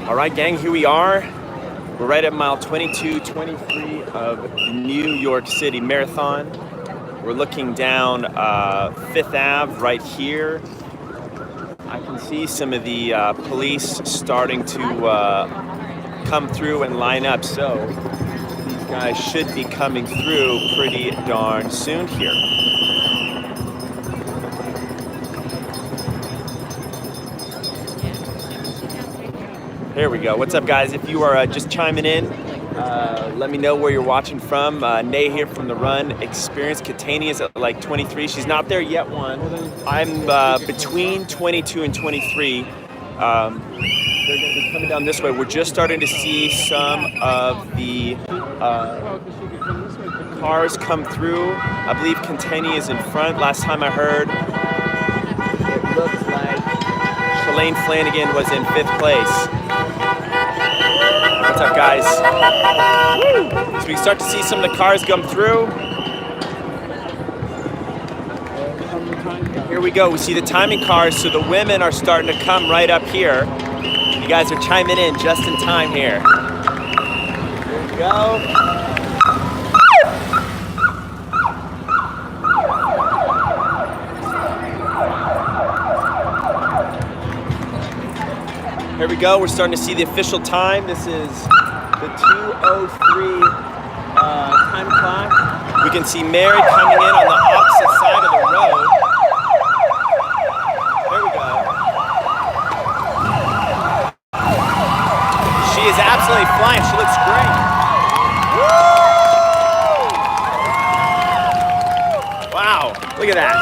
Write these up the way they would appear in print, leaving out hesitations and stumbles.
All right, gang, here we are. We're right at mile 22-23 of the New York City Marathon. We're looking down Fifth Ave right here. I can see some of the police starting to come through and line up, so these guys should be coming through pretty darn soon here. There we go. What's up, guys? If you are just chiming in, let me know where you're watching from. Nay here from the Run Experience. Katani is at like 23. She's not there yet, one. I'm between 22 and 23. They're going to be coming down this way. We're just starting to see some of the cars come through. I believe Katani is in front. Last time I heard, it looks like Shalane Flanagan was in 5th place. What's up, guys? Woo! So we start to see some of the cars come through. Here we go. We see the timing cars, so the women are starting to come right up here. You guys are chiming in just in time here. Here we go. Here we go, we're starting to see the official time. This is the 2:03 time clock. We can see Mary coming in on the opposite side of the road. There we go. She is absolutely flying, she looks great. Woo! Wow, look at that.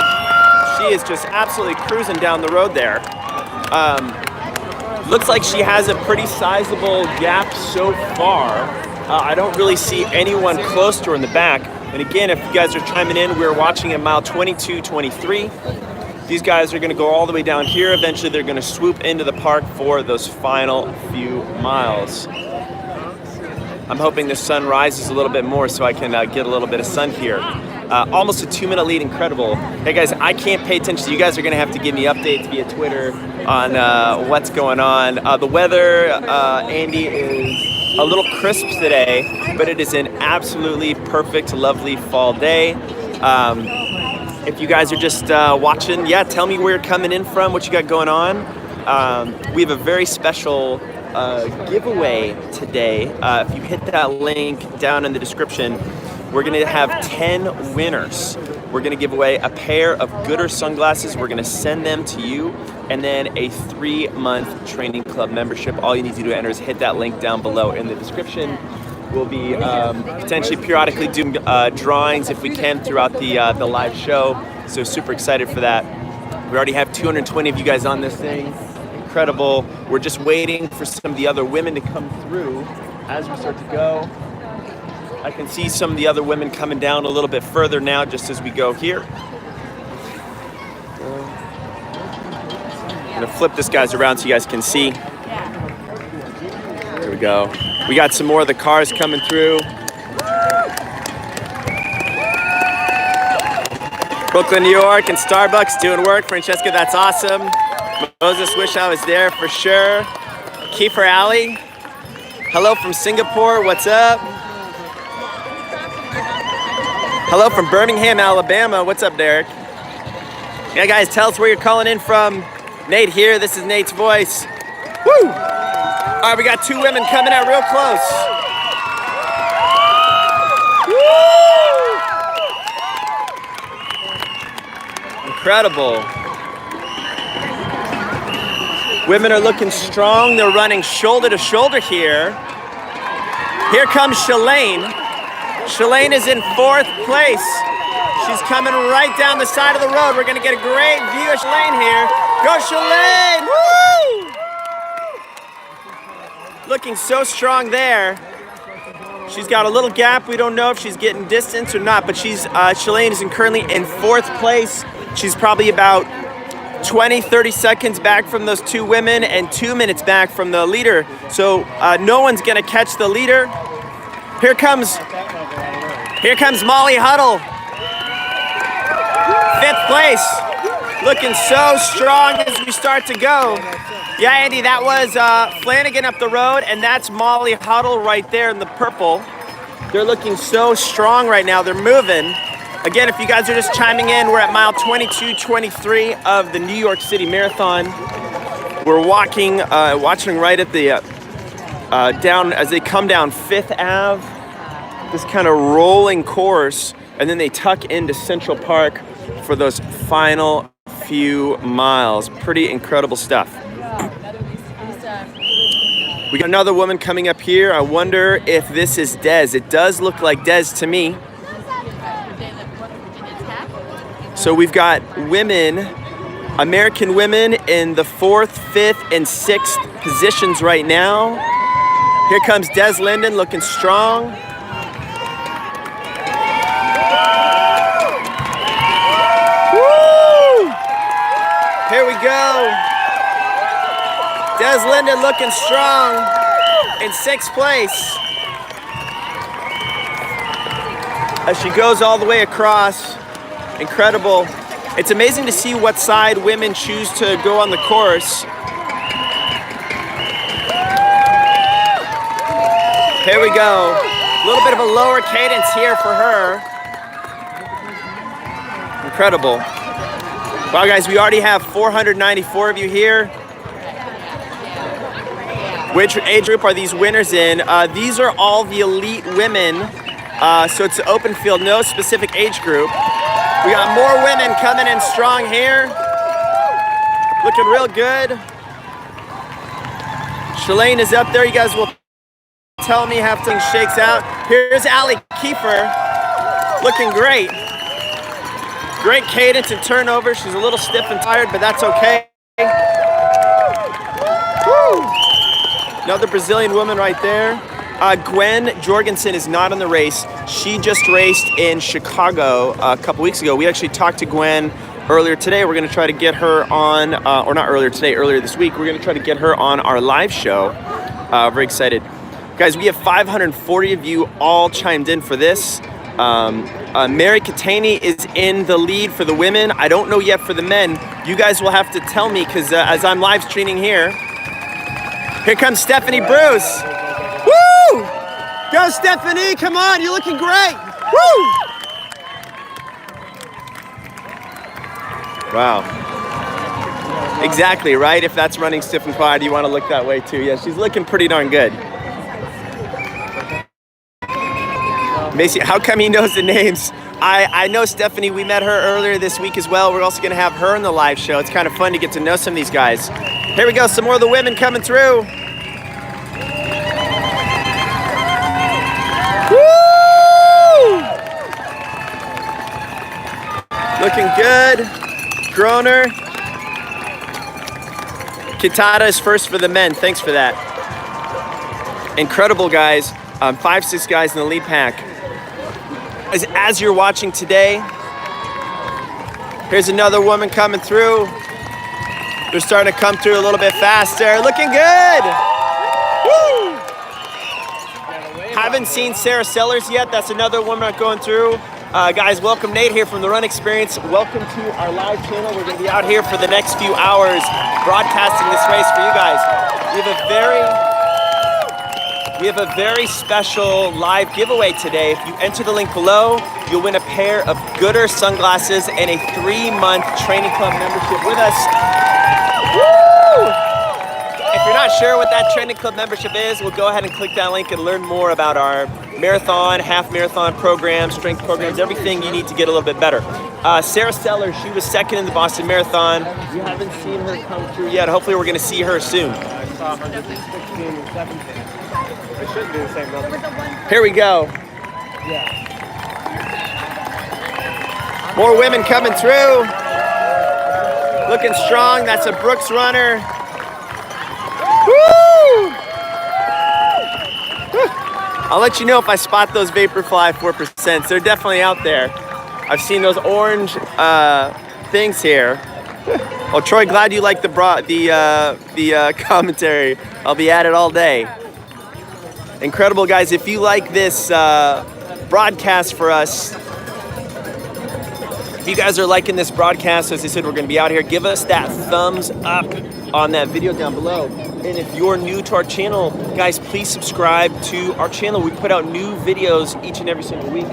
She is just absolutely cruising down the road there. Looks like she has a pretty sizable gap so far. I don't really see anyone close to her in the back. And again, if you guys are chiming in, we're watching at mile 22-23. These guys are gonna go all the way down here. Eventually they're gonna swoop into the park for those final few miles. I'm hoping the sun rises a little bit more so I can get a little bit of sun here. Almost a 2-minute lead, incredible. Hey guys, I can't pay attention, so you guys are gonna have to give me updates via Twitter on what's going on. The weather, Andy, is a little crisp today, but it is an absolutely perfect, lovely fall day. If you guys are just watching, yeah, tell me where you're coming in from, what you got going on. We have a very special giveaway today. If you hit that link down in the description, we're gonna have 10 winners. We're gonna give away a pair of Goodr sunglasses. We're gonna send them to you, and then a 3-month training club membership. All you need to do to enter is hit that link down below in the description. We'll be potentially periodically doing drawings if we can throughout the live show. So super excited for that. We already have 220 of you guys on this thing. Incredible. We're just waiting for some of the other women to come through as we start to go. I can see some of the other women coming down a little bit further now just as we go here. I'm gonna flip this guys around so you guys can see. There we go. We got some more of the cars coming through. Brooklyn, New York, and Starbucks doing work. Francesca, that's awesome. Moses, wish I was there for sure. Kiefer Ali, hello from Singapore, what's up? Hello from Birmingham, Alabama. What's up, Derek? Yeah, guys, tell us where you're calling in from. Nate here. This is Nate's voice. Woo! All right, we got 2 women coming out real close. Woo! Incredible. Women are looking strong. They're running shoulder to shoulder here. Here comes Shalane. Shalane is in 4th place. She's coming right down the side of the road. We're gonna get a great view of Shalane here. Go Shalane, woo! Looking so strong there. She's got a little gap. We don't know if she's getting distance or not, but Shalane is currently in 4th place. She's probably about 20-30 seconds back from those 2 women and 2 minutes back from the leader. So no one's gonna catch the leader. Here comes Molly Huddle. 5th place. Looking so strong as we start to go. Yeah, Andy, that was Flanagan up the road, and that's Molly Huddle right there in the purple. They're looking so strong right now. They're moving. Again, if you guys are just chiming in, we're at mile 22-23 of the New York City Marathon. We're watching right at the down as they come down Fifth Ave, this kind of rolling course, and then they tuck into Central Park for those final few miles. Pretty incredible stuff. We got another woman coming up here. I wonder if this is Des. It does look like Des to me. So we've got women, American women in the 4th, 5th, and 6th positions right now. Here comes Des Linden looking strong. Woo! Here we go. Des Linden looking strong in 6th place. As she goes all the way across, incredible. It's amazing to see what side women choose to go on the course. Here we go. A little bit of a lower cadence here for her. Incredible. Wow, guys, we already have 494 of you here. Which age group are these winners in? These are all the elite women. So it's an open field, no specific age group. We got more women coming in strong here. Looking real good. Shalane is up there. You guys will tell me how things shakes out. Here's Allie Kiefer. Looking great. Great cadence and turnover. She's a little stiff and tired, but that's okay. Woo! Another Brazilian woman right there. Gwen Jorgensen is not in the race. She just raced in Chicago a couple weeks ago. We actually talked to Gwen earlier today. We're going to try to get her on, or not earlier today, earlier this week. We're going to try to get her on our live show. Very excited. Guys, we have 540 of you all chimed in for this. Mary Katani is in the lead for the women. I don't know yet for the men. You guys will have to tell me because as I'm live streaming here. Here comes Stephanie Bruce. Woo! Go, Stephanie, come on, you're looking great. Woo! Wow. Exactly, right? If that's running stiff and quiet, you want to look that way too. Yeah, she's looking pretty darn good. Macy, how come he knows the names? I know Stephanie, we met her earlier this week as well. We're also gonna have her in the live show. It's kind of fun to get to know some of these guys. Here we go, some more of the women coming through. Woo! Looking good. Groner. Kitata is first for the men. Thanks for that. Incredible, guys. 5-6 guys in the lead pack. As you're watching today, here's another woman coming through. They're starting to come through a little bit faster. Looking good. Woo! Haven't seen Sarah Sellers yet. That's another woman going through. Guys, welcome. Nate here from The Run Experience. Welcome to our live channel. We're going to be out here for the next few hours broadcasting this race for you guys. We have a very special live giveaway today. If you enter the link below, you'll win a pair of Gooder sunglasses and a 3-month training club membership with us. Woo! If you're not sure what that training club membership is, we'll go ahead and click that link and learn more about our marathon, half marathon programs, strength programs, everything you need to get a little bit better. Sarah Sellers, she was second in the Boston Marathon. We haven't seen her come through yet. Hopefully we're going to see her soon. I saw her 16 and 17. It should be the same number. Here we go. Yeah. More women coming through. Looking strong. That's a Brooks runner. Woo! I'll let you know if I spot those Vaporfly 4%. They're definitely out there. I've seen those orange things here. Well, Troy, glad you like the commentary. I'll be at it all day. Incredible, guys. If you like this broadcast for us, If you guys are liking this broadcast, as I said, we're going to be out here. Give us that thumbs up on that video down below. And if you're new to our channel, guys, please subscribe to our channel. We put out new videos each and every single week,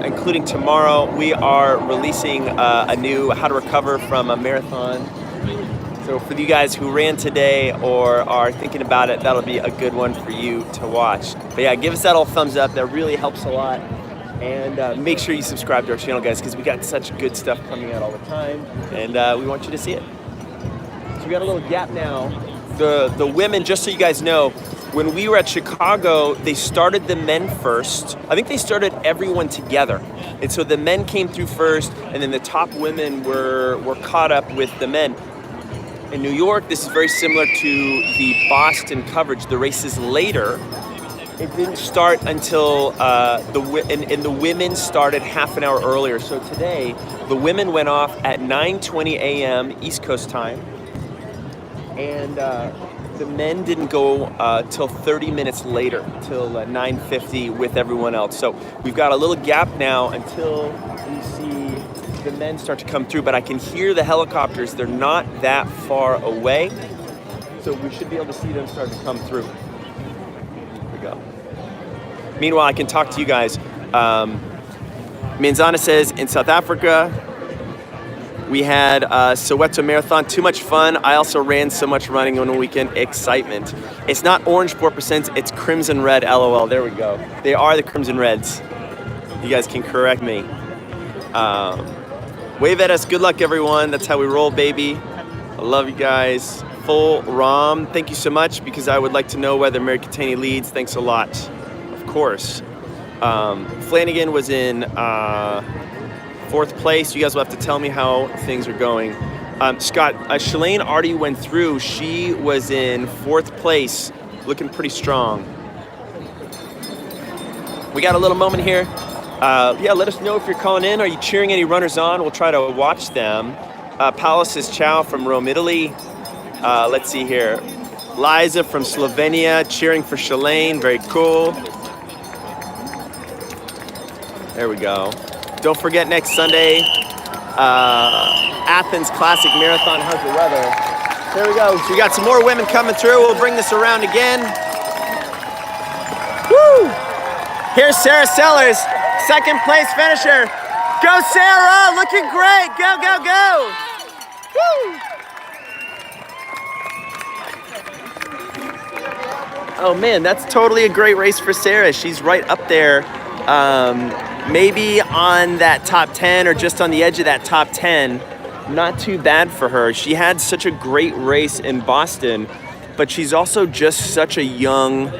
including tomorrow. We are releasing a new how to recover from a marathon. So for you guys who ran today or are thinking about it, that'll be a good one for you to watch. But yeah, give us that old thumbs up. That really helps a lot. And make sure you subscribe to our channel, guys, because we got such good stuff coming out all the time, and we want you to see it. So we got a little gap now. The women, just so you guys know, when we were at Chicago, they started the men first. I think they started everyone together. And so the men came through first, and then the top women were caught up with the men. In New York, this is very similar to the Boston coverage. The race is later. It didn't start until the women started half an hour earlier. So today, the women went off at 9:20 a.m. East Coast time, and the men didn't go till 30 minutes later, till 9:50 with everyone else. So we've got a little gap now until we see the men start to come through. But I can hear the helicopters; they're not that far away, so we should be able to see them start to come through. Go. Meanwhile, I can talk to you guys. Manzana says, in South Africa, we had Soweto Marathon, too much fun. I also ran so much running on the weekend, excitement. It's not orange 4%, it's crimson red, LOL. There we go. They are the crimson reds. You guys can correct me. Wave at us, good luck everyone. That's how we roll, baby. I love you guys. Full Rom, thank you so much, because I would like to know whether Mary Keitany leads. Thanks a lot. Of course. Flanagan was in 4th place. You guys will have to tell me how things are going. Scott, Shalane already went through. She was in 4th place, looking pretty strong. We got a little moment here. Yeah, let us know if you're calling in. Are you cheering any runners on? We'll try to watch them. Paolo says ciao from Rome, Italy. Let's see here. Liza from Slovenia cheering for Shalane. Very cool. There we go. Don't forget next Sunday, Athens Classic Marathon. How's the weather? There we go. So we got some more women coming through. We'll bring this around again. Woo! Here's Sarah Sellers, 2nd place finisher. Go Sarah, looking great. Go, go, go. Woo! Oh man, that's totally a great race for Sarah. She's right up there, maybe on that top 10 or just on the edge of that top 10. Not too bad for her. She had such a great race in Boston, but she's also just such a young,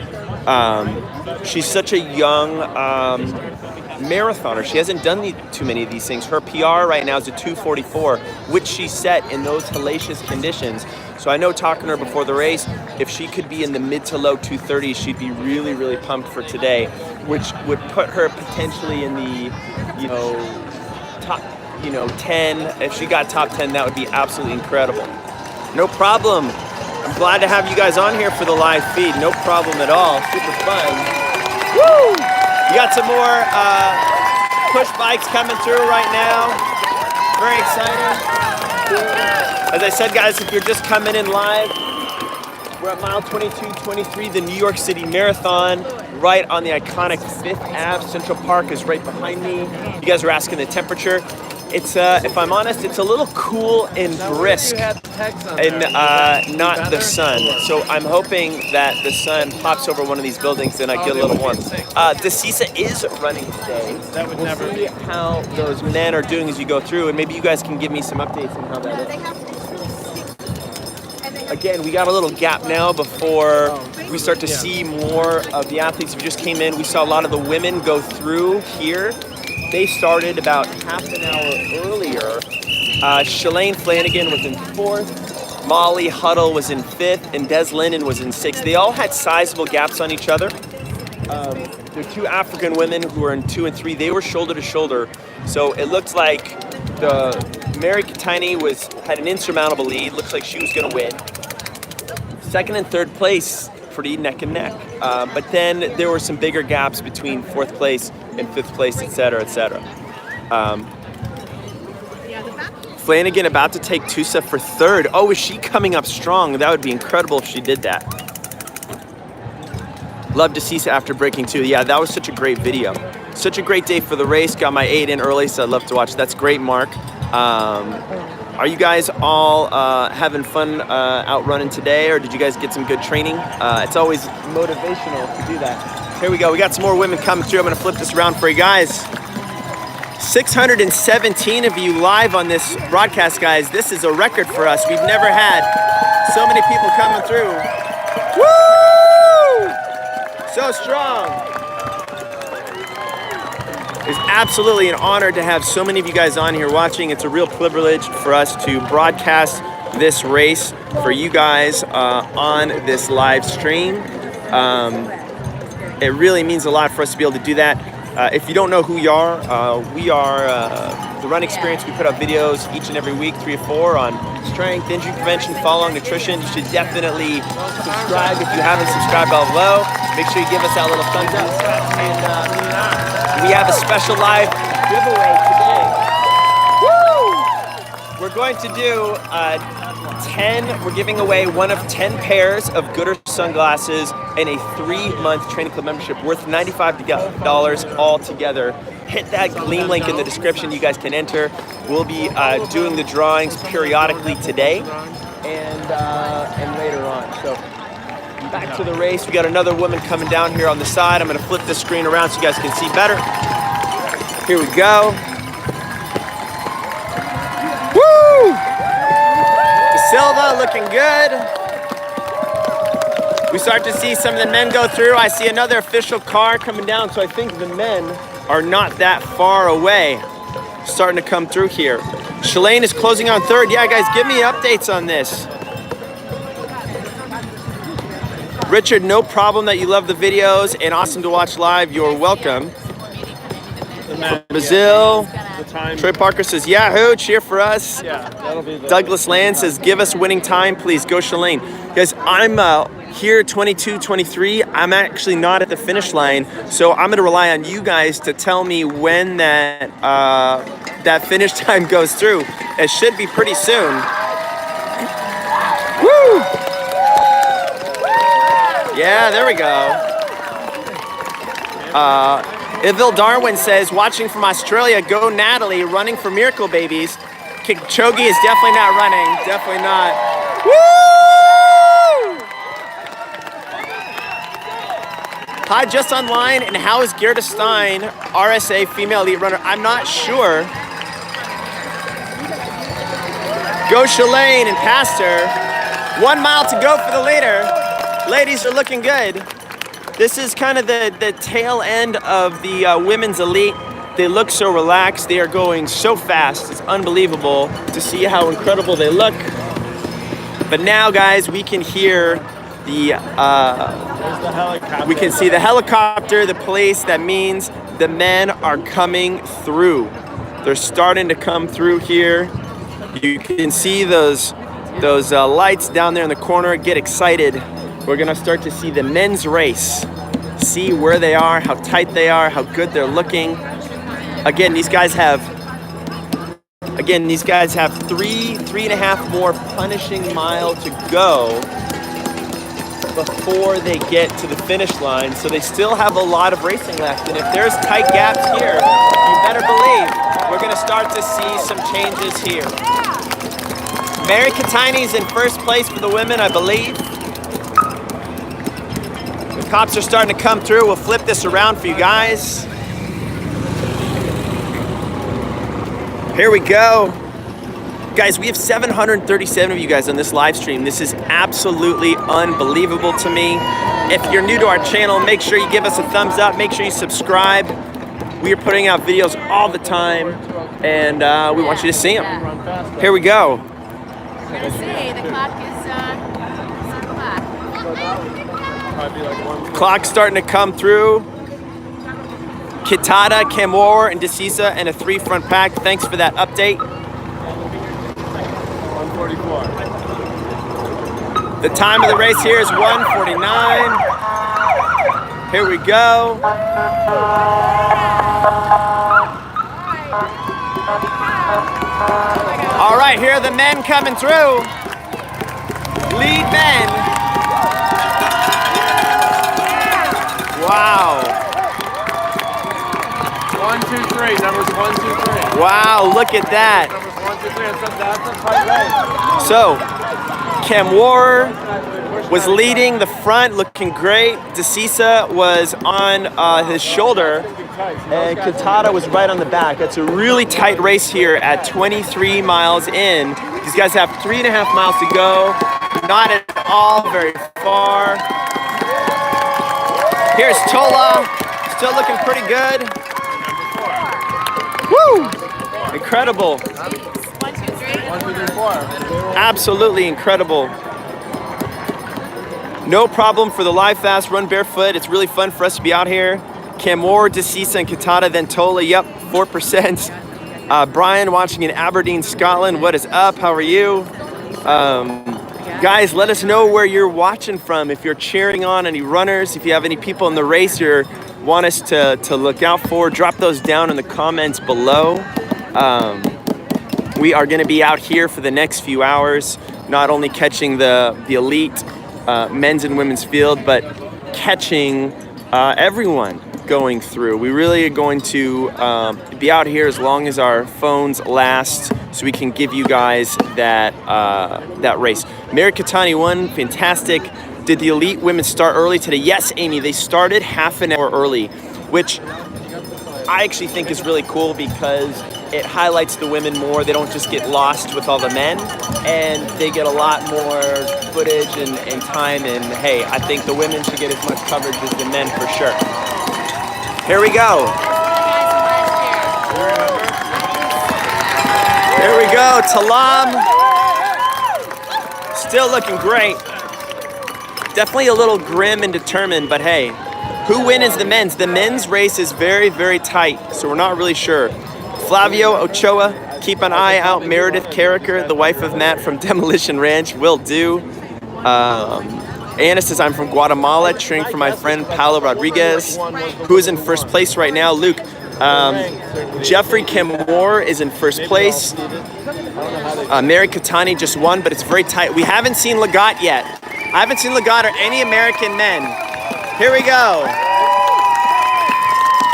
marathoner. She hasn't done too many of these things. Her PR right now is a 2:44, which she set in those hellacious conditions. So I know, talking to her before the race, if she could be in the mid to low 230s, she'd be really, really pumped for today, which would put her potentially in the, top, 10. If she got top 10, that would be absolutely incredible. No problem. I'm glad to have you guys on here for the live feed. No problem at all. Super fun. Woo! You got some more push bikes coming through right now. Very exciting. As I said, guys, if you're just coming in live, we're at mile 22:23, the New York City Marathon, right on the iconic 5th Ave. Central Park is right behind me. You guys were asking the temperature. It's, if I'm honest, it's a little cool and brisk, and not the sun. So I'm hoping that the sun pops over one of these buildings and I get a little warm. DeCisa is running today. We'll see how those men are doing as you go through, and maybe you guys can give me some updates on how that is. Again, we got a little gap now before we start to see more of the athletes. We just came in, we saw a lot of the women go through here. They started about half an hour earlier. Shalane Flanagan was in 4th, Molly Huddle was in 5th, and Des Linden was in 6th. They all had sizable gaps on each other. There are 2 African women who were in 2 and 3. They were shoulder to shoulder. So it looked like Mary Keitany had an insurmountable lead. Looks like she was gonna win. 2nd and 3rd place, pretty neck and neck. But then there were some bigger gaps between 4th place and 5th place, et cetera, et cetera. Flanagan about to take Tusa for third. Oh, is she coming up strong? That would be incredible if she did that. Love Decisa after breaking 2. Yeah, that was such a great video. Such a great day for the race. Got my 8 in early, so I'd love to watch. That's great, Mark. Are you guys all having fun out running today, or did you guys get some good training? It's always motivational to do that. Here we go. We got some more women coming through. I'm going to flip this around for you guys. 617 of you live on this broadcast, guys. This is a record for us. We've never had so many people coming through. Woo! So strong. It's absolutely an honor to have so many of you guys on here watching. It's a real privilege for us to broadcast this race for you guys on this live stream. It really means a lot for us to be able to do that. If you don't know who we are The Run Experience. We put up videos each and every week, 3 or 4, on strength, injury prevention, follow-on nutrition. You should definitely subscribe if you haven't subscribed down below. Make sure you give us that little thumbs up. And we have a special live giveaway today. Woo! We're going to do 10, we're giving away one of 10 pairs of Goodr sunglasses and a 3-month training club membership worth $95 all together. Hit that Gleam link in the description. You guys can enter. We'll be doing the drawings periodically today and later on. So back to the race. We got another woman coming down here on the side. I'm going to flip this screen around so you guys can see better. Here we go. Woo! Silva looking good. We start to see some of the men go through. I see another official car coming down, so I think the men are not that far away. Starting to come through here. Shalane is closing on third. Yeah, guys, give me updates on this. Richard, no problem that you love the videos and awesome to watch live. You're welcome. Brazil. Trey Parker says, Yahoo, cheer for us. Yeah, that'll be the Douglas Land says, give us winning time, please. Go Shalane. Guys, I'm here 22-23. I'm actually not at the finish line, so I'm going to rely on you guys to tell me when that that finish time goes through. It should be pretty soon. Woo! Yeah, there we go. Ivil Darwin says, watching from Australia, go Natalie, running for Miracle Babies. Kipchoge is definitely not running, definitely not. Woo! Hi, just online, and how is Gerda Stein, RSA female elite runner? I'm not sure. Go Shalane and past her. 1 mile to go for the leader. Ladies are looking good. This is kind of the tail end of the women's elite. They look so relaxed. They are going so fast. It's unbelievable to see how incredible they look. But now, guys, we can hear the helicopter. we can see the helicopter, the police. That means the men are coming through. They're starting to come through here. You can see those lights down there in the corner. Get excited. We're gonna start to see the men's race. See where they are, how tight they are, how good they're looking. Again, these guys have 3.5 more punishing mile to go before they get to the finish line. So they still have a lot of racing left. And if there's tight gaps here, you better believe we're gonna start to see some changes here. Mary Katini's in first place for the women, I believe. The cops are starting to come through. We'll flip this around for you guys. Here we go. Guys, we have 737 of you guys on this live stream. This is absolutely unbelievable to me. If you're new to our channel, make sure you give us a thumbs up. Make sure you subscribe. We are putting out videos all the time, and we want you to see them. Here we go. Gonna say the clock is Probably like 1. Clock's starting to come through. Kitada, Camor, and Decisa, and a 3 front pack. Thanks for that update. 144. The time of the race here is 1:49. Here we go. All right, here are the men coming through. Lead men. Wow. 1, 2, 3. Numbers 1, 2, 3. Wow, look at that. Numbers 1, 2, 3. That's a tight race. So, Cam War was leading the front, looking great. DeCisa was on his shoulder, and Kitata was right on the back. That's a really tight race here at 23 miles in. These guys have 3.5 miles to go. Not at all very far. Here's Tola, still looking pretty good. Woo! Incredible. 1, 2, 3. 1, 2, 3, 4. Absolutely incredible. No problem for the live fast run barefoot. It's really fun for us to be out here. Camor, DeCisa, and Kitata, then Tola. Yep, 4%. Brian watching in Aberdeen, Scotland. What is up? How are you? Guys, let us know where you're watching from. If you're cheering on any runners, if you have any people in the race you want us to look out for, drop those down in the comments below. We are going to be out here for the next few hours, not only catching the elite men's and women's field, but catching everyone going through. We really are going to be out here as long as our phones last, so we can give you guys that race. Mary Katani won, fantastic. Did the elite women start early today? Yes, Amy, they started half an hour early, which I actually think is really cool because it highlights the women more. They don't just get lost with all the men, and they get a lot more footage and time. And hey, I think the women should get as much coverage as the men for sure. Here we go. Here we go, Talam. Still looking great. Definitely a little grim and determined, but hey, who wins the men's? The men's race is very, very tight, so we're not really sure. Flavio Ochoa, keep an eye out. Meredith Carricker, the wife of Matt from Demolition Ranch, will do. Anna says, I'm from Guatemala, cheering for my friend Paolo Rodriguez, who is in first place right now. Luke, Jeffrey Kimore is in first place. Mary Katani just won, but it's very tight. We haven't seen Lagat yet. I haven't seen Lagat or any American men. Here we go.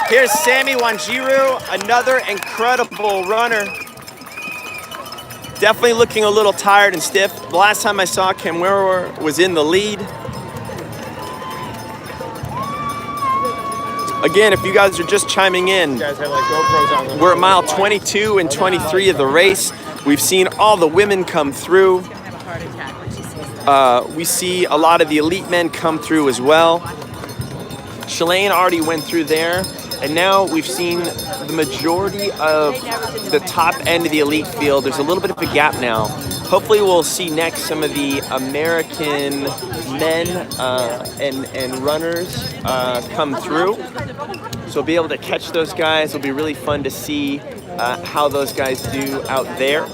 Here's Sammy Wanjiru, another incredible runner. Definitely looking a little tired and stiff. The last time I saw Kimura was in the lead. Again, if you guys are just chiming in, we're at mile 22 and 23 of the race. We've seen all the women come through. We see a lot of the elite men come through as well. Shalane already went through there. And now we've seen the majority of the top end of the elite field. There's a little bit of a gap now. Hopefully we'll see next some of the American men and runners come through. So we'll be able to catch those guys. It'll be really fun to see how those guys do out there.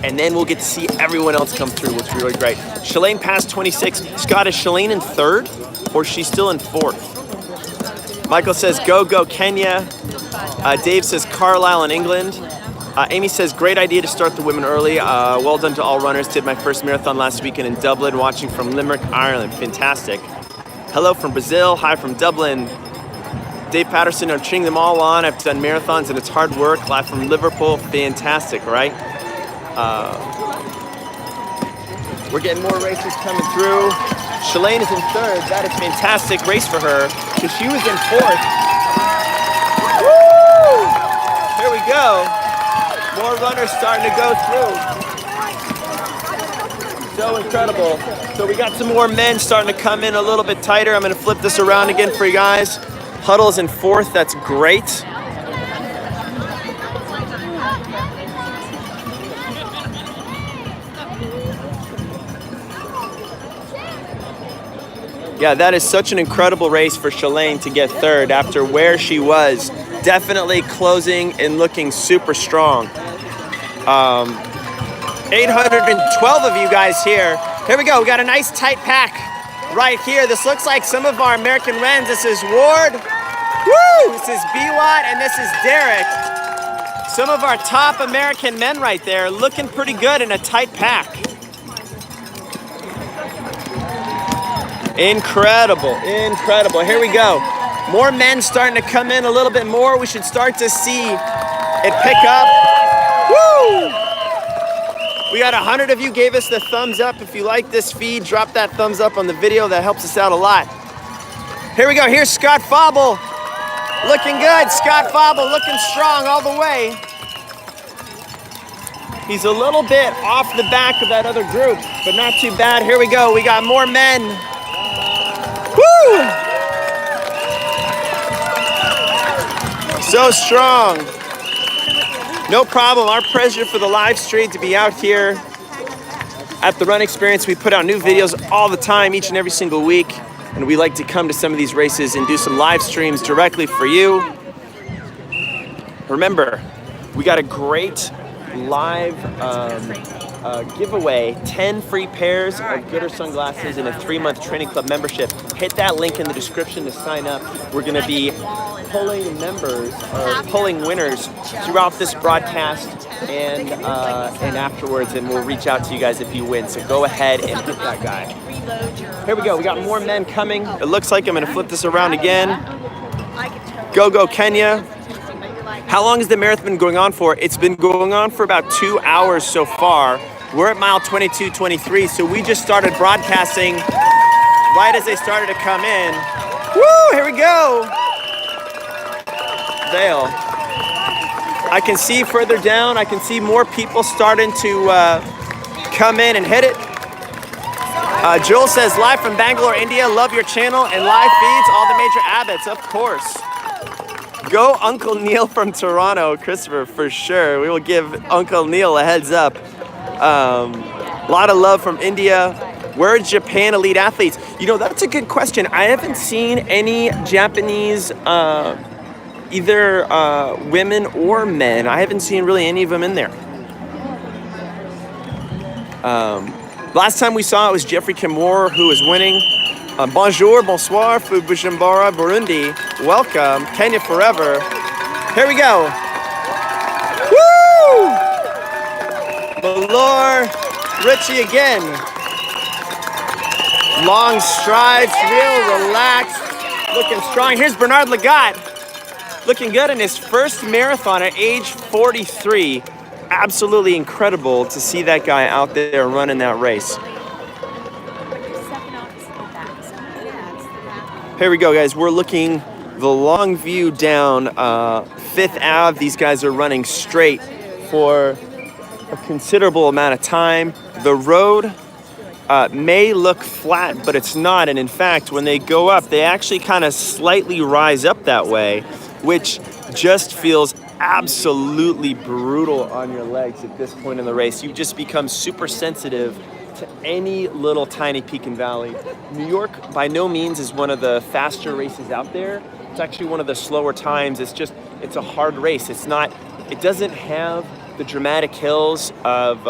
And then we'll get to see everyone else come through, which will be really great. Shalane passed 26. Scott, is Shalane in third or is she still in fourth? Michael says, go, go, Kenya. Dave says, Carlisle in England. Amy says, great idea to start the women early. Well done to all runners. Did my first marathon last weekend in Dublin, watching from Limerick, Ireland. Fantastic. Hello from Brazil. Hi from Dublin. Dave Patterson, I'm cheering them all on. I've done marathons and it's hard work. Live from Liverpool. Fantastic, right? We're getting more races coming through. Shalane is in third. That is fantastic race for her because she was in fourth. Woo! Here we go. More runners starting to go through. So incredible. So we got some more men starting to come in a little bit tighter. I'm going to flip this around again for you guys. Huddle's in fourth. That's great. Yeah, that is such an incredible race for Shalane to get third after where she was. Definitely closing and looking super strong. 812 of you guys here. Here we go, we got a nice tight pack right here. This looks like some of our American runs. This is Ward, woo! This is Biwat, and this is Derek. Some of our top American men right there, looking pretty good in a tight pack. Incredible, incredible. Here we go. More men starting to come in a little bit more. We should start to see it pick up. Woo! We got 100 of you gave us the thumbs up. If you like this feed, drop that thumbs up on the video. That helps us out a lot. Here we go. Here's Scott Fauble. Looking good. Scott Fauble looking strong all the way. He's a little bit off the back of that other group, but not too bad. Here we go. We got more men. Woo! So strong. No problem. Our pleasure for the live stream to be out here at the Run Experience. We put out new videos all the time, each and every single week. And we like to come to some of these races and do some live streams directly for you. Remember, we got a great live giveaway, 10 free pairs of Goodr sunglasses and a 3-month training club membership. Hit that link in the description to sign up. We're gonna be pulling members or pulling winners throughout this broadcast and afterwards, and we'll reach out to you guys if you win. So go ahead and hit that guy. Here we go. We got more men coming. It looks like I'm gonna flip this around again. Go Kenya. How long has the marathon been going on for? It's been going on for about 2 hours so far. We're at mile 22:23, so we just started broadcasting right as they started to come in. Woo, here we go. Dale. I can see further down, I can see more people starting to come in and hit it. Joel says, live from Bangalore, India, love your channel and live feeds, all the major Abbotts, of course. Go Uncle Neil from Toronto, Christopher, for sure. We will give Uncle Neil a heads up. A lot of love from India. Where are Japan elite athletes? You know, that's a good question. I haven't seen any Japanese, either women or men. I haven't seen really any of them in there. Last time we saw it was Jeffrey Kimura who was winning. Bonjour, bonsoir, Bujumbura, Burundi. Welcome, Kenya forever. Here we go. Woo! Malor, Richie again. Long strides, real relaxed, looking strong. Here's Bernard Lagat, looking good in his first marathon at age 43. Absolutely incredible to see that guy out there running that race. Here we go, guys. We're looking the long view down 5th Ave. These guys are running straight for a considerable amount of time. The road may look flat, but it's not. And in fact, when they go up, they actually kind of slightly rise up that way, which just feels absolutely brutal on your legs at this point in the race. You just become super sensitive to any little tiny peak and valley. New York by no means is one of the faster races out there. It's actually one of the slower times. It's a hard race. It doesn't have the dramatic hills of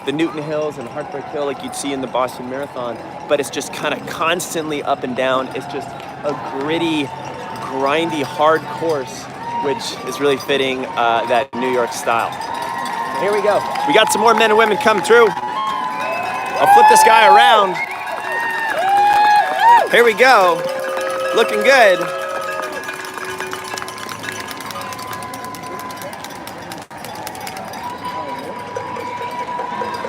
the Newton Hills and Heartbreak Hill like you'd see in the Boston Marathon, but it's just kind of constantly up and down. It's just a gritty, grindy, hard course, which is really fitting that New York style. Here we go. We got some more men and women coming through. I'll flip this guy around. Here we go. Looking good.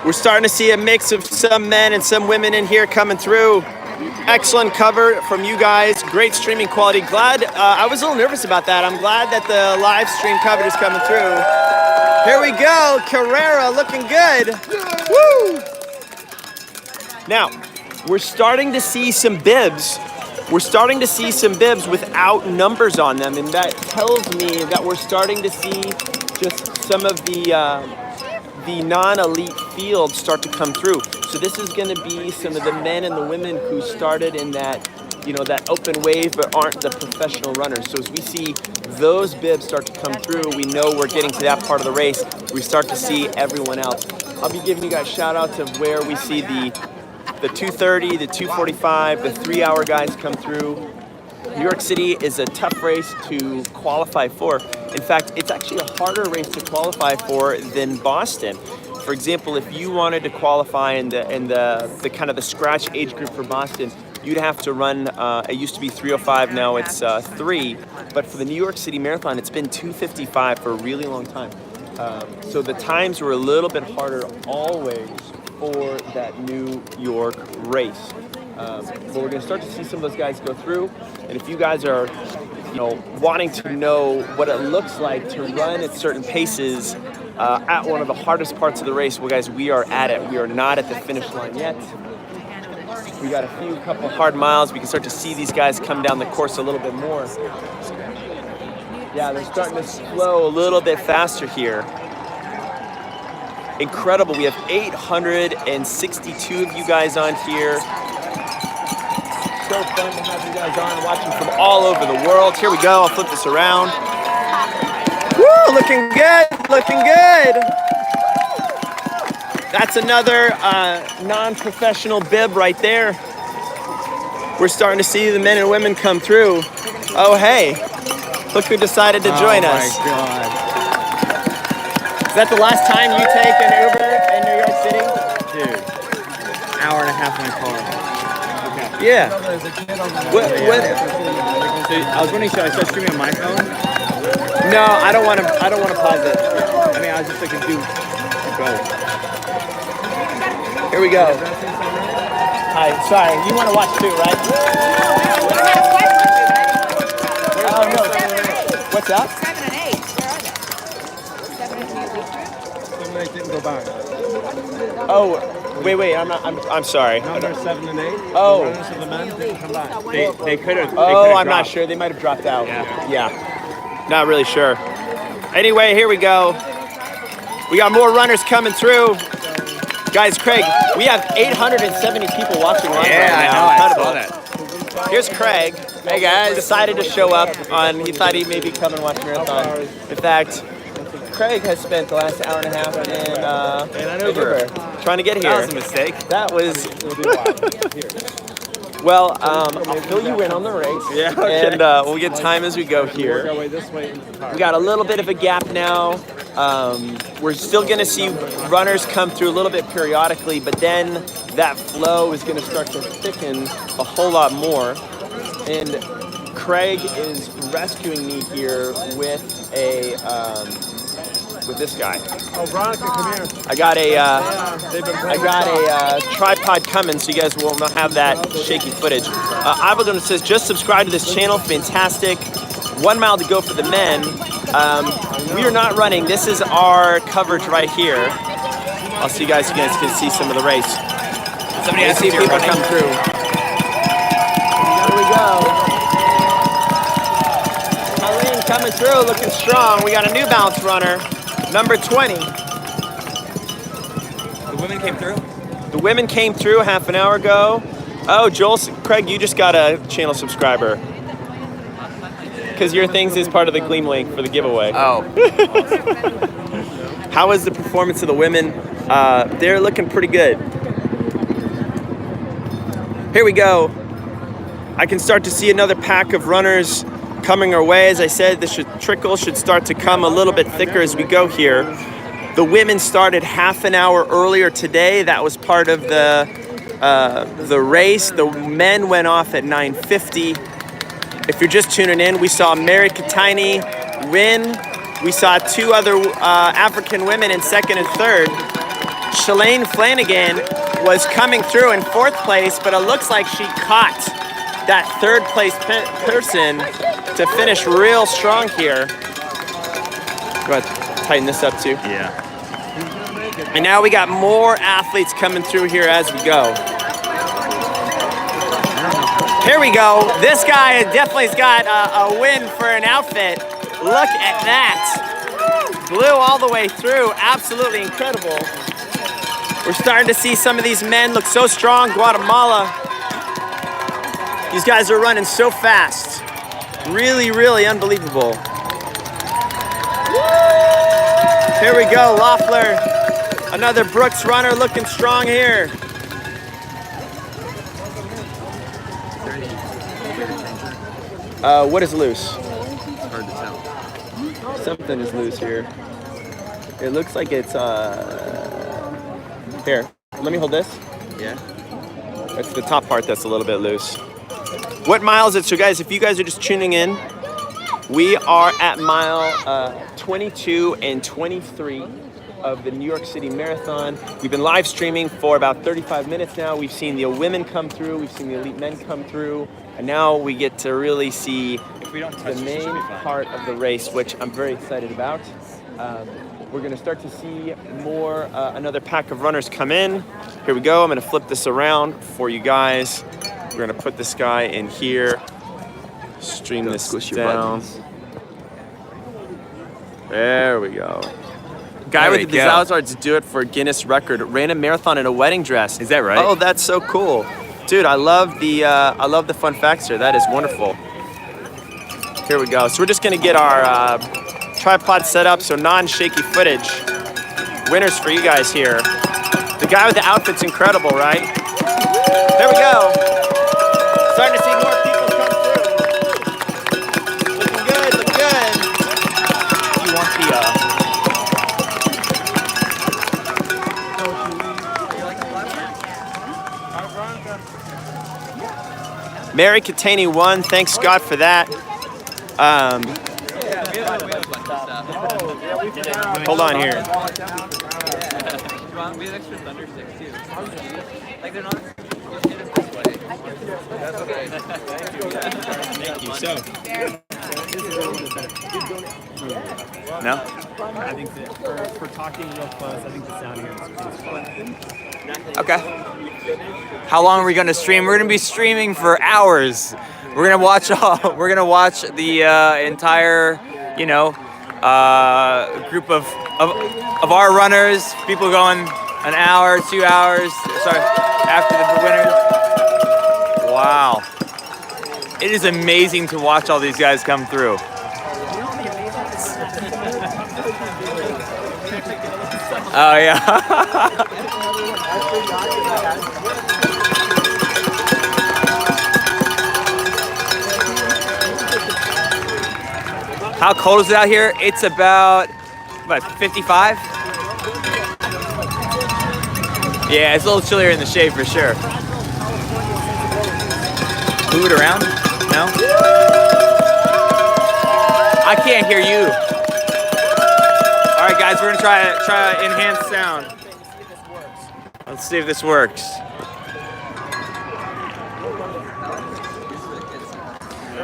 We're starting to see a mix of some men and some women in here coming through. Excellent cover from you guys. Great streaming quality. Glad, I was a little nervous about that. I'm glad that the live stream coverage is coming through. Here we go. Carrera looking good. Woo! Now, we're starting to see some bibs. We're starting to see some bibs without numbers on them, and that tells me that we're starting to see just some of the non-elite field start to come through. So this is going to be some of the men and the women who started in that, that open wave but aren't the professional runners. So as we see those bibs start to come through, we know we're getting to that part of the race. We start to see everyone else. I'll be giving you guys shout outs of where we see the 2:30, the 2:45, the 3-hour guys come through. New York City is a tough race to qualify for. In fact, it's actually a harder race to qualify for than Boston. For example, if you wanted to qualify in the kind of the scratch age group for Boston, you'd have to run, it used to be 3:05, now it's 3. But for the New York City Marathon, it's been 2:55 for a really long time. So the times were a little bit harder always for that New York race. But we're going to start to see some of those guys go through. And if you guys are, wanting to know what it looks like to run at certain paces at one of the hardest parts of the race, well, guys, we are at it. We are not at the finish line yet. We got a couple hard miles. We can start to see these guys come down the course a little bit more. Yeah, they're starting to flow a little bit faster here. Incredible. We have 862 of you guys on here. So fun to have you guys on, watching from all over the world. Here we go. I'll flip this around. Woo, looking good, looking good. That's another non-professional bib right there. We're starting to see the men and women come through. Oh, hey, look who decided to join us. Oh my God. Is that the last time you take an Uber in New York City? Dude, hour and a half in a car. Yeah. What? So I was wondering, should I start streaming on my phone? No, I don't want to pause it. I mean, I was just like, do both. Here we go. Hi, sorry, you want to watch too, right? Oh, no. What's up? 7 and 8. Where are they? 7 and 8. Didn't go by. Oh, wait. I'm sorry. Number 7 and 8. Oh. The runners of the men didn't come back. They could have. Oh, I'm not sure. They might have dropped out. Yeah. Not really sure. Anyway, here we go. We got more runners coming through. Guys, Craig, we have 870 people watching live right now. I Incredible. saw that. Here's Craig. Hey guys. Decided to show up he thought he'd maybe come and watch Marathon. In fact, Craig has spent the last hour and a half in an Uber trying to get here. That was a mistake. That was. Well, I'll fill you in on the race. Yeah, okay. And we'll get time as we go here. Work our way this way into the car. We got a little bit of a gap now. We're still going to see runners come through a little bit periodically, but then that flow is going to start to thicken a whole lot more. And Craig is rescuing me here with this guy. Oh, Veronica, come here. I got a tripod coming, so you guys will not have that shaky footage. Ivan says, just subscribe to this channel. Fantastic. 1 mile to go for the men. We are not running. This is our coverage right here. I'll see you guys so you guys can see some of the race. Somebody see people come through. Here we go. Colleen coming through, looking strong. We got a New Balance runner, number 20. The women came through? The women came through half an hour ago. Oh, Craig, you just got a channel subscriber. Because your things is part of the Gleam link for the giveaway. Oh. How is the performance of the women? They're looking pretty good. Here we go. I can start to see another pack of runners coming our way. As I said, the trickle should start to come a little bit thicker as we go here. The women started half an hour earlier today. That was part of the race. The men went off at 9:50. If you're just tuning in, we saw Mary Katini win. We saw 2 other African women in 2nd and 3rd. Shalane Flanagan was coming through in 4th place, but it looks like she caught that 3rd place person to finish real strong here. Go ahead, tighten this up too. Yeah. And now we got more athletes coming through here as we go. Here we go. This guy definitely has got a win for an outfit. Look at that. Blew all the way through. Absolutely incredible. We're starting to see some of these men look so strong. Guatemala. These guys are running so fast. Really, really unbelievable. Here we go, Loeffler. Another Brooks runner looking strong here. What is loose? It's hard to tell. Something is loose here. It looks like it's here. Let me hold this. Yeah. It's the top part that's a little bit loose. What mile is it? So guys, if you guys are just tuning in, we are at mile 22 and 23 of the New York City Marathon. We've been live streaming for about 35 minutes now. We've seen the women come through, we've seen the elite men come through, and now we get to really see the main part of the race, which I'm very excited about. We're gonna start to see more, another pack of runners come in. Here we go, I'm gonna flip this around for you guys. We're gonna put this guy in here, stream this down. There we go. Guy with the desire to do it for a Guinness record. Ran a marathon in a wedding dress. Is that right? Oh, that's so cool, dude. I love the fun facts here. That is wonderful. Here we go. So we're just gonna get our tripod set up, so non-shaky footage. Winners for you guys here. The guy with the outfit's incredible, right? There we go. Starting to see more people come through. Looking good, looking good. You want the Mary Katani won. Thanks God for that. Hold on here. We have extra thunder sticks too. Like they're not. Thank you. So. No? I think that for talking real close, I think the sound here is fun. Okay. How long are we gonna stream? We're gonna be streaming for hours. We're gonna watch the entire, group of our runners. People going an hour, 2 hours. Sorry, after the winners. Wow. It is amazing to watch all these guys come through. Oh yeah. How cold is it out here? It's about 55? Yeah, it's a little chillier in the shade for sure. Move it around? No? I can't hear you. All right, guys, we're gonna try enhanced sound. Let's see if this works.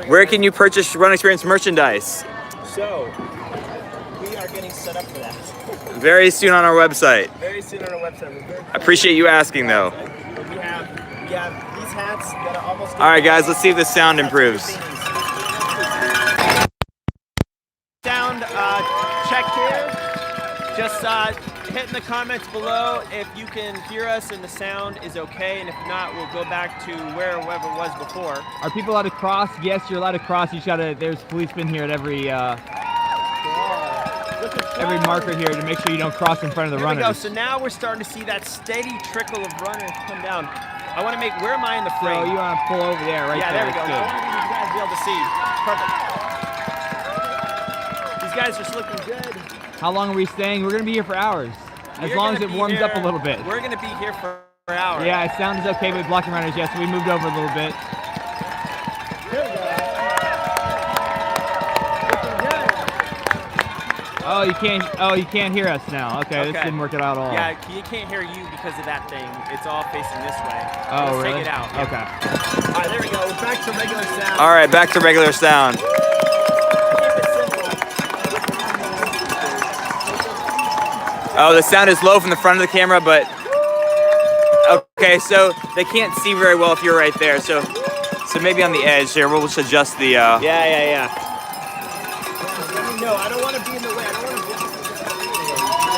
Where can you purchase Run Experience merchandise? So, we are getting set up for that. Very soon on our website. Very soon on our website. I appreciate you asking, though. We have these hats that are almost. All right, guys, let's see if the sound improves. Sound check here. Just hit in the comments below if you can hear us and the sound is okay, and if not, we'll go back to wherever it was before. Are people allowed to cross? Yes, you're allowed to cross. You just gotta. There's policemen here at every marker here to make sure you don't cross in front of the runners. There we go. So now we're starting to see that steady trickle of runners come down. I want to make. Where am I in the frame? So you want to pull over there, right yeah, there. Yeah, there we go. I want you guys to be able to see. Perfect. These guys are looking good. How long are we staying? We're gonna be here for hours. As long as it warms up a little bit. We're gonna be here for hours. Yeah, it sounds okay with blocking runners. Yes, so we moved over a little bit. Oh, you can't hear us now. Okay, this didn't work out at all. Yeah, you can't hear you because of that thing. It's all facing this way. Oh, Let's really? take it out. Yeah. Okay. All right, there we go. We're back to regular sound. All right, back to regular sound. Oh, the sound is low from the front of the camera, but okay, so they can't see very well if you're right there. So maybe on the edge here, we'll just adjust the. Yeah. No, I don't want to be in the way. I don't want to be.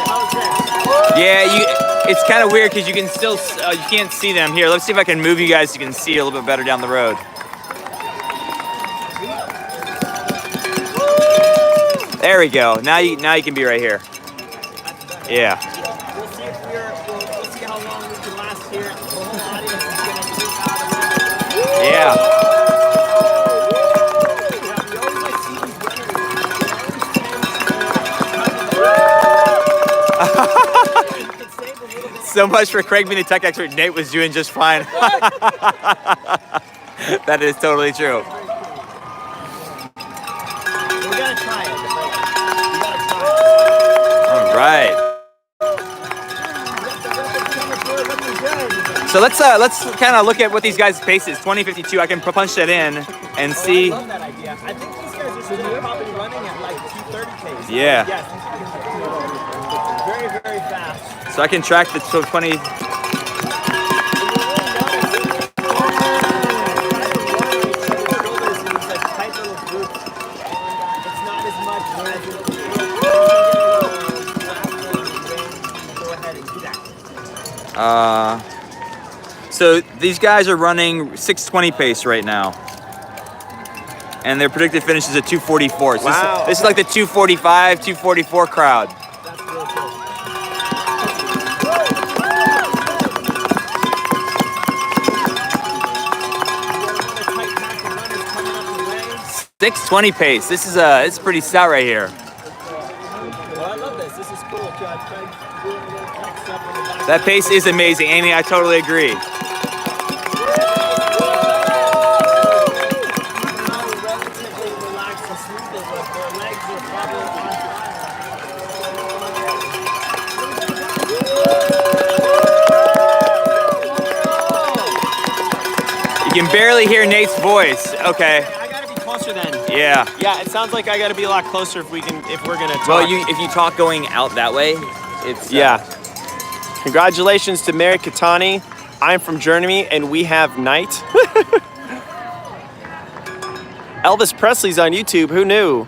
How's that? Yeah, it's kind of weird because you can still you can't see them here. Let's see if I can move you guys so you can see a little bit better down the road. There we go. Now you can be right here. Yeah. We'll see if we'll see how long we can last here. The whole audience is gonna keep out of it. Yeah. so much for Craig being the tech expert. Nate was doing just fine. That is totally true. We gotta try it. All right. So let's kind of look at what these guys' pace is. 20:52. I can punch that in and see. I love that idea. I think these guys are still probably running at like 2:30 pace. Yeah. Yes. Very, very fast. So I can track the 20. So these guys are running 6:20 pace right now. And their predicted finish is at 2:44. So Wow. this is like the 2:45, 2:44 crowd. That's real cool. 6:20 pace. This is it's pretty stout right here. Well, I love this. This is cool. That pace is amazing, Amy. I totally agree. You can barely hear Nate's voice. Okay. I gotta be closer then. Yeah. Yeah, it sounds like I gotta be a lot closer if we're gonna talk. Well, if you talk going out that way, it's Yeah. Congratulations to Mary Katani. I'm from Germany and we have night. Elvis Presley's on YouTube. Who knew?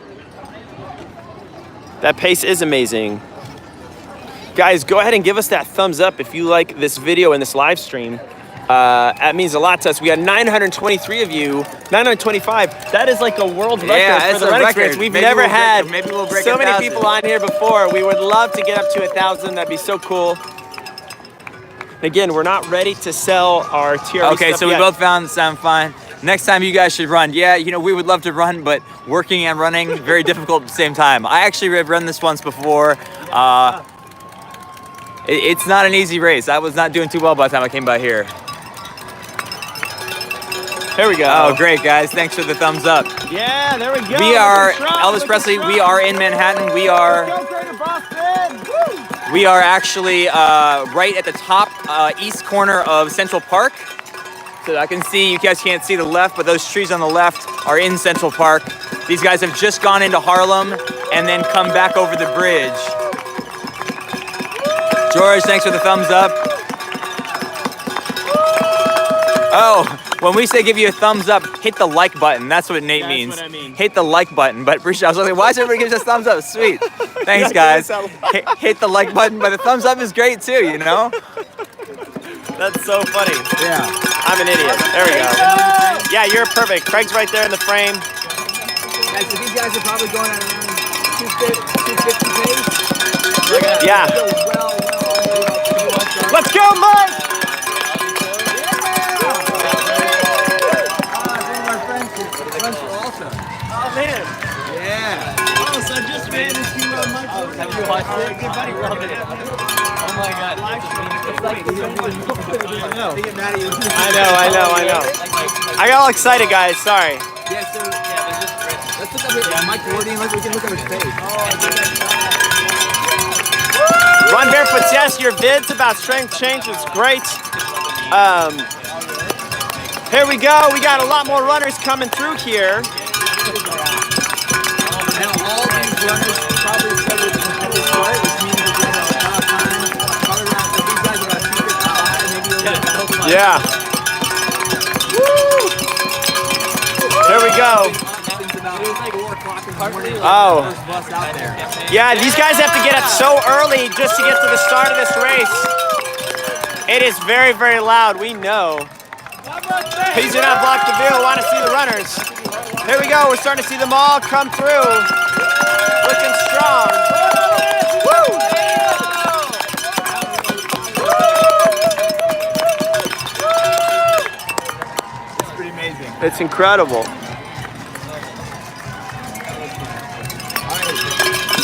That pace is amazing. Guys, go ahead and give us that thumbs up if you like this video and this live stream. That means a lot to us. We got 923 of you, 925. That is like a world record Yeah, for it's the a Run record. Experience. We've Maybe never we'll break- had maybe we'll break so many 1,000. people on here before. We would love to get up to 1,000. That'd be so cool. Again, we're not ready to sell our TRE Okay, stuff so we yet. both sound fine. Next time you guys should run. Yeah, we would love to run, but working and running, very difficult at the same time. I actually have run this once before. It's not an easy race. I was not doing too well by the time I came by here. Here we go. Oh, great, guys. Thanks for the thumbs up. Yeah, there we go. We are Looking strong, Elvis looking Presley. strong. We are in Manhattan. We are Go Greater Boston! Woo! we are actually right at the top east corner of Central Park. So I can see, you guys can't see the left, but those trees on the left are in Central Park. These guys have just gone into Harlem and then come back over the bridge. George, thanks for the thumbs up. Oh, when we say give you a thumbs up, hit the like button. That's what Nate That's means. what I mean. Hit the like button. But appreciate. I was like, why is everybody giving us thumbs up? Sweet. Thanks, guys. Hit the like button, but the thumbs up is great too. That's so funny. Yeah. I'm an idiot. There we go. Yeah, you're perfect. Craig's right there in the frame. Guys, so these guys are probably going at around 250 pace. Yeah. Well. Let's go, Mike! Also. Oh, man. Yeah. Oh, so I just ran into Mike. Oh, have you watched it? Good buddy, love it. Oh my God. It's like I know. I got all excited, guys. Sorry. Yeah, so let's look up here. Mike Gordian, we can look at his face. Run Barefoot, yes, your vids about strength change is great. Here we go. We got a lot more runners coming through here. And all these runners probably said it was a start, which means they're doing a top time. Probably around, so these guys are about 255, maybe a little bit. Yeah. Woo! Here we go. It's about 4 o'clock in the morning. Oh. First bus out there. Yeah, these guys have to get up so early just to get to the start of this race. It is very, very loud, we know. Please do not block the view, want to see the runners. Here we go, we're starting to see them all come through. Looking strong. Woo! It's pretty amazing. It's incredible.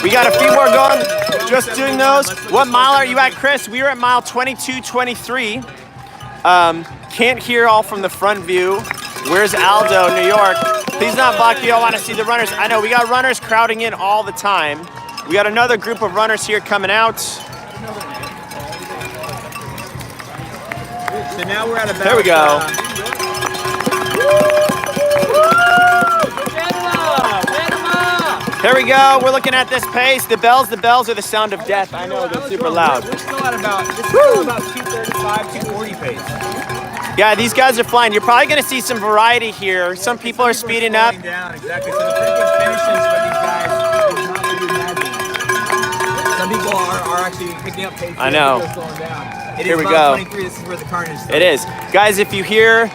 We got a few more going. Just doing those. What mile are you at, Chris? We are at mile 22:23. Can't hear all from the front view. Where's Aldo, New York? Please not block you. I want to see the runners. I know we got runners crowding in all the time. We got another group of runners here coming out. So now we're at about. There we go. Here we go. We're looking at this pace. The bells are the sound of death. I know they're super loud. We're still at about 235, 240 pace. Yeah, these guys are flying. You're probably going to see some variety here. Some people are speeding up. Down, exactly. So the pretty good finishes for these guys is not what you imagine. Some people are actually picking up pace. I know. Slowing down. It Here is we about go. 23. This is where the carnage starts. It is. Guys, if you hear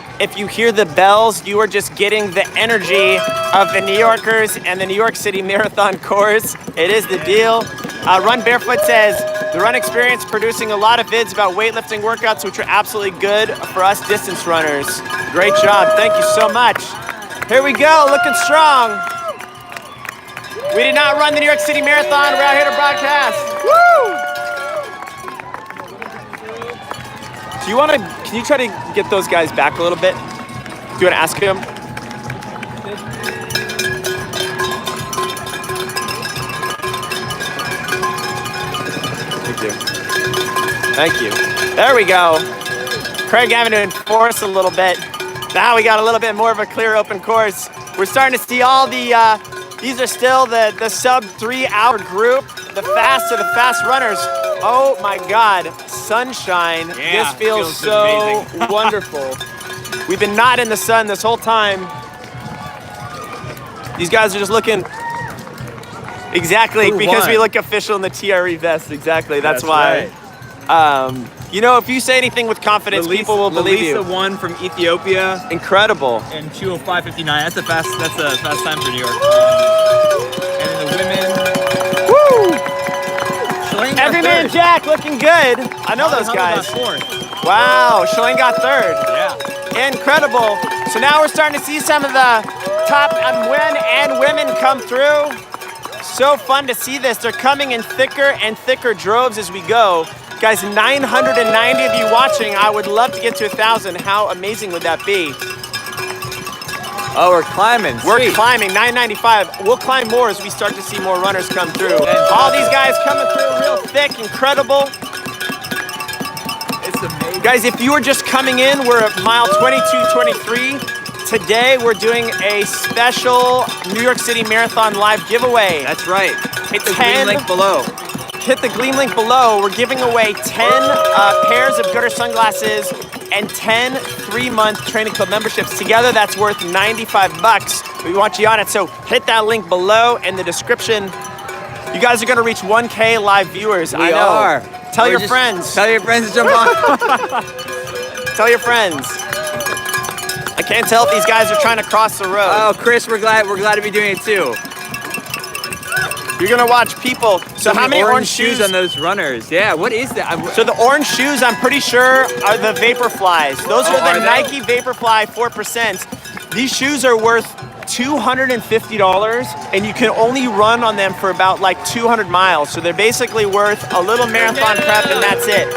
the bells, you are just getting the energy of the New Yorkers and the New York City Marathon course. It is the deal. Run Barefoot says, the Run Experience producing a lot of vids about weightlifting workouts, which are absolutely good for us distance runners. Great job. Thank you so much. Here we go, looking strong. We did not run the New York City Marathon. We're out here to broadcast. Woo! Can you try to get those guys back a little bit? Do you want to ask him? Thank you. Thank you. There we go. Craig having to enforce a little bit. Now we got a little bit more of a clear open course. We're starting to see all the, these are still the sub 3 hour group. The fast runners. Oh my God, sunshine. Yeah, this feels so amazing. wonderful. We've been not in the sun this whole time. These guys are just looking, exactly, Who because won? we look official in the TRE vest, exactly, that's why. right. You know, if you say anything with confidence, people will believe you. Lalisa won from Ethiopia Incredible. in 2:05:59. That's a fast time for New York. And then the women. Woo! Shalane got Everyman third. Jack looking good. I know those guys. Wow, Shalane got third. Yeah. Incredible. So now we're starting to see some of the top men and women come through. So fun to see this. They're coming in thicker and thicker droves as we go. Guys, 990 of you watching. I would love to get to 1,000. How amazing would that be? Oh, we're climbing. We're Sweet. climbing 995. We'll climb more as we start to see more runners come through. All these guys coming through real thick, incredible. It's amazing. Guys, if you are just coming in, we're at mile 22:23. Today, we're doing a special New York City Marathon live giveaway. That's right. Hit the 10 green link below. Hit the Gleam link below. We're giving away 10 pairs of Gooder sunglasses and 10 3-month training club memberships. Together, that's worth $95. We want you on it, so hit that link below in the description. You guys are gonna reach 1K live viewers. I know. are. Tell We're your just- friends. Tell your friends to jump on. Tell your friends. I can't tell if these guys are trying to cross the road. Oh, Chris, we're glad to be doing it too. You're gonna watch people. So how many orange shoes on those runners? Yeah, what is that? So the orange shoes, I'm pretty sure, are the Vaporflies. Those are are the they? Nike Vaporfly 4%. These shoes are worth $250, and you can only run on them for about like 200 miles. So they're basically worth a little marathon prep, and that's it.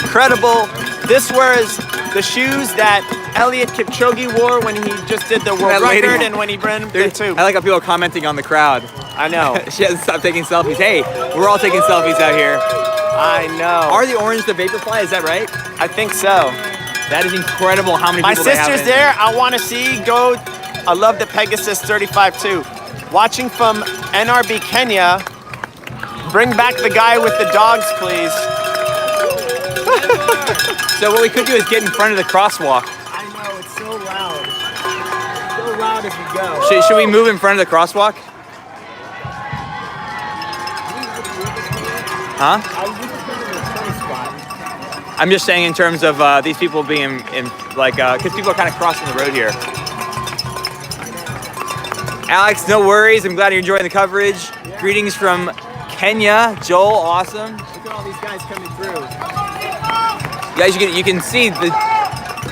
Incredible. This was the shoes that Elliot Kipchoge wore when he just did the world That lady- record, and when he ran the too. I like how people are commenting on the crowd. I know. She hasn't stopped taking selfies. Hey, we're all taking selfies out here. I know. Are the orange the Vaporfly? Is that right? I think so. That is incredible how many My people they have sister's in. there. I want to see. Go. I love the Pegasus 35 too. Watching from NRB Kenya. Bring back the guy with the dogs, please. So what we could do is get in front of the crosswalk. I know, it's so loud. So loud as we go. Should we move in front of the crosswalk? Huh? I was just thinking of a 20 spot. I'm just saying in terms of these people being in like, because people are kind of crossing the road here. Alex, no worries. I'm glad you're enjoying the coverage. Yeah. Greetings from Kenya. Joel, awesome. Look at all these guys coming through. Guys, you can see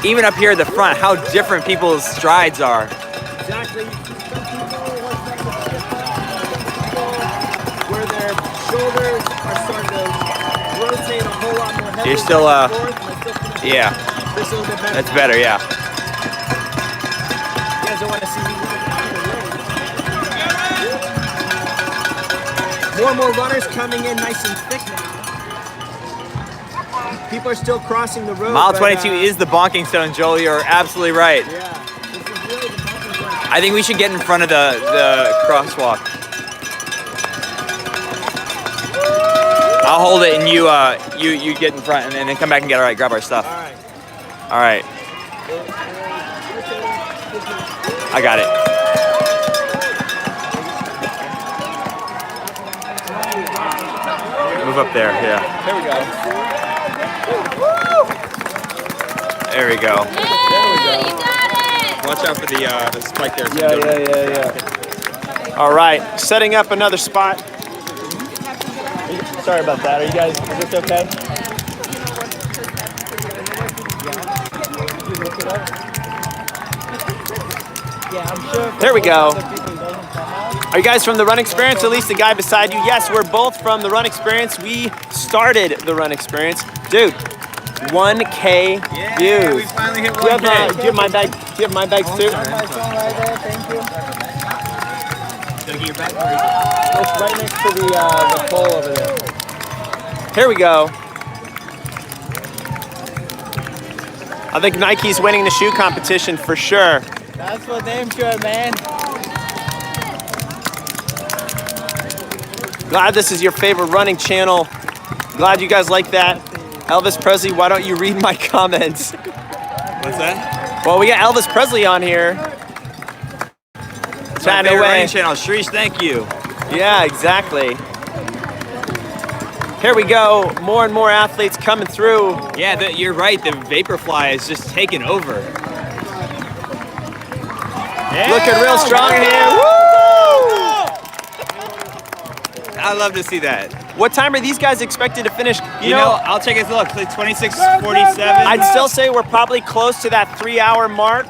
even up here at the front how different people's strides are. Exactly. Some people You're still, yeah, This a little bit better. that's better, yeah. You guys don't want to see me. More and more runners coming in nice and thick now. People are still crossing the road. Mile but, 22 is the bonking stone, Joel. You're absolutely right. Yeah. This is really the bonking stone. I think we should get in front of the crosswalk. I'll hold it and you get in front and then come back and grab our stuff. All right. All right. I got it. Move up there, yeah. Here we go. There we go. Hey, you got it! Watch out for the spike there. Yeah. All right, setting up another spot. Sorry about that. Are you guys, is this okay? Yeah, I'm sure. There we go. Are you guys from the Run Experience? At least the guy beside you. Yes, we're both from the Run Experience. We started the Run Experience. Dude, 1K views. We finally hit Do you 1K. have, do you have my bag? Do you have my bags too? My phone right there. Thank you. It's right next to the pole over there. Here we go. I think Nike's winning the shoe competition for sure. That's for damn sure, man. Glad this is your favorite running channel. Glad you guys like that. Elvis Presley, why don't you read my comments? What's that? Well, we got Elvis Presley on here. It's my Chatting favorite away. running channel. Shrish, thank you. Yeah, exactly. Here we go. More and more athletes coming through. Yeah, you're right. The Vaporfly is just taking over. Looking real strong in here. Woo! I love to see that. What time are these guys expected to finish? You know, I'll take a look. It's like 26:47. I'd still say we're probably close to that 3-hour mark.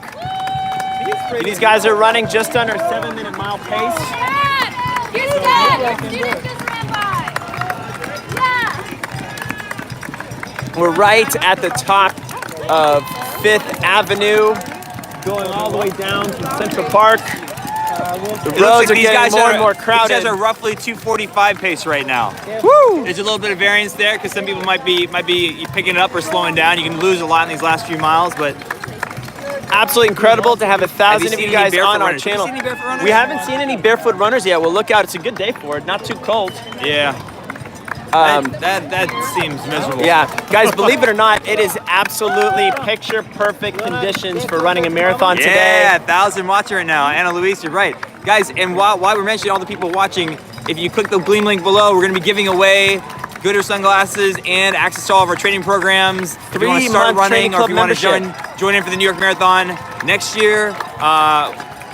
These guys are running just under 7-minute mile pace. Houston! Student just ran by! Yeah! We're right at the top of 5th Avenue, going all the way down to Central Park. The roads are getting more and more crowded. These guys are roughly 2:45 pace right now. Woo! There's a little bit of variance there because some people might be picking it up or slowing down. You can lose a lot in these last few miles, but Absolutely incredible to have 1,000 of seen you any guys barefoot on our runners? Have you channel. seen any barefoot runners? We haven't seen any barefoot runners yet. Well, look out. It's a good day for it. Not too cold. yeah, that seems miserable. Yeah, guys, believe it or not, it is absolutely picture perfect conditions for running a marathon Yeah, today. 1,000 watching right now. Anna Luis, you're right. Guys, and while we're mentioning all the people watching, if you click the Gleam link below, we're going to be giving away Gooder sunglasses and access to all of our training programs. If you want to start 3-month training running or if club you want to membership. join in for the New York Marathon next year,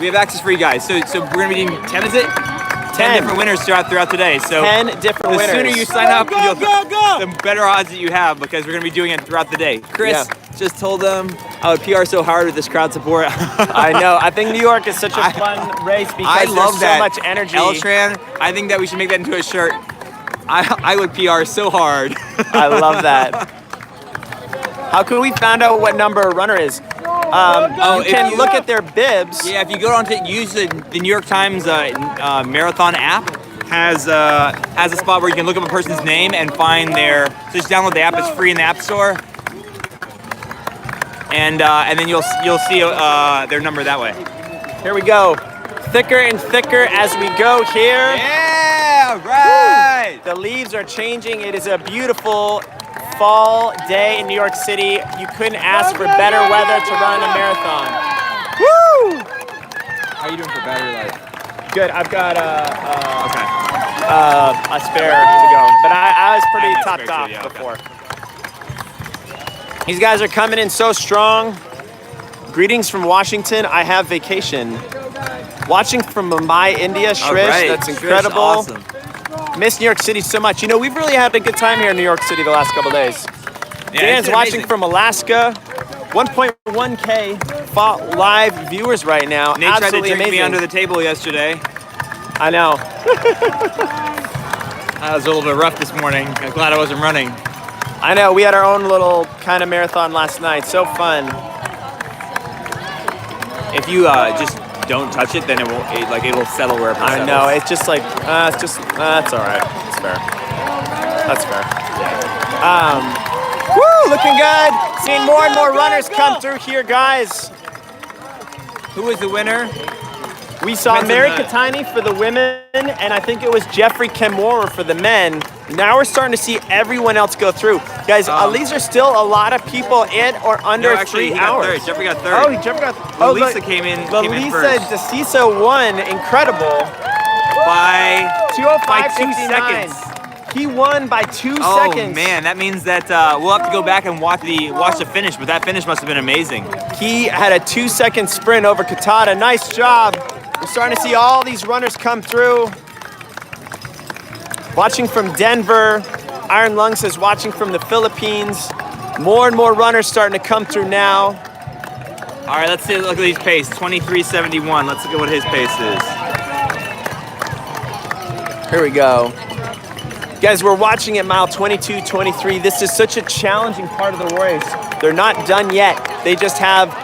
we have access for you guys. So we're going to be doing 10, is it? 10 different winners throughout today. So 10 different the winners. sooner you sign up, the better odds that you have because we're going to be doing it throughout the day. Chris just told them I would PR so hard with this crowd support. I know. I think New York is such a fun race because I love there's that. so much energy. Eltran, I think that we should make that into a shirt. I would PR so hard. I love that. How can we find out what number a runner is? You if can you- look at their bibs. Yeah, if you go on to use the New York Times marathon app, has a spot where you can look up a person's name and find their. So just download the app. It's free in the App Store, and then you'll see their number that way. Here we go. Thicker and thicker as we go here. Yeah, right. The leaves are changing. It is a beautiful fall day in New York City. You couldn't ask for better weather to run a marathon. Woo! How are you doing for battery life? Good. I've got Okay. a spare to go, but I was pretty I had a topped spare off too, yeah, okay. before. These guys are coming in so strong. Greetings from Washington. I have vacation. Watching from Mumbai, India, Shrish. All right. That's Shrish, incredible. awesome. Miss New York City so much. You know, we've really had a good time here in New York City the last couple days. Yeah, Dan's it's watching amazing. from Alaska. 1.1K live viewers right now. Nate tried to Absolutely drink amazing. me under the table yesterday. I know. That was a little bit rough this morning. I'm glad I wasn't running. I know, we had our own little kind of marathon last night. So fun. If you just don't touch it, then it'll settle wherever it I settles. know, it's just like, it's all right. It's fair. That's fair. Woo, looking good. Seeing more and more runners come through here, guys. Who was the winner? We saw Depends Mary on the- Katani for the women, and I think it was Jeffrey Kemora for the men. Now we're starting to see everyone else go through. Guys, these are still a lot of people in or under No, actually, 3 he got hours. third. Jeffrey got third. Oh, Jeffrey got Lalisa came in Lalisa first. DeCiso won, incredible. by 2:05:59. 2 seconds. He won by 2 Oh seconds. man, that means that we'll have to go back and watch the finish, but that finish must have been amazing. He had a 2-second sprint over Katada. Nice job. We're starting to see all these runners come through. Watching from Denver. Iron Lung says watching from the Philippines. More and more runners starting to come through now. All right, let's look at his pace. 23:71. Let's look at what his pace is. Here we go. Guys, we're watching at mile 22:23. This is such a challenging part of the race. They're not done yet. They just have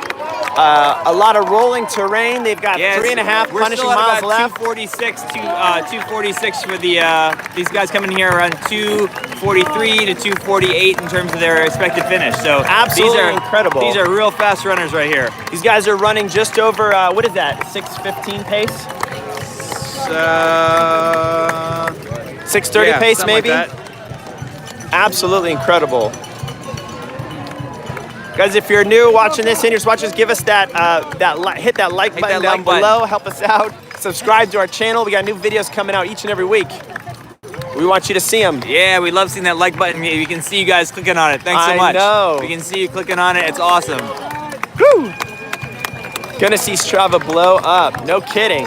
a lot of rolling terrain. They've got 3.5 we're punishing still at miles about left. 246 for these guys coming here around 243 to 248 in terms of their expected finish. So Absolutely these are incredible. These are real fast runners right here. These guys are running just over, what is that, 6:15 pace? 6:30 yeah, pace something maybe? like that. Absolutely incredible. Guys, if you're new watching this and you're just watching us, give us hit that like button that down like button. below. Help us out. Subscribe to our channel. We got new videos coming out each and every week. We want you to see them. Yeah, we love seeing that like button. We can see you guys clicking on it. Thanks so I much. know. We can see you clicking on it. It's awesome. Woo! Gonna see Strava blow up. No kidding.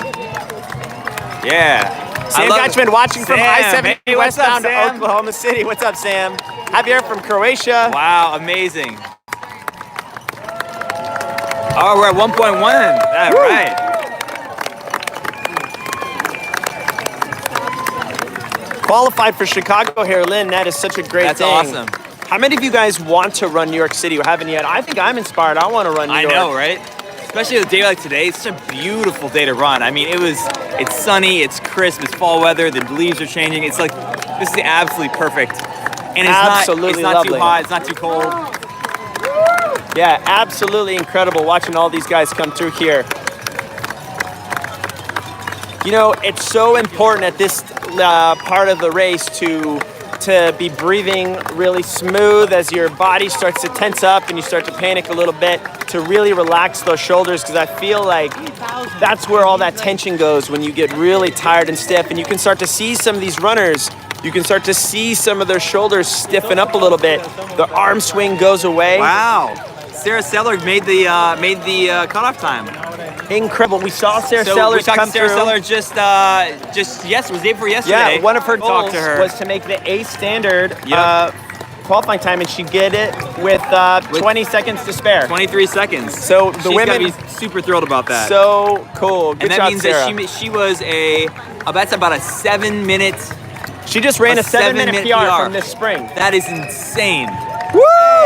Yeah. Sam Dutchman watching from Sam. I-70 Hey, what's up, westbound to Sam? Oklahoma City. What's up, Sam? Javier from Croatia. Wow, amazing. Oh, we're at 1.1. All Woo. right. Qualified for Chicago here, Lynn. That is such a great That's thing. awesome. How many of you guys want to run New York City or haven't yet? I think I'm inspired. I want to run New I York. know, right? Especially a day like today, it's such a beautiful day to run. I mean, it's sunny, it's crisp, it's fall weather, the leaves are changing. It's like, this is absolutely perfect. And it's Absolutely not lovely. too hot, it's not too cold. Yeah, absolutely incredible watching all these guys come through here. You know, it's so important at this part of the race to be breathing really smooth as your body starts to tense up and you start to panic a little bit, to really relax those shoulders, because I feel like that's where all that tension goes when you get really tired and stiff. And you can start to see some of these runners, you can start to see some of their shoulders stiffen up a little bit. The arm swing goes away. Wow. Sarah Seller made the cutoff time. Incredible. We saw Sarah So Sellers we talked come to Sarah through. Seller was the day before yesterday. Yeah, one of her Talked goals to her. was to make the A standard Yep. qualifying time, and she did it with 20 seconds to spare. 23 seconds. So the She's women, gotta be super thrilled about that. so cool. Good and that job, means Sarah. that she was that's about a 7-minute. She just ran a a 7-minute 7-minute PR PR. from this spring. That is insane. Woo!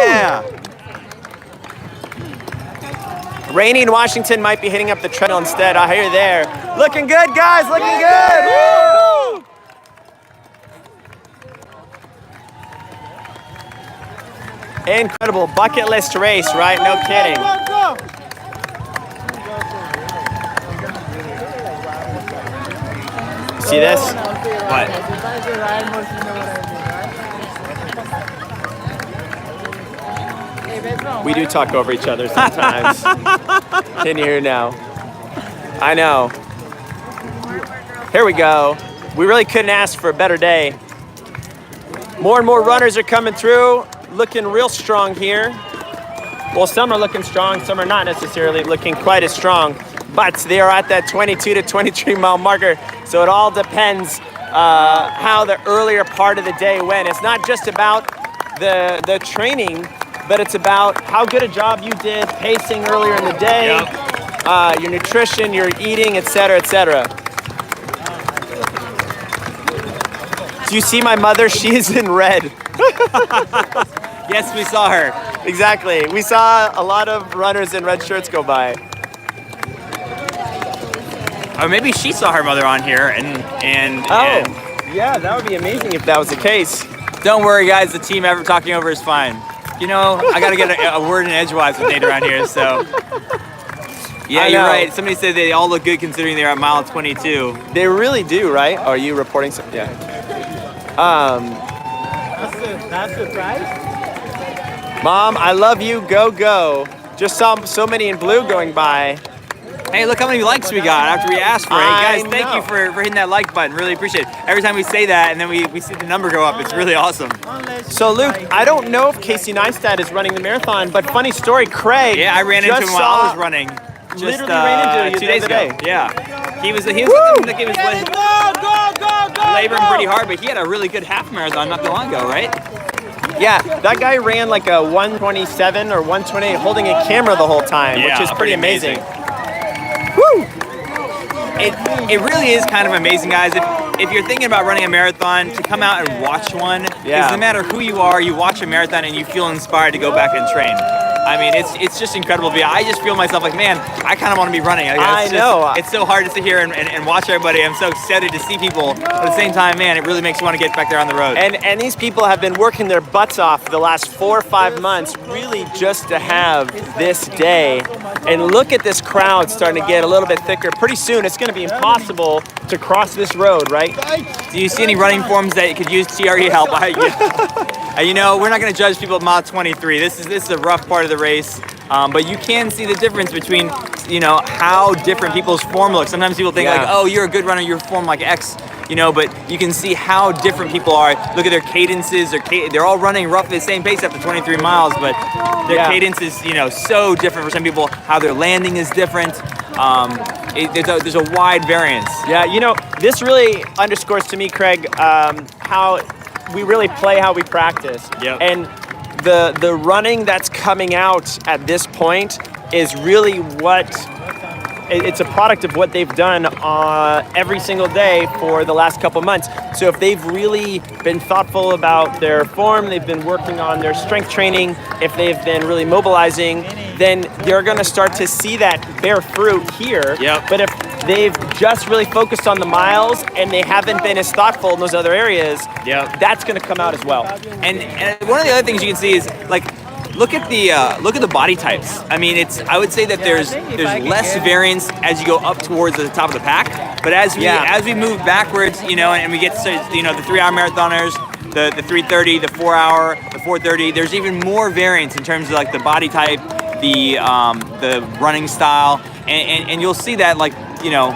Yeah. Rainey in Washington might be hitting up the treadmill instead. I hear you there. Looking good, guys. Looking good. Woo! Incredible bucket list race, right? No kidding. See this? What? We do talk over each other sometimes. Can you hear now? I know. Here we go. We really couldn't ask for a better day. More and more runners are coming through, looking real strong here. Well, some are looking strong, some are not necessarily looking quite as strong, but they are at that 22 to 23 mile marker. So it all depends how the earlier part of the day went. It's not just about the training, but it's about how good a job you did pacing earlier in the day, your nutrition, your eating, etc., etc. Do you see my mother? She is in red. Yes, we saw her. Exactly. We saw a lot of runners in red shirts go by. Or maybe she saw her mother on here and Yeah, that would be amazing if that was the case. don't worry guys, the team ever talking over is fine. You know, I gotta get a word in edgewise with Nate around here, so. Yeah, I you're know. right. Somebody said they all look good considering they're at mile 22. They really do, right? Are you reporting some? Yeah. That's the price? Mom, I love you. Go, go. Just saw so many in blue going by. Hey, look how many likes we got after we asked for it. I Hey, guys, thank you know. for hitting that like button. Really appreciate it. Every time we say that and then we see the number go up, it's really awesome. So, Luke, I don't know if Casey Neistat is running the marathon, but funny story, Craig. Yeah, I ran into just him while I saw- was running. Just Literally ran into you 2 the days other ago. day. Yeah. He was laboring pretty hard, but he had a really good half marathon not too long ago, right? Yeah, that guy ran like a 127 or 128 holding a camera the whole time, Yeah, which is pretty pretty amazing. Woo! It really is kind of amazing, guys. If you're thinking about running a marathon, to come out and watch one, Yeah. because no matter who you are, you watch a marathon and you feel inspired to go back and train. I mean, it's just incredible. I just feel myself like, man, I kind of want to be running. I know. It's so hard to sit here and watch everybody. I'm so excited to see people. But at the same time, man, it really makes you want to get back there on the road. And these people have been working their butts off the last 4 or 5 months really just to have this day. And look at this crowd starting to get a little bit thicker. Pretty soon it's going to be impossible to cross this road, right? Do you see any running forms that could use TRE help? You know, we're not going to judge people at mile 23. This is a rough part of the race, but you can see the difference between, you know, how different people's form looks. Sometimes people think like, oh, you're a good runner, you're form like X, you know, but you can see how different people are. Look at their cadences. They're all running roughly the same pace after 23 miles, but their cadence is, you know, so different for some people. How their landing is different. There's a wide variance. Yeah, you know, this really underscores to me, Craig, how we really play how we practice. Yep. And the running that's coming out at this point is really it's a product of what they've done every single day for the last couple months. So if they've really been thoughtful about their form, they've been working on their strength training, if they've been really mobilizing, then they're gonna start to see that bear fruit here. Yep. But if they've just really focused on the miles and they haven't been as thoughtful in those other areas, Yep. that's gonna come out as well. And one of the other things you can see is like, look at the body types. I mean, I would say that there's less variance as you go up towards the top of the pack. But as we move backwards, you know, and we get to, you know, the 3-hour marathoners, the 3:30, the 4-hour, the 4:30. There's even more variance in terms of like the body type, the running style, and you'll see that like, you know,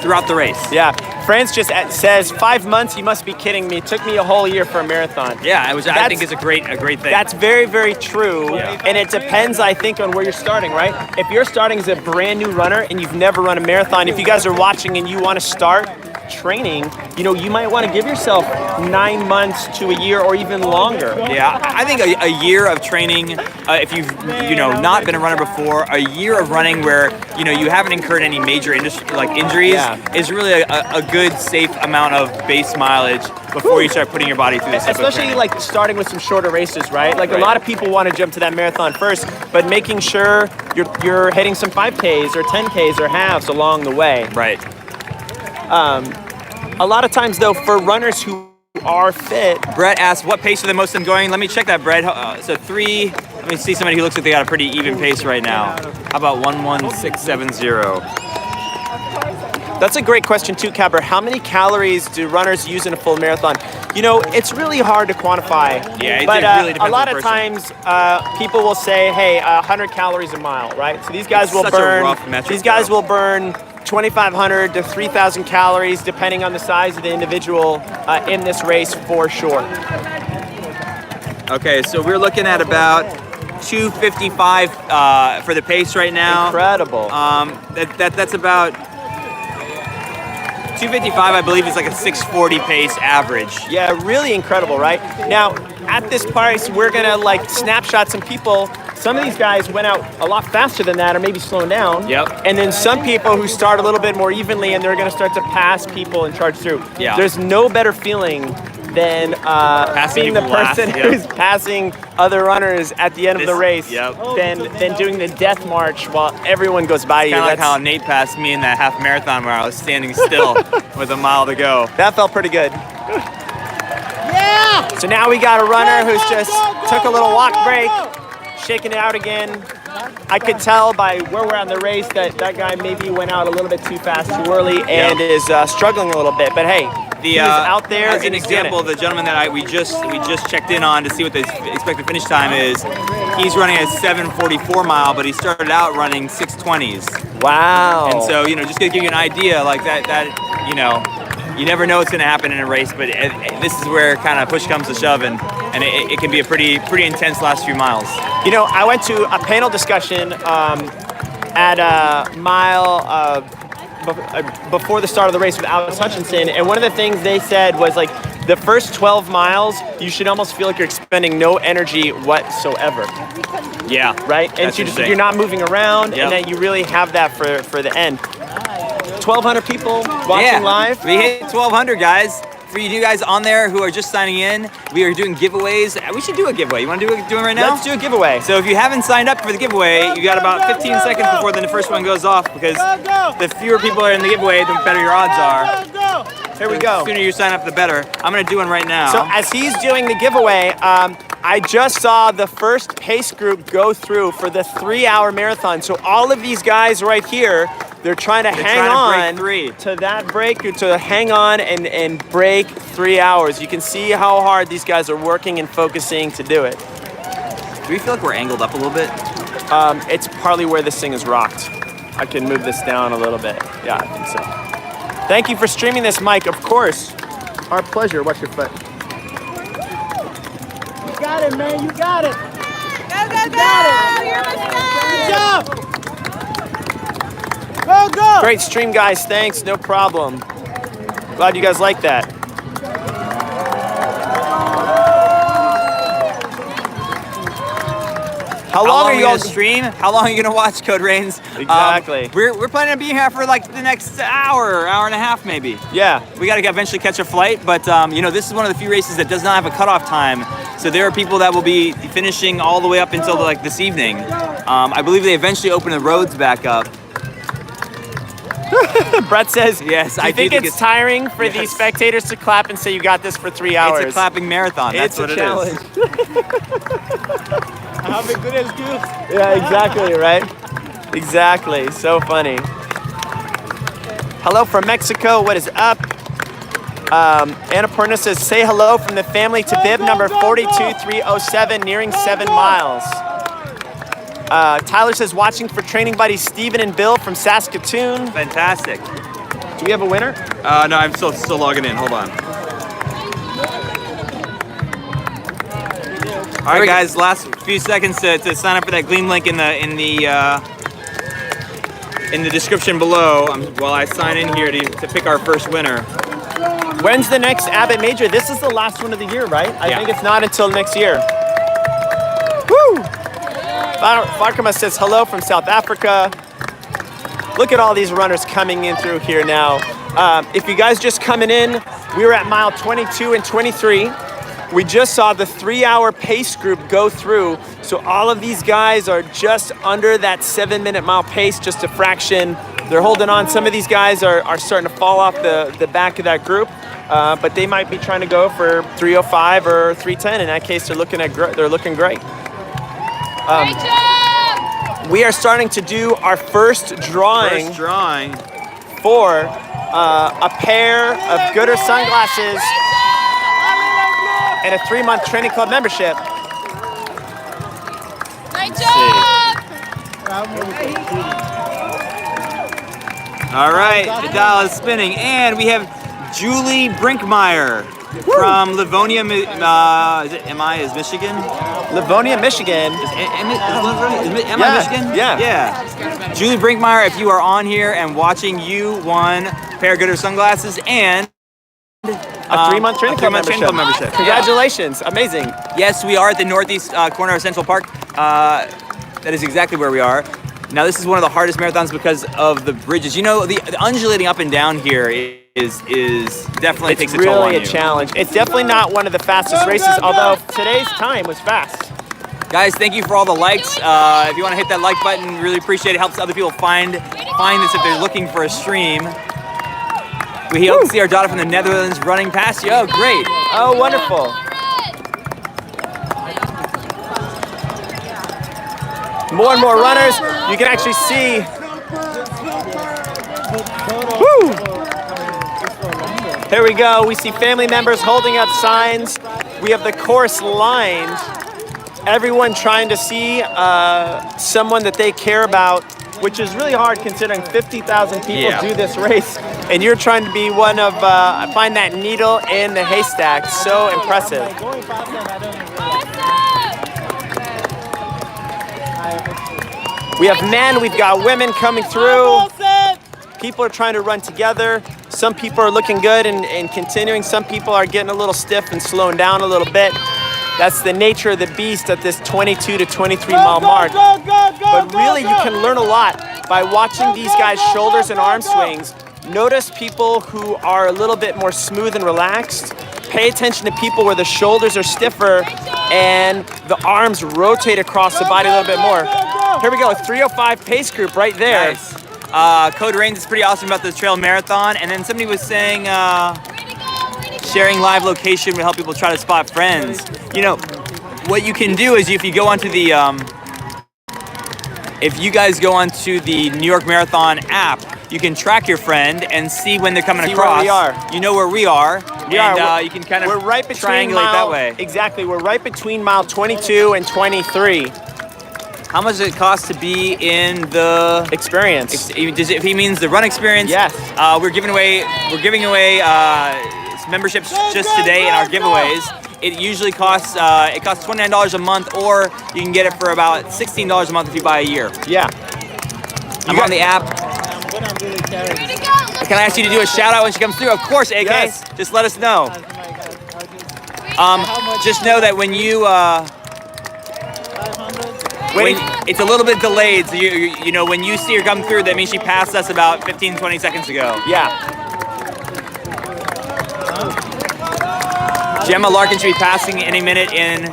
throughout the race. Yeah, France just says 5 months. You must be kidding me. It took me a whole year for a marathon. Yeah, I think it's a great thing. That's very, very true. Yeah. And it depends, I think, on where you're starting, right? If you're starting as a brand new runner and you've never run a marathon, if you guys are watching and you want to start training, you know, you might want to give yourself 9 months to a year or even longer. Yeah, I think a year of training, if you've, you know, not been a runner before, a year of running where, you know, you haven't incurred any major injuries is really a good, safe amount of base mileage before you start putting your body through this type of Especially training. like starting with some shorter races, right? Like Right. a lot of people want to jump to that marathon first, but making sure you're hitting some 5Ks or 10Ks or halves along the way. Right. A lot of times though, for runners who are fit, Brett asked, what pace are the most of them going? Let me check that, Brett. So 3, let me see somebody who looks like they got a pretty even pace right now. How about 1:16.70? that's a great question too, Cabber. How many calories do runners use in a full marathon? You know, it's really hard to quantify. Yeah, it but really depends a lot on the of person. times people will say, hey, 100 calories a mile, right? So these guys It's will such a burn. rough metric, These guys though. will burn 2,500 to 3,000 calories, depending on the size of the individual in this race, for sure. Okay, so we're looking at about 2:55 for the pace right now. Incredible. That's about 2:55, I believe, is like a 6:40 pace average. Yeah, really incredible, right? Now, at this price, we're gonna like snapshot some people. Some of these guys went out a lot faster than that, or maybe slowing down. Yep. And then some people who start a little bit more evenly, and they're gonna start to pass people and charge through. Yeah. There's no better feeling than being the people last, person yep. who's passing other runners at the end of the race Yep. than doing the death march while everyone goes by you. Kind of like That's- how Nate passed me in that half marathon where I was standing still with a mile to go. That felt pretty good. So now we got a runner who's just took a little walk break, shaking it out again. I could tell by where we're on the race that that guy maybe went out a little bit too fast, too early, and is struggling a little bit. But hey, he is out there. As an and he's doing example, it. the gentleman that we just checked in on to see what the expected finish time is, he's running a 7:44 mile, but he started out running 6:20s. Wow. And so, just to give you an idea, like that, you never know what's going to happen in a race, but this is where kind of push comes to shove, and it can be a pretty intense last few miles. I went to a panel discussion at a mile before the start of the race with Alex Hutchinson, and one of the things they said was like the first 12 miles, you should almost feel like you're expending no energy whatsoever. Yeah. Right? And That's so interesting. you're not moving around, Yep. and then you really have that for the end. 1,200 people watching live. We hit 1,200, guys. For you guys on there who are just signing in, we are doing giveaways. We should do a giveaway. You want to do it right now? Let's do a giveaway. So if you haven't signed up for the giveaway, you got about 15 seconds before the first one goes off, because the fewer people are in the giveaway, the better your odds are. Here we The go. sooner you sign up, the better. I'm going to do one right now. So as he's doing the giveaway, I just saw the first pace group go through for the 3-hour marathon. So all of these guys right here, they're trying to hang trying to on break 3. to that break, to hang on and break 3 hours. You can see how hard these guys are working and focusing to do it. Do we feel like we're angled up a little bit? It's partly where this thing is rocked. I can move this down a little bit. Yeah, I think so. Thank you for streaming this, Mike. Of course. Our pleasure. Watch your foot. You got it, man. You got it. Go, go, go! You're my Good son! job. Go, go. Great stream, guys. Thanks. No problem. Glad you guys like that. How long are you gonna all stream? How long are you gonna watch Code Reigns? Exactly. We're planning on being here for like the next hour and a half maybe. Yeah. We got to eventually catch a flight, but this is one of the few races that does not have a cutoff time. So there are people that will be finishing all the way up until like this evening. I believe they eventually open the roads back up. Brett says, Yes, do you I think do think it's tiring for the Yes. spectators to clap and say you got this for 3 hours? It's a clapping marathon. That's It's what a it challenge. I have a good excuse. Yeah, exactly, right? Exactly. So funny. Hello from Mexico. What is up? Annapurna says, say hello from the family to bib number 42307, nearing 7 miles. Tyler says, watching for training buddies Steven and Bill from Saskatoon. Fantastic. Do we have a winner? No, I'm still logging in. Hold on. All right, guys. Last few seconds to sign up for that Gleam link in the description below. While I sign in here to pick our first winner. When's the next Abbott Major? This is the last one of the year, right? I Yeah. think it's not until next year. Woo! Farkama says hello from South Africa. Look at all these runners coming in through here now. If you guys just coming in, we were at mile 22 and 23. We just saw the 3-hour pace group go through. So all of these guys are just under that 7-minute mile pace, just a fraction. They're holding on. Some of these guys are starting to fall off the back of that group, but they might be trying to go for 3:05 or 3:10. In that case, they're looking great. Great job! We are starting to do our first drawing First drawing. for a pair of Gooder sunglasses and a 3-month training club membership. Great job! All right, the dial is spinning, and we have Julie Brinkmeyer from Livonia, is Michigan? Livonia, Michigan. Am I Yeah, Michigan? yeah. Yeah. Julie Brinkmeyer, if you are on here and watching, you won a pair of Gooder sunglasses and A 3-month training club membership. Congratulations. Amazing. Yes, we are at the northeast corner of Central Park. That is exactly where we are. Now, this is one of the hardest marathons because of the bridges. You know, the undulating up and down here is definitely It's takes a toll on really you. a challenge. It's definitely not one of the fastest races, although today's time was fast. Guys, thank you for all the likes. If you want to hit that like button, really appreciate it. Helps other people find this if they're looking for a stream. We hope to see our daughter from the Netherlands running past you. Oh, great. Oh, wonderful. More and more runners. You can actually see. Woo! Here we go. We see family members holding up signs. We have the course lined. Everyone trying to see someone that they care about, which is really hard considering 50,000 people do this race. And you're trying to be one of, find that needle in the haystack. So impressive. We have men, we've got women coming through. People are trying to run together. Some people are looking good and continuing. Some people are getting a little stiff and slowing down a little bit. That's the nature of the beast at this 22 to 23 mile mark. But really, you can learn a lot by watching these guys' shoulders and arm swings. Notice people who are a little bit more smooth and relaxed. Pay attention to people where the shoulders are stiffer and the arms rotate across the body a little bit more. Here we go, 305 pace group right there. Nice. Code Reigns is pretty awesome about the trail marathon. And then somebody was saying sharing live location will help people try to spot friends. You know, what you can do is if you go onto the, if you guys go onto the New York Marathon app, you can track your friend and see when they're coming across. Where we are. You know where we are. We are. You can kind of we're right between triangulate that way. Exactly, we're right between mile 22 and 23. How much does it cost to be in the Experience. If he means the run experience, Yes. we're giving away memberships just today in our giveaways. It usually costs $29 a month, or you can get it for about $16 a month if you buy a year. Yeah. I'm on the app. Can I ask you to do a shout out when she comes through? Of course, AK. Yes. Just let us know. Just know that when you it's a little bit delayed, so you know when you see her come through, that means she passed us about 15-20 seconds ago. Yeah. Gemma Larkin should be passing any minute in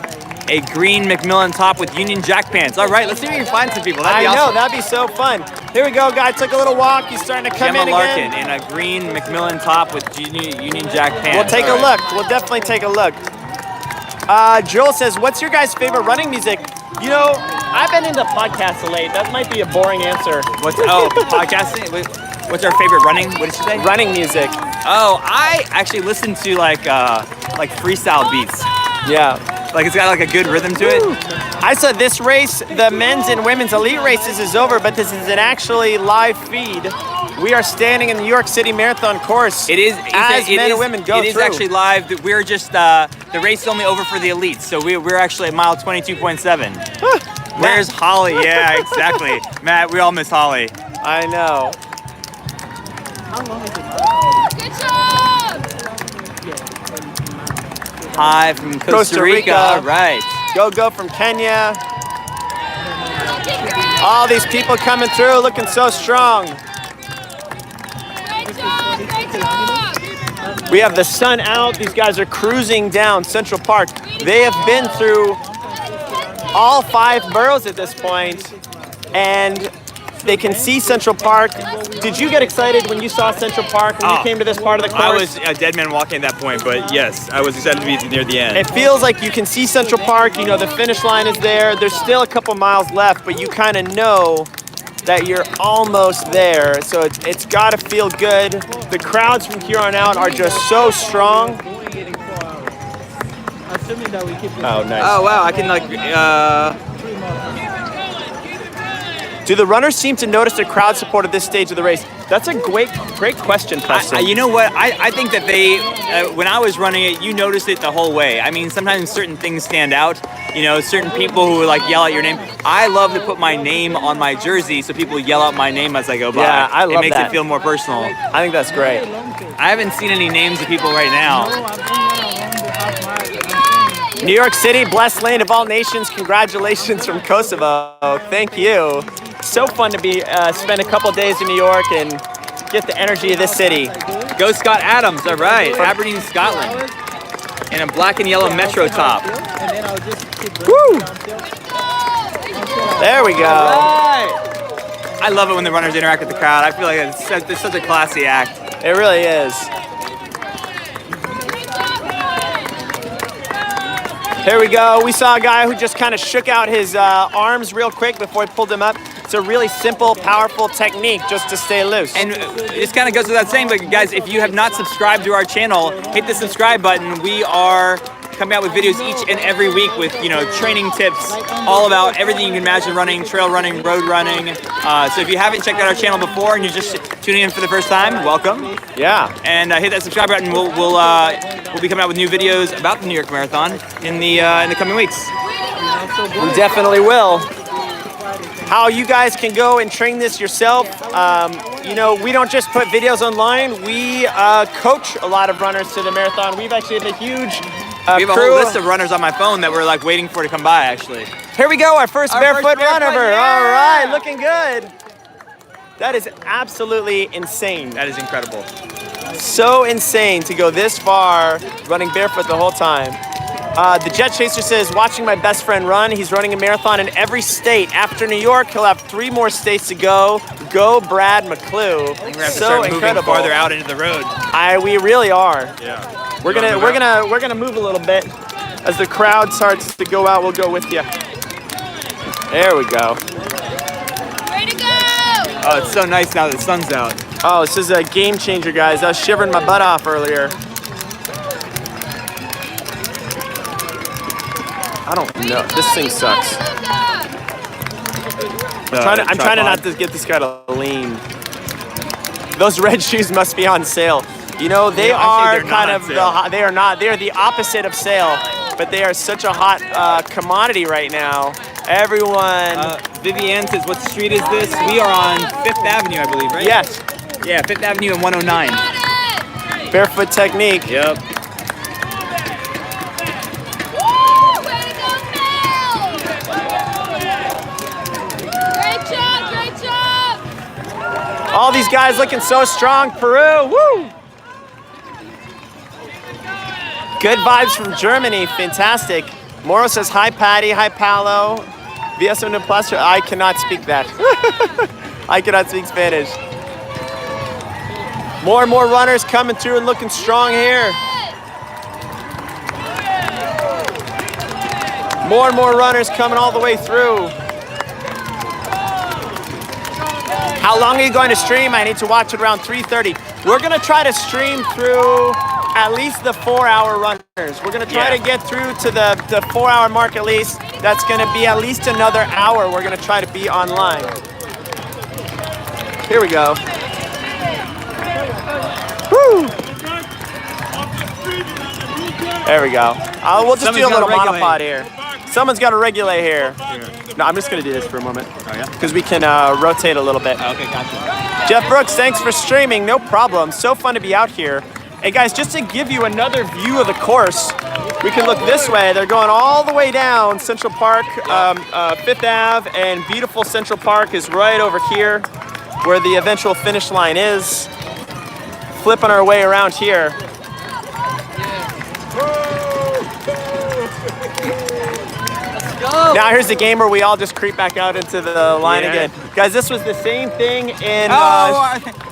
a green Macmillan top with Union Jack pants. All right, let's see if we can find some people. That'd be I know, awesome. that'd be so fun. Here we go, guys. Took a little walk. He's starting to come Gemma in Larkin again. in a green Macmillan top with Union Jack pants. We'll take All a right. look. We'll definitely take a look. Joel says, what's your guys' favorite running music? You know, I've been into podcasts of late. That might be a boring answer. Podcasting? What's our favorite running? What did you say? Running music. Oh, I actually listen to like freestyle beats. Yeah. Like it's got like a good rhythm to it. I saw this race, the men's and women's elite races is over, but this is an actually live feed. We are standing in the New York City Marathon course. It is as men and women go It is through. actually live. We're just the race is only over for the elites, so we're actually at mile 22.7. Where's Holly? Yeah, exactly. Matt, we all miss Holly. I know. Good job! Hi from Costa Costa Rica. Rica. Right. Go from Kenya. All these people coming through looking so strong. Great job! Great job! We have the sun out. These guys are cruising down Central Park. They have been through all 5 boroughs at this point, and they can see Central Park. Did you get excited when you saw Central Park when you came to this part of the course? I was a dead man walking at that point, but yes, I was excited to be near the end. It feels like you can see Central Park. You know, the finish line is there. There's still a couple miles left, but you kind of know that you're almost there. So it's got to feel good. The crowds from here on out are just so strong. Assuming that we keep this. Oh, nice. Oh wow, I can like Do the runners seem to notice the crowd support at this stage of the race? That's a great question, Preston. you know what? I think that they, when I was running it, you noticed it the whole way. I mean, sometimes certain things stand out. You know, certain people who like yell out your name. I love to put my name on my jersey so people yell out my name as I go by. Yeah, I love It makes that. it feel more personal. I think that's great. I haven't seen any names of people right now. New York City, blessed land of all nations. Congratulations from Kosovo. Thank you. So fun to be spend a couple days in New York and get the energy of this city. Go Scott Adams, all right. Aberdeen, Scotland. In a black and yellow Metro top. And then I'll just keep Woo! downhill. There we go. I love it when the runners interact with the crowd. I feel like it's such a classy act. It really is. Here we go. We saw a guy who just kind of shook out his arms real quick before he pulled them up. It's a really simple, powerful technique just to stay loose. And this kind of goes without saying, but guys, if you have not subscribed to our channel, hit the subscribe button. We are coming out with videos each and every week with, you know, training tips, all about everything you can imagine running, trail running, road running. So if you haven't checked out our channel before and you're just tuning in for the first time, welcome. Yeah. And hit that subscribe button. We'll be coming out with new videos about the New York Marathon in the coming weeks. We definitely will. How you guys can go and train this yourself. You know, we don't just put videos online. We coach a lot of runners to the marathon. We've actually had a huge We have a crew. whole list of runners on my phone that we're like waiting for to come by, actually. Here we go, our first barefoot runner. yeah! All right, looking good. That is absolutely insane. That is incredible. So insane to go this far running barefoot the whole time. The Jet Chaser says, watching my best friend run. He's running a marathon in every state. After New York, he'll have 3 more states to go. Go Brad McClue. We're gonna have to So start incredible. moving farther out into the road. We really are. Yeah. We're gonna move a little bit. As the crowd starts to go out, we'll go with you. There we go. Way to go! Oh, it's so nice now that the sun's out. Oh, this is a game changer, guys. I was shivering my butt off earlier. I don't know. This thing sucks. I'm trying to not to get this guy to lean. Those red shoes must be on sale. You know, they Yeah, are actually, they're kind not of on sale. they are not. They are the opposite of sale, but they are such a hot commodity right now. Everyone. Vivienne says, what street is this? We are on 5th Avenue, I believe, right? Yes. Yeah, 5th Avenue and 109. Barefoot technique. Yep. Way to go, Phil! Great job, great job! All these guys looking so strong. Peru. Woo! Good vibes from Germany. Fantastic. Moro says, hi, Patty. Hi, Paolo. VSM de Plaster. I cannot speak that. I cannot speak Spanish. More and more runners coming through and looking strong here. More and more runners coming all the way through. How long are you going to stream? I need to watch it around 3:30. We're gonna try to stream through at least the 4-hour runners. We're gonna try to get through to the 4-hour mark at least. That's gonna be at least another hour. We're gonna try to be online. Here we go. Woo! There we go. We'll just do a little monopod here. Someone's got to regulate here. No, I'm just going to do this for a moment. Oh, yeah? Because we can rotate a little bit. Okay, gotcha. Jeff Brooks, thanks for streaming. No problem. So fun to be out here. Hey, guys, just to give you another view of the course, we can look this way. They're going all the way down Central Park, 5th Ave, and beautiful Central Park is right over here where the eventual finish line is. Flipping our way around here. Now here's the game where we all just creep back out into the line again. Guys, this was the same thing in...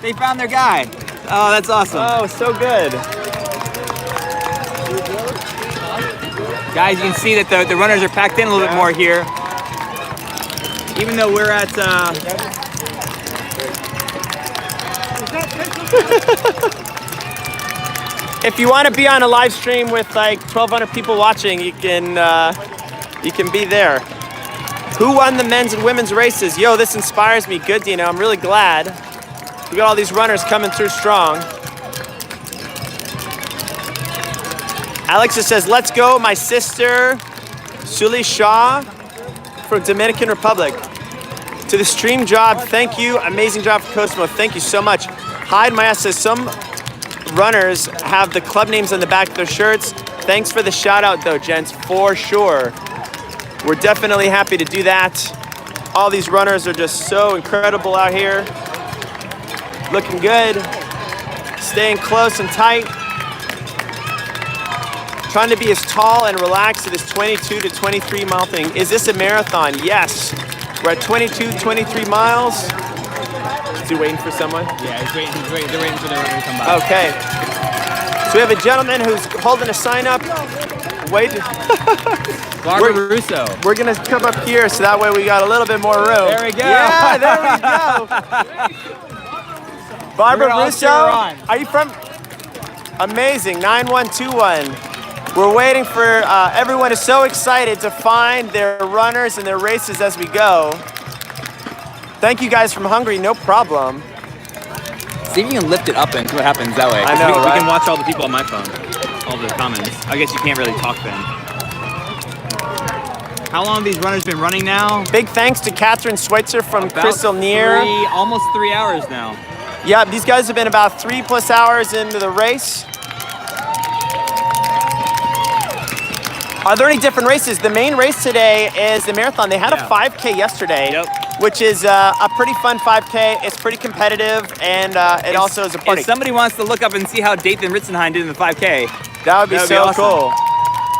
They found their guy. Oh, that's awesome. Oh, so good. Guys, you can see that the runners are packed in a little bit more here. Even though we're at... If you want to be on a live stream with like 1,200 people watching, you can be there. Who won the men's and women's races? Yo, this inspires me. Good, Dino. I'm really glad. We got all these runners coming through strong. Alexa says, let's go. My sister, Suli Shaw from Dominican Republic. To the stream job, thank you. Amazing job for Cosmo. Thank you so much. Hyde Maya says, some runners have the club names on the back of their shirts. Thanks for the shout out though, gents, for sure. We're definitely happy to do that. All these runners are just so incredible out here. Looking good. Staying close and tight. Trying to be as tall and relaxed at this 22 to 23 mile thing. Is this a marathon? Yes. We're at 22, 23 miles. Is he waiting for someone? Yeah, he's waiting. They're waiting for the runner to come by. Okay. So we have a gentleman who's holding a sign up. Wait. Barbara Russo. We're gonna come up here so that way we got a little bit more room. There we go. Yeah, there we go. Barbara We're gonna all Russo, cheer her on. are you from? Amazing, 9121. We're waiting for, everyone is so excited to find their runners and their races as we go. Thank you guys from Hungary, no problem. See if you can lift it up and see what happens that way. I know, we right? can watch all the people on my phone, all the comments. I guess you can't really talk then. How long have these runners been running now? Big thanks to Catherine Schweitzer from About Crystal Near. almost 3 hours now. Yeah, these guys have been about 3+ hours into the race. Are there any different races? The main race today is the marathon. They had a 5K yesterday, which is a pretty fun 5K. It's pretty competitive, and it also is a party. If somebody wants to look up and see how Dathan Ritzenheim did in the 5K, That would be so awesome. cool.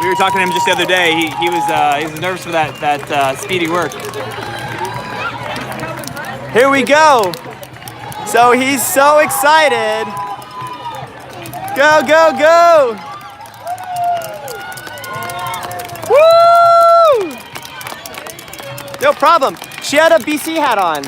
We were talking to him just the other day. He was nervous for that speedy work. Here we go. So he's so excited. Go, go, go. Woo! No problem. She had a BC hat on.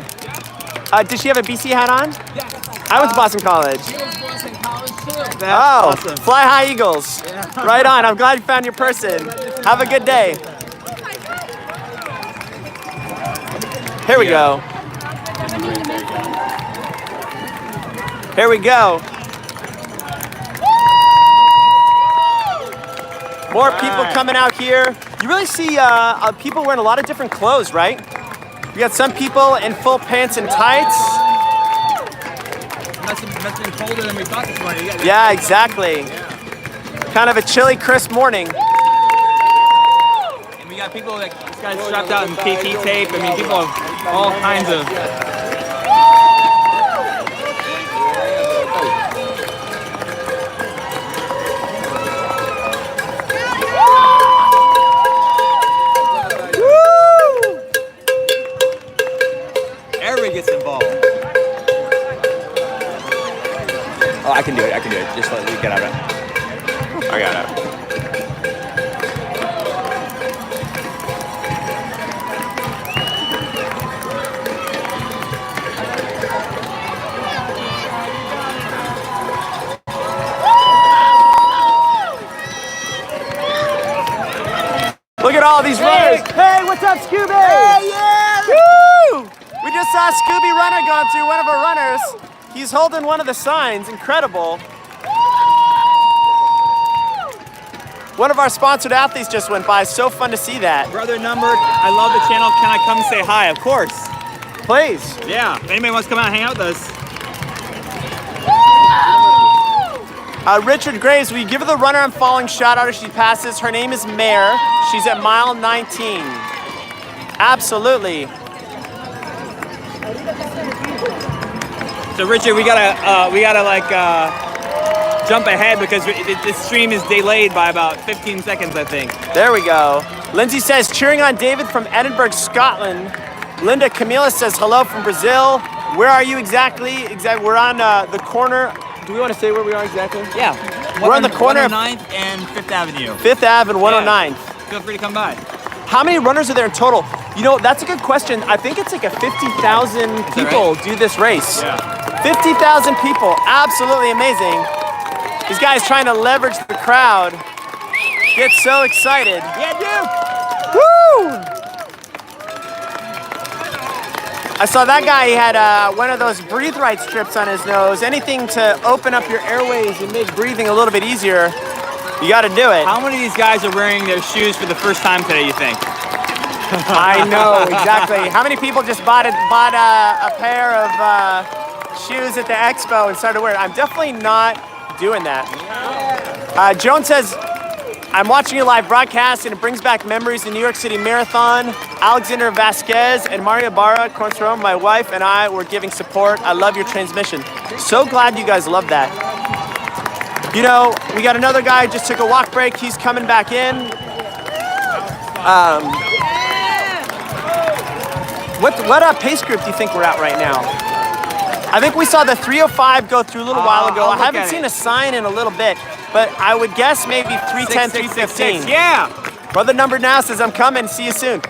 Did she have a BC hat on? Yes. I went to Boston College. She was Boston College too. Oh, awesome. Fly high Eagles. Right on. I'm glad you found your person. Have a good day. Here we go. Here we go. More people coming out here. You really see people wearing a lot of different clothes, right? You got some people in full pants and tights. Must have been colder than we thought this morning. Yeah, exactly. Kind of a chilly, crisp morning. And we got people like this guy's strapped out in KT tape. I mean, people have all kinds of. Everybody gets involved. Oh, I can do it. I can do it. Just let me get out of it. I got it. Look at all these runners. Hey, what's up, Scooby? Hey, yeah! Woo! We just saw Scooby Runner going through one of our runners. He's holding one of the signs. Incredible. One of our sponsored athletes just went by. So fun to see that. Brother numbered. I love the channel. Can I come say hi? Of course. Please. Yeah. If anybody wants to come out and hang out with us. Richard Graves, will you give her the runner I'm following shout out as she passes? Her name is Mare. She's at mile 19. Absolutely. So Richard, we gotta jump ahead because this stream is delayed by about 15 seconds, I think. There we go. Lindsay says, cheering on David from Edinburgh, Scotland. Linda Camila says, hello from Brazil. Where are you exactly? We're on the corner. Do we want to say where we are exactly? Yeah. We're on the corner of 109th and 5th Avenue. 5th Ave and 109th. Feel free to come by. How many runners are there in total? You know, that's a good question. I think it's like a 50,000 people do this race. Yeah. 50,000 people. Absolutely amazing. These guys trying to leverage the crowd. Get so excited. Yeah, dude. Woo! I saw that guy, he had one of those breathe right strips on his nose. Anything to open up your airways and make breathing a little bit easier, you got to do it. How many of these guys are wearing their shoes for the first time today, you think? I know, exactly. How many people just bought a pair of shoes at the expo and started wearing it? I'm definitely not doing that. Joan says, I'm watching a live broadcast and it brings back memories of the New York City Marathon. Alexander Vasquez and Maria Barra Contreras, my wife, and I were giving support. I love your transmission. So glad you guys love that. You know, we got another guy, just took a walk break. He's coming back in. What pace group do you think we're at right now? I think we saw the 305 go through a little while ago. I haven't seen a sign in a little bit, but I would guess maybe 310, 315. Yeah. Brother number now says, I'm coming, see you soon.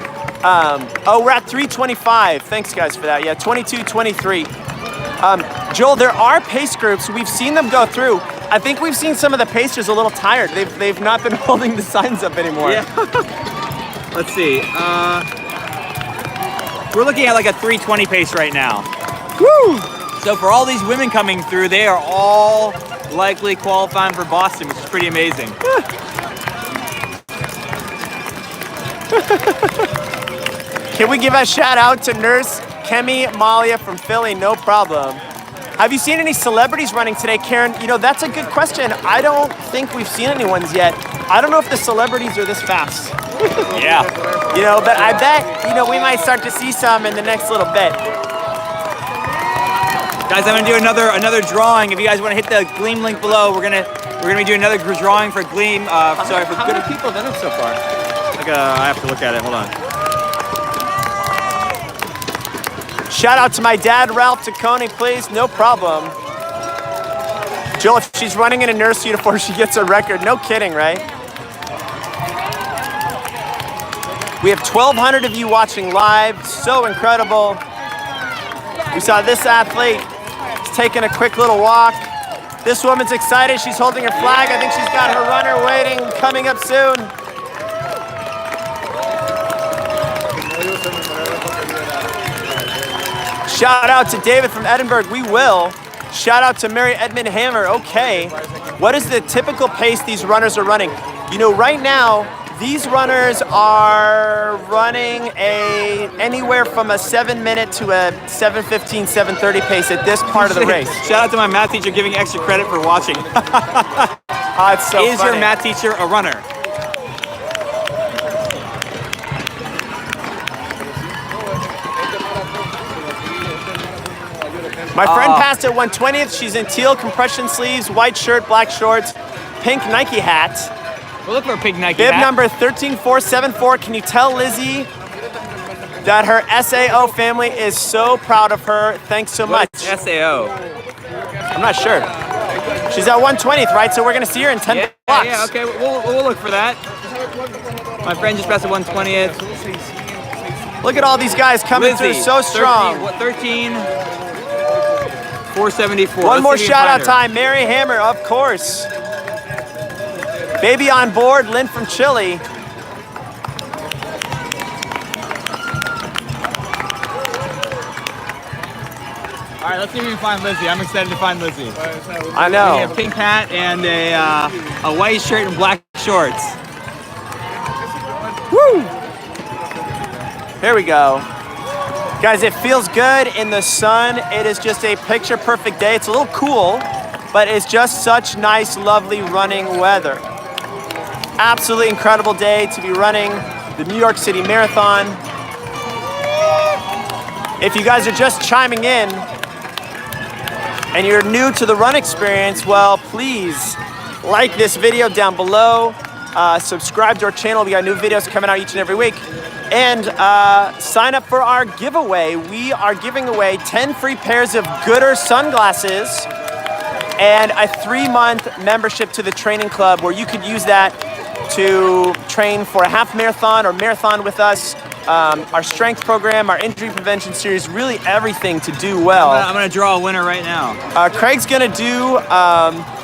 We're at 325. Thanks guys for that. Yeah, 22, 23. Joel, there are pace groups. We've seen them go through. I think we've seen some of the pacers a little tired. They've not been holding the signs up anymore. Yeah. Let's see. We're looking at like a 320 pace right now. Woo! So for all these women coming through, they are all likely qualifying for Boston, which is pretty amazing. Can we give a shout out to Nurse Kemi Malia from Philly? No problem. Have you seen any celebrities running today, Karen? You know, that's a good question. I don't think we've seen anyone's yet. I don't know if the celebrities are this fast. Yeah. You know, but I bet, you know, we might start to see some in the next little bit. Guys, I'm gonna do another drawing. If you guys want to hit the Gleam link below, we're gonna be doing another drawing for Gleam. How many people have done it so far? I have to look at it. Hold on. Shout out to my dad, Ralph Taccone, please. No problem. Jill, if she's running in a nurse uniform, she gets a record. No kidding, right? We have 1,200 of you watching live. So incredible. We saw this athlete taking a quick little walk. This woman's excited. She's holding her flag. I think she's got her runner waiting, coming up soon. Shout out to David from Edinburgh. We will. Shout out to Mary Edmund Hammer. Okay. What is the typical pace these runners are running? You know, right now, these runners are running anywhere from a 7-minute to a 7:15, 7:30 pace at this part of the race. Shout out to my math teacher giving extra credit for watching. It's so Is funny. your math teacher a runner? My friend passed at 120th. She's in teal compression sleeves, white shirt, black shorts, pink Nike hat. We'll look for a pink Nike Bib hat. number 13474. Can you tell Lizzie that her SAO family is so proud of her? Thanks so much. What is SAO? I'm not sure. She's at 120th, right? So we're gonna see her in 10 blocks. Yeah, okay, we'll look for that. My friend just passed at 120th. Look at all these guys coming through so strong. 474. One Let's more see if we can shout out find her. time. Mary Hammer, of course. Baby on board, Lynn from Chile. All right, let's see if we can find Lizzie. I'm excited to find Lizzie. I We know. have a pink hat and a white shirt and black shorts. Woo! Here we go. Guys, it feels good in the sun. It is just a picture perfect day. It's a little cool, but it's just such nice, lovely running weather. Absolutely incredible day to be running the New York City Marathon. If you guys are just chiming in and you're new to the run experience, well, please like this video down below. Subscribe to our channel. We got new videos coming out each and every week. And sign up for our giveaway. We are giving away 10 free pairs of Gooder sunglasses and a 3-month membership to the training club where you could use that to train for a half marathon or marathon with us. Our strength program, our injury prevention series, really everything to do well. I'm gonna draw a winner right now. Craig's gonna do,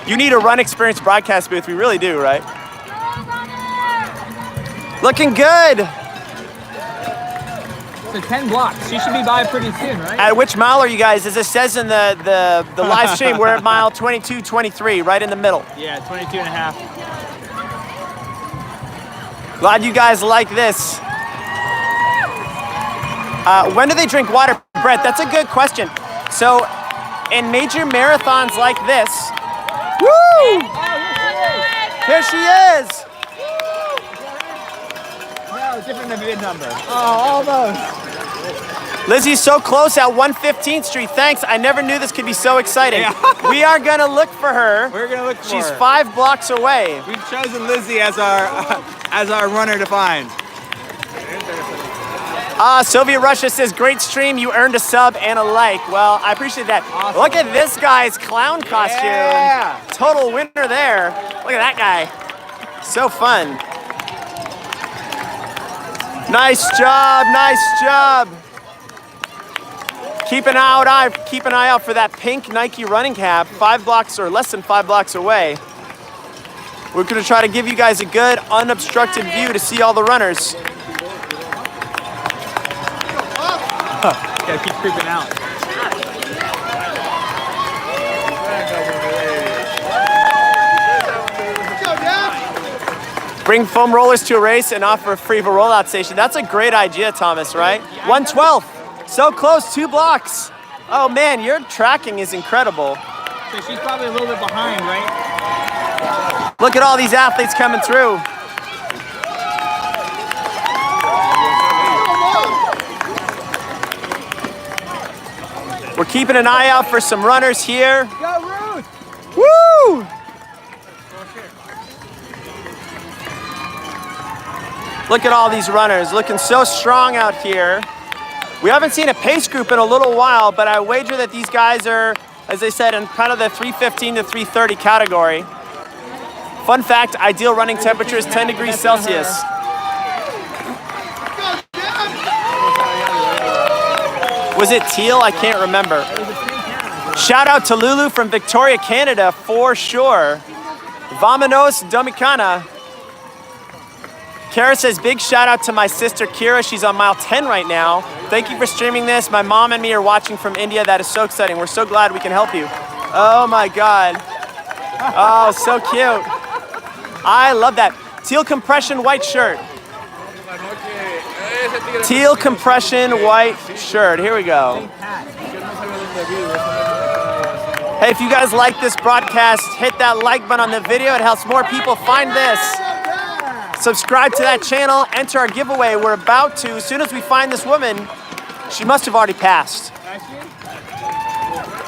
you need a Run Experience broadcast booth. We really do, right? Looking good. So 10 blocks. She should be by pretty soon, right? At which mile are you guys? As it says in the live stream, we're at mile 22, 23, right in the middle. Yeah, 22 and a half. Glad you guys like this. When do they drink water? Brett, that's a good question. So, in major marathons like this, woo! Here she is! a different mid number. Oh, almost. Lizzie's so close at 115th Street. Thanks. I never knew this could be so exciting. Yeah. We are gonna look for her. We're gonna look for She's her. 5 blocks away. We've chosen Lizzie as our runner to find. Sylvia Russia says, great stream. You earned a sub and a like. Well, I appreciate that. Awesome. Look at this guy's clown costume. Yeah. Total winner there. Look at that guy. So fun. Nice job. Nice job. Keep an eye out for that pink Nike running cap, 5 blocks or less than 5 blocks away. We're gonna try to give you guys a good unobstructed view to see all the runners. Gotta keep creeping out. Bring foam rollers to a race and offer a free rollout station. That's a great idea, Thomas, right? 112. So close, 2 blocks. Oh man, your tracking is incredible. So she's probably a little bit behind, right? Look at all these athletes coming through. We're keeping an eye out for some runners here. Go, Ruth! Woo! Look at all these runners, looking so strong out here. We haven't seen a pace group in a little while, but I wager that these guys are, as I said, in kind of the 315 to 330 category. Fun fact, ideal running temperature is 10 degrees Celsius. Was it teal? I can't remember. Shout out to Lulu from Victoria, Canada, for sure. Vamanos Dominicana. Kara says, big shout out to my sister Kira. She's on mile 10 right now. Thank you for streaming this. My mom and me are watching from India. That is so exciting. We're so glad we can help you. Oh my God. Oh, so cute. I love that. Teal compression white shirt. Teal compression white shirt. Here we go. Hey, if you guys like this broadcast, hit that like button on the video. It helps more people find this. Subscribe to that channel, enter our giveaway. We're about to, as soon as we find this woman, she must have already passed.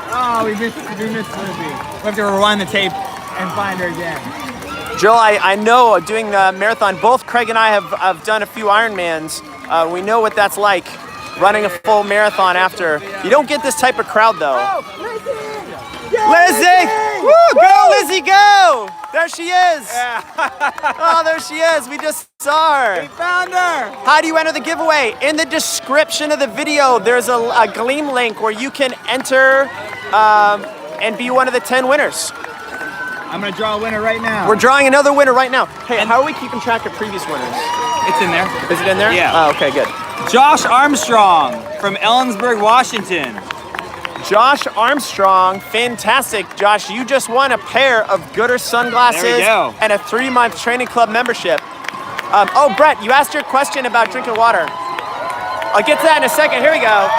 Oh, we missed Lizzie. We have to rewind the tape and find her again. Joel, I know doing the marathon, both Craig and I have done a few Ironmans. We know what that's like, running a full marathon after. You don't get this type of crowd though. Oh, Lizzie! Woo! Go, Lizzie, go! There she is. Oh, there she is. We just saw her. found her! How do you enter the giveaway? In the description of the video, there's a Gleam link where you can enter and be one of the 10 winners. I'm gonna draw a winner right now. We're drawing another winner right now. Hey, how are we keeping track of previous winners? It's in there. Is it in there? Yeah. Oh, okay, good. Josh Armstrong from Ellensburg, Washington. Josh Armstrong, fantastic. Josh, you just won a pair of Gooder sunglasses There we go. and a 3-month training club membership. Oh, Brett, you asked your question about drinking water. I'll get to that in a second. Here we go.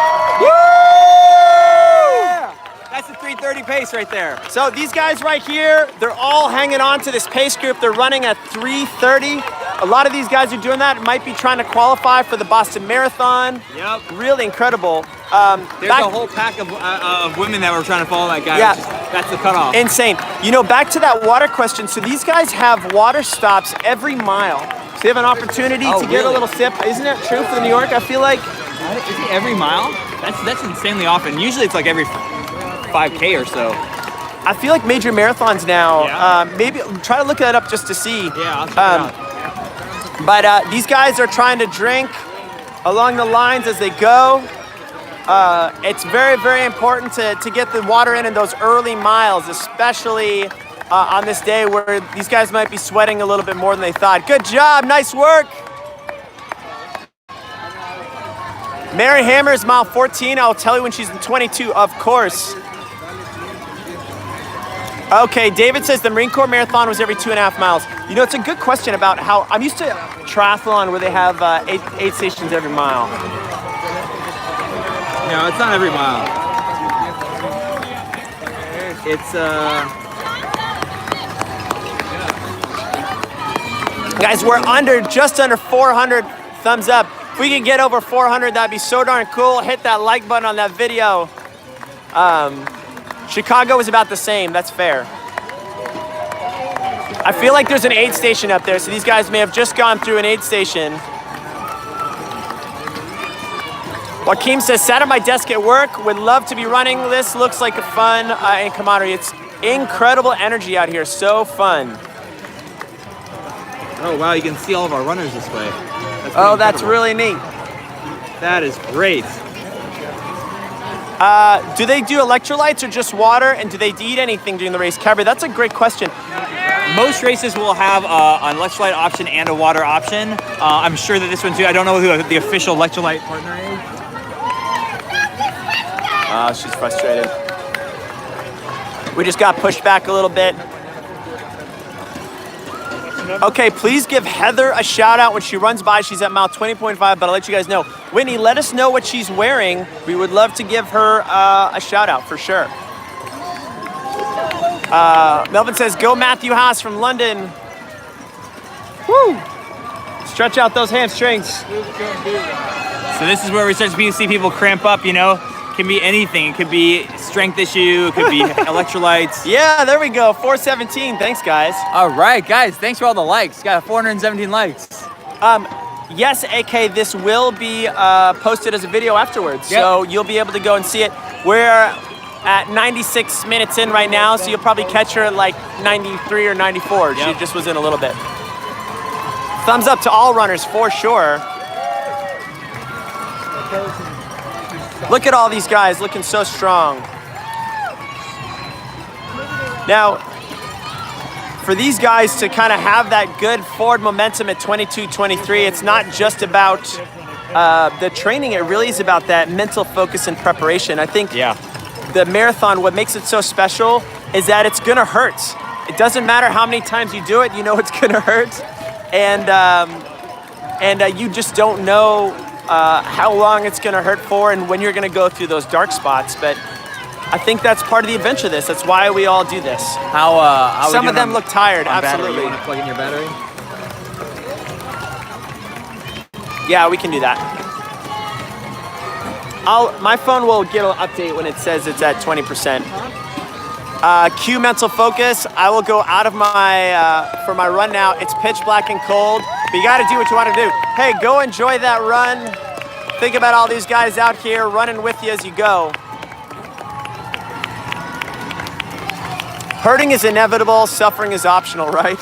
That's the 3:30 pace right there. So these guys right here, they're all hanging on to this pace group. They're running at 3:30. A lot of these guys are doing that. Might be trying to qualify for the Boston Marathon. Yep. Really incredible. There's a whole pack of women that were trying to follow that guy. Yeah. That's the cutoff. Insane. You know, back to that water question. So these guys have water stops every mile. So they have an opportunity to get a little sip. Isn't that true for New York? I feel like. Is it every mile? That's insanely often. Usually it's like every 5K or so. I feel like major marathons now. Yeah. Maybe try to look that up just to see. Yeah, I'll check it out. But these guys are trying to drink along the lines as they go. It's very, very important to get the water in those early miles, especially on this day where these guys might be sweating a little bit more than they thought. Good job, nice work. Mary Hammer's mile 14. I'll tell you when she's in 22, of course. Okay, David says the Marine Corps Marathon was every 2.5 miles. You know, it's a good question about how, I'm used to triathlon where they have eight stations every mile. No, it's not every mile. It's Guys, we're just under 400 thumbs up. If we can get over 400, that'd be so darn cool. Hit that like button on that video. Chicago was about the same, that's fair. I feel like there's an aid station up there, so these guys may have just gone through an aid station. Joaquim says, sat at my desk at work, would love to be running this. Looks like a fun and camaraderie. It's incredible energy out here, so fun. Oh wow, you can see all of our runners this way. That's really neat. That is great. Do they do electrolytes or just water? And do they eat anything during the race? Cabri, that's a great question. Most races will have an electrolyte option and a water option. I'm sure that this one too. I don't know who the official electrolyte partner is. She's frustrated. We just got pushed back a little bit. Okay, please give Heather a shout out when she runs by. She's at mile 20.5, but I'll let you guys know. Whitney, let us know what she's wearing. We would love to give her a shout out for sure. Melvin says, go Matthew Haas from London. Woo! Stretch out those hamstrings. So this is where we start to see people cramp up, you know? It can be anything. It could be strength issue. It could be electrolytes. Yeah, there we go. 417. Thanks, guys. All right, guys. Thanks for all the likes. Got 417 likes. Yes, AK, this will be posted as a video afterwards. Yep. So you'll be able to go and see it. We're at 96 minutes in right now, so you'll probably catch her at like 93 or 94. Yep. She just was in a little bit. Thumbs up to all runners for sure. Look at all these guys looking so strong. Now, for these guys to kind of have that good forward momentum at 22-23, it's not just about the training, it really is about that mental focus and preparation. I think the marathon, what makes it so special is that it's gonna hurt. It doesn't matter how many times you do it, you know it's gonna hurt. And you just don't know how long it's gonna hurt for and when you're gonna go through those dark spots. But I think that's part of the adventure of this. That's why we all do this. How Some of them look tired, battery? absolutely. You want to plug in your battery? Yeah, we can do that. My phone will get an update when it says it's at 20%. Cue mental focus. I will go out of my, for my run now. It's pitch black and cold, but you gotta do what you wanna do. Hey, go enjoy that run. Think about all these guys out here running with you as you go. Hurting is inevitable, suffering is optional, right?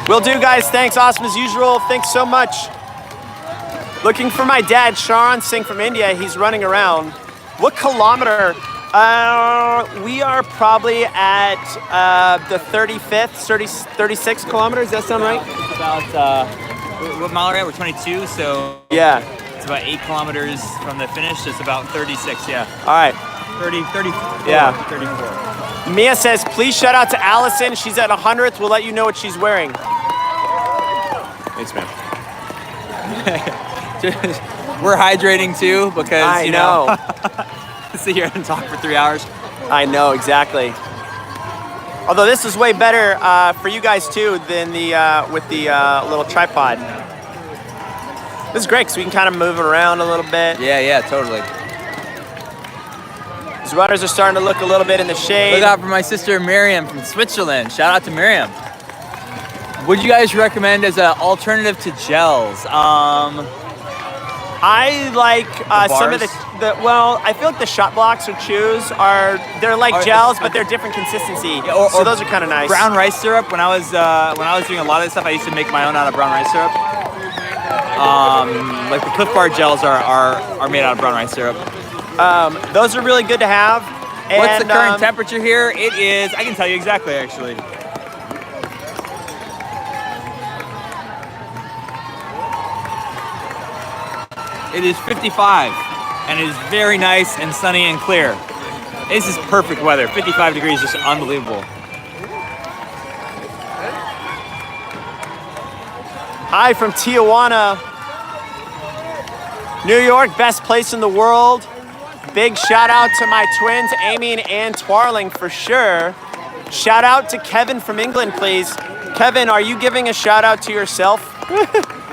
Will do, guys. Thanks. Awesome as usual. Thanks so much. Looking for my dad, Sharon Singh from India. He's running around. What kilometer? We are probably at the 35th, 36 kilometers. Does that sound right? It's about, what mile are we at? We're 22, so Yeah. it's about 8 kilometers from the finish. It's about 36, yeah. All right. 34. Yeah. 34. Mia says, please shout out to Allison. She's at 100th. We'll let you know what she's wearing. Thanks, man. We're hydrating too because, I you know. Sit here and talk for 3 hours. I know, exactly. Although this is way better for you guys too than the with the little tripod. This is great because we can kind of move it around a little bit. Yeah, totally. These runners are starting to look a little bit in the shade. Look out for my sister Miriam from Switzerland. Shout out to Miriam. Would you guys recommend as an alternative to gels? I like some of bars? well, I feel like the shot blocks or chews they're like gels, but they're different consistency. Yeah, so those are kind of nice. Brown rice syrup. When I was doing a lot of this stuff, I used to make my own out of brown rice syrup. Like the Cliff Bar gels are made out of brown rice syrup. Those are really good to have. What's the And, current temperature here? It is, I can tell you exactly actually. It is 55 and it is very nice and sunny and clear. This is perfect weather. 55 degrees, just unbelievable. Hi from Tijuana, New York, best place in the world. Big shout out to my twins, Amy and Ann Twarling, for sure. Shout out to Kevin from England, please. Kevin, are you giving a shout out to yourself?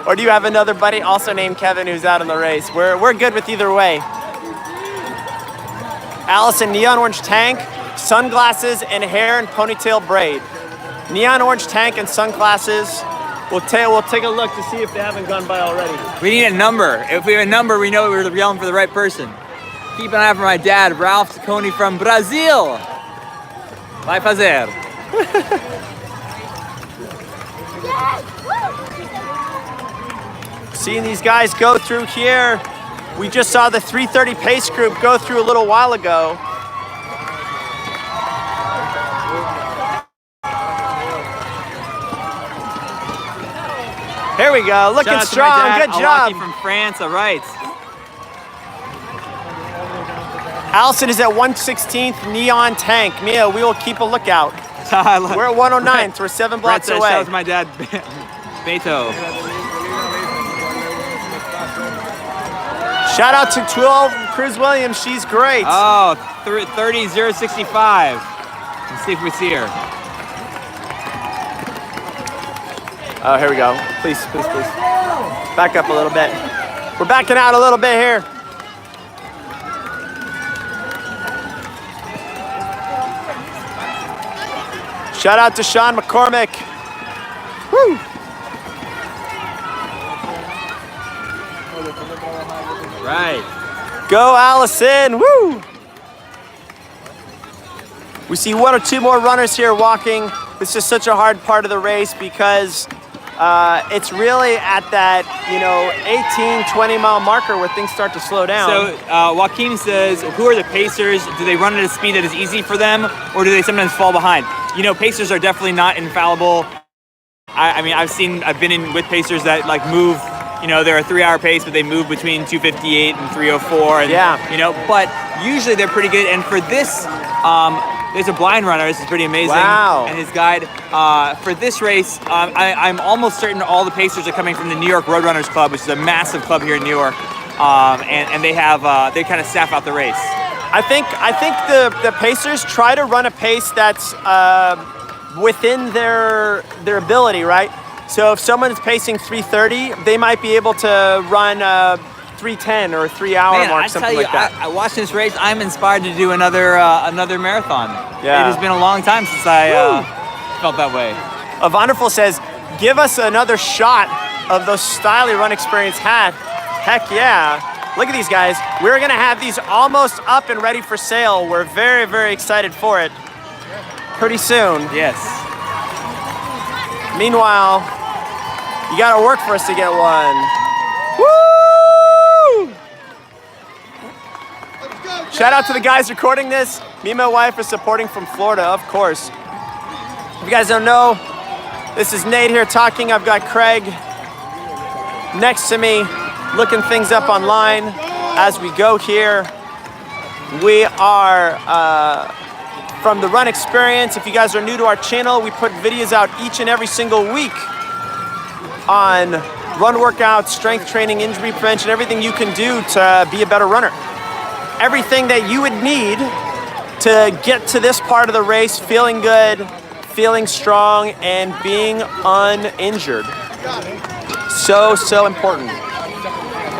Or do you have another buddy also named Kevin who's out in the race? We're good with either way. Allison, neon orange tank, sunglasses, and hair and ponytail braid. Neon orange tank and sunglasses. We'll take a look to see if they haven't gone by already. We need a number. If we have a number, we know we're yelling for the right person. Keep an eye for my dad, Ralph Sacconi from Brazil. Vai fazer. Seeing these guys go through here. We just saw the 3:30 pace group go through a little while ago. Here we go, looking Shout out to my strong, dad, good job. Alaki from France, all right. Allison is at 116th Neon Tank. Mia, we will keep a lookout. We're at 109th, we're 7 blocks Brett says, away. shout out to my dad, Beto. Shout out to 12 Cruz Williams, she's great. Oh, 30-065. Let's see if we see her. Oh, here we go. Please, please, please. Back up a little bit. We're backing out a little bit here. Shout out to Sean McCormick. Woo! Right. Go Allison, woo! We see 1 or 2 more runners here walking. This is such a hard part of the race because it's really at that, 18, 20 mile marker where things start to slow down. So Joaquin says, who are the pacers? Do they run at a speed that is easy for them, or do they sometimes fall behind? Pacers are definitely not infallible. I mean, I've been in with pacers that like move. They're a 3-hour pace, but they move between 2:58 and 3:04. And, yeah. But usually they're pretty good. And for this, there's a blind runner. This is pretty amazing. Wow. And his guide for this race, I'm almost certain all the pacers are coming from the New York Roadrunners Club, which is a massive club here in New York. And they have they kind of staff out the race. I think the pacers try to run a pace that's within their ability, right? So if someone's pacing 3:30, they might be able to run 3:10 or a 3-hour mark, something like that. I watching this race, I'm inspired to do another marathon. Yeah. It has been a long time since I felt that way. Wonderful says, give us another shot of those styly run experience hat. Heck yeah. Look at these guys. We're gonna have these almost up and ready for sale. We're very, very excited for it. Pretty soon. Yes. Meanwhile, you gotta work for us to get one. Woo! Shout out to the guys recording this. Me and my wife are supporting from Florida, of course. If you guys don't know, this is Nate here talking. I've got Craig next to me, looking things up online as we go here. We are from the Run Experience. If you guys are new to our channel, we put videos out each and every single week on run workouts, strength training, injury prevention, everything you can do to be a better runner. Everything that you would need to get to this part of the race feeling good, feeling strong, and being uninjured. So important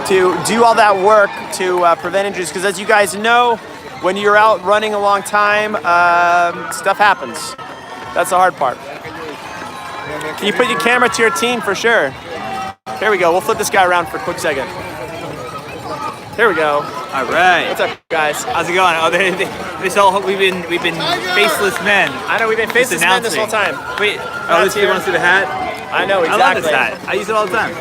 to do all that work to prevent injuries, because as you guys know, when you're out running a long time, stuff happens. That's the hard part. Can you put your camera to your team for sure? Here we go. We'll flip this guy around for a quick second. Here we go. All right. What's up, guys? How's it going? Oh, we've been faceless men. I know we've been faceless men this whole time. Wait. You want to see the hat? I know exactly. I love this hat. I use it all the time.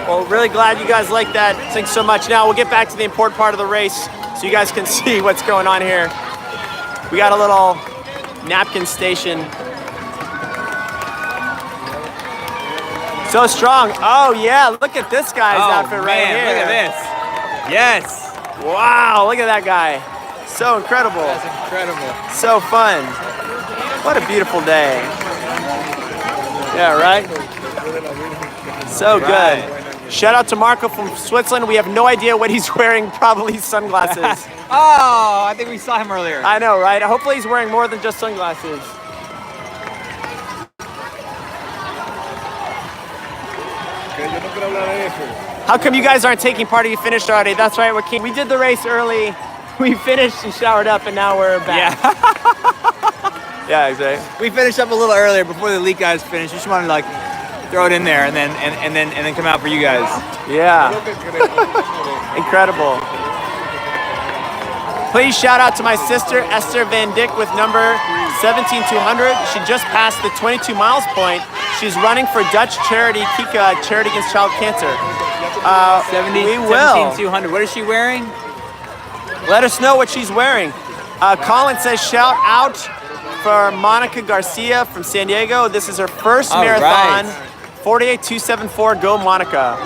Well, really glad you guys like that. Thanks so much. Now we'll get back to the important part of the race so you guys can see what's going on here. We got a little napkin station. So strong. Oh yeah, look at this guy's outfit right here. Look at this. Yes. Wow, look at that guy. So incredible. That's incredible. So fun. What a beautiful day. Yeah, right? So good. Shout out to Marco from Switzerland. We have no idea what he's wearing, probably sunglasses. Oh, I think we saw him earlier. I know, right? Hopefully he's wearing more than just sunglasses. How come you guys aren't taking part? You finished already? That's right, Joaquin. We did the race early. We finished and showered up, and now we're back. Yeah. Yeah, exactly. We finished up a little earlier before the elite guys finished. Just wanted to like throw it in there and then come out for you guys. Yeah. Incredible. Please shout out to my sister Esther Van Dyck with number 17200. She just passed the 22 miles point. She's running for Dutch charity Kika, Charity Against Child Cancer. We will. 17,200. What is she wearing? Let us know what she's wearing. Colin says shout out for Monica Garcia from San Diego. This is her first All marathon. right. 48274. Go Monica.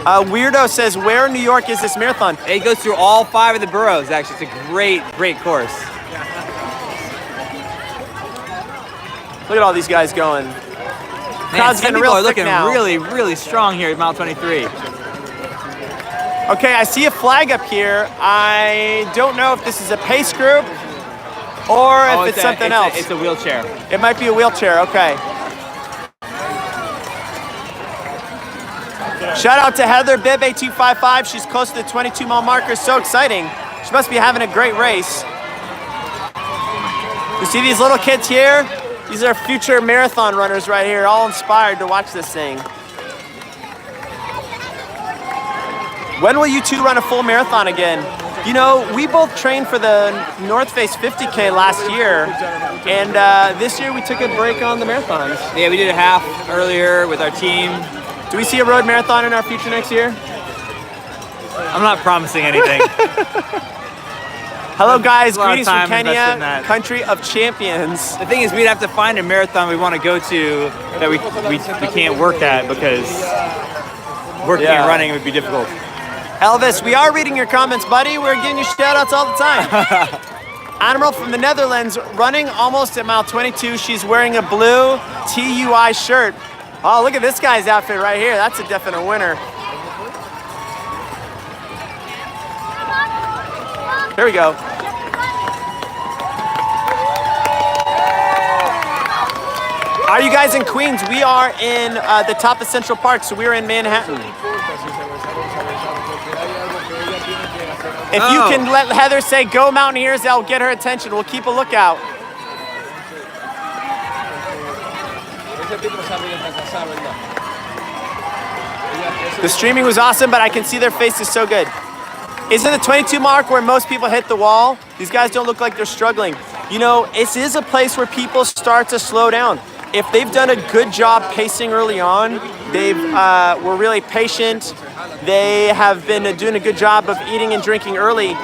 Weirdo says, where in New York is this marathon? It goes through all 5 of the boroughs, actually. It's a great course. Look at all these guys going. Man, Crowd's 10 getting people real are thick looking now. really strong here at mile 23. Okay, I see a flag up here. I don't know if this is a pace group or if it's something else. It's a wheelchair. It might be a wheelchair, okay. Shout out to Heather Bib8255. She's close to the 22-mile marker. So exciting. She must be having a great race. You see these little kids here? These are future marathon runners right here, all inspired to watch this thing. When will you two run a full marathon again? You know, we both trained for the North Face 50K last year, and this year we took a break on the marathons. Yeah, we did a half earlier with our team. Do we see a road marathon in our future next year? I'm not promising anything. Hello guys, There's a lot of greetings from time invested in Kenya, that. country of champions. The thing is, we'd have to find a marathon we want to go to that we can't work at because working Yeah. and running would be difficult. Elvis, we are reading your comments, buddy. We're giving you shout outs all the time. Animal from the Netherlands, running almost at mile 22. She's wearing a blue TUI shirt. Oh, look at this guy's outfit right here. That's a definite winner. Here we go. Are you guys in Queens? We are in the top of Central Park, so we're in Manhattan. If you can let Heather say, go Mountaineers, that'll get her attention. We'll keep a lookout. The streaming was awesome, but I can see their faces so good. Isn't the 22 mark where most people hit the wall? These guys don't look like they're struggling. You know, this is a place where people start to slow down. If they've done a good job pacing early on, were really patient, they have been doing a good job of eating and drinking early,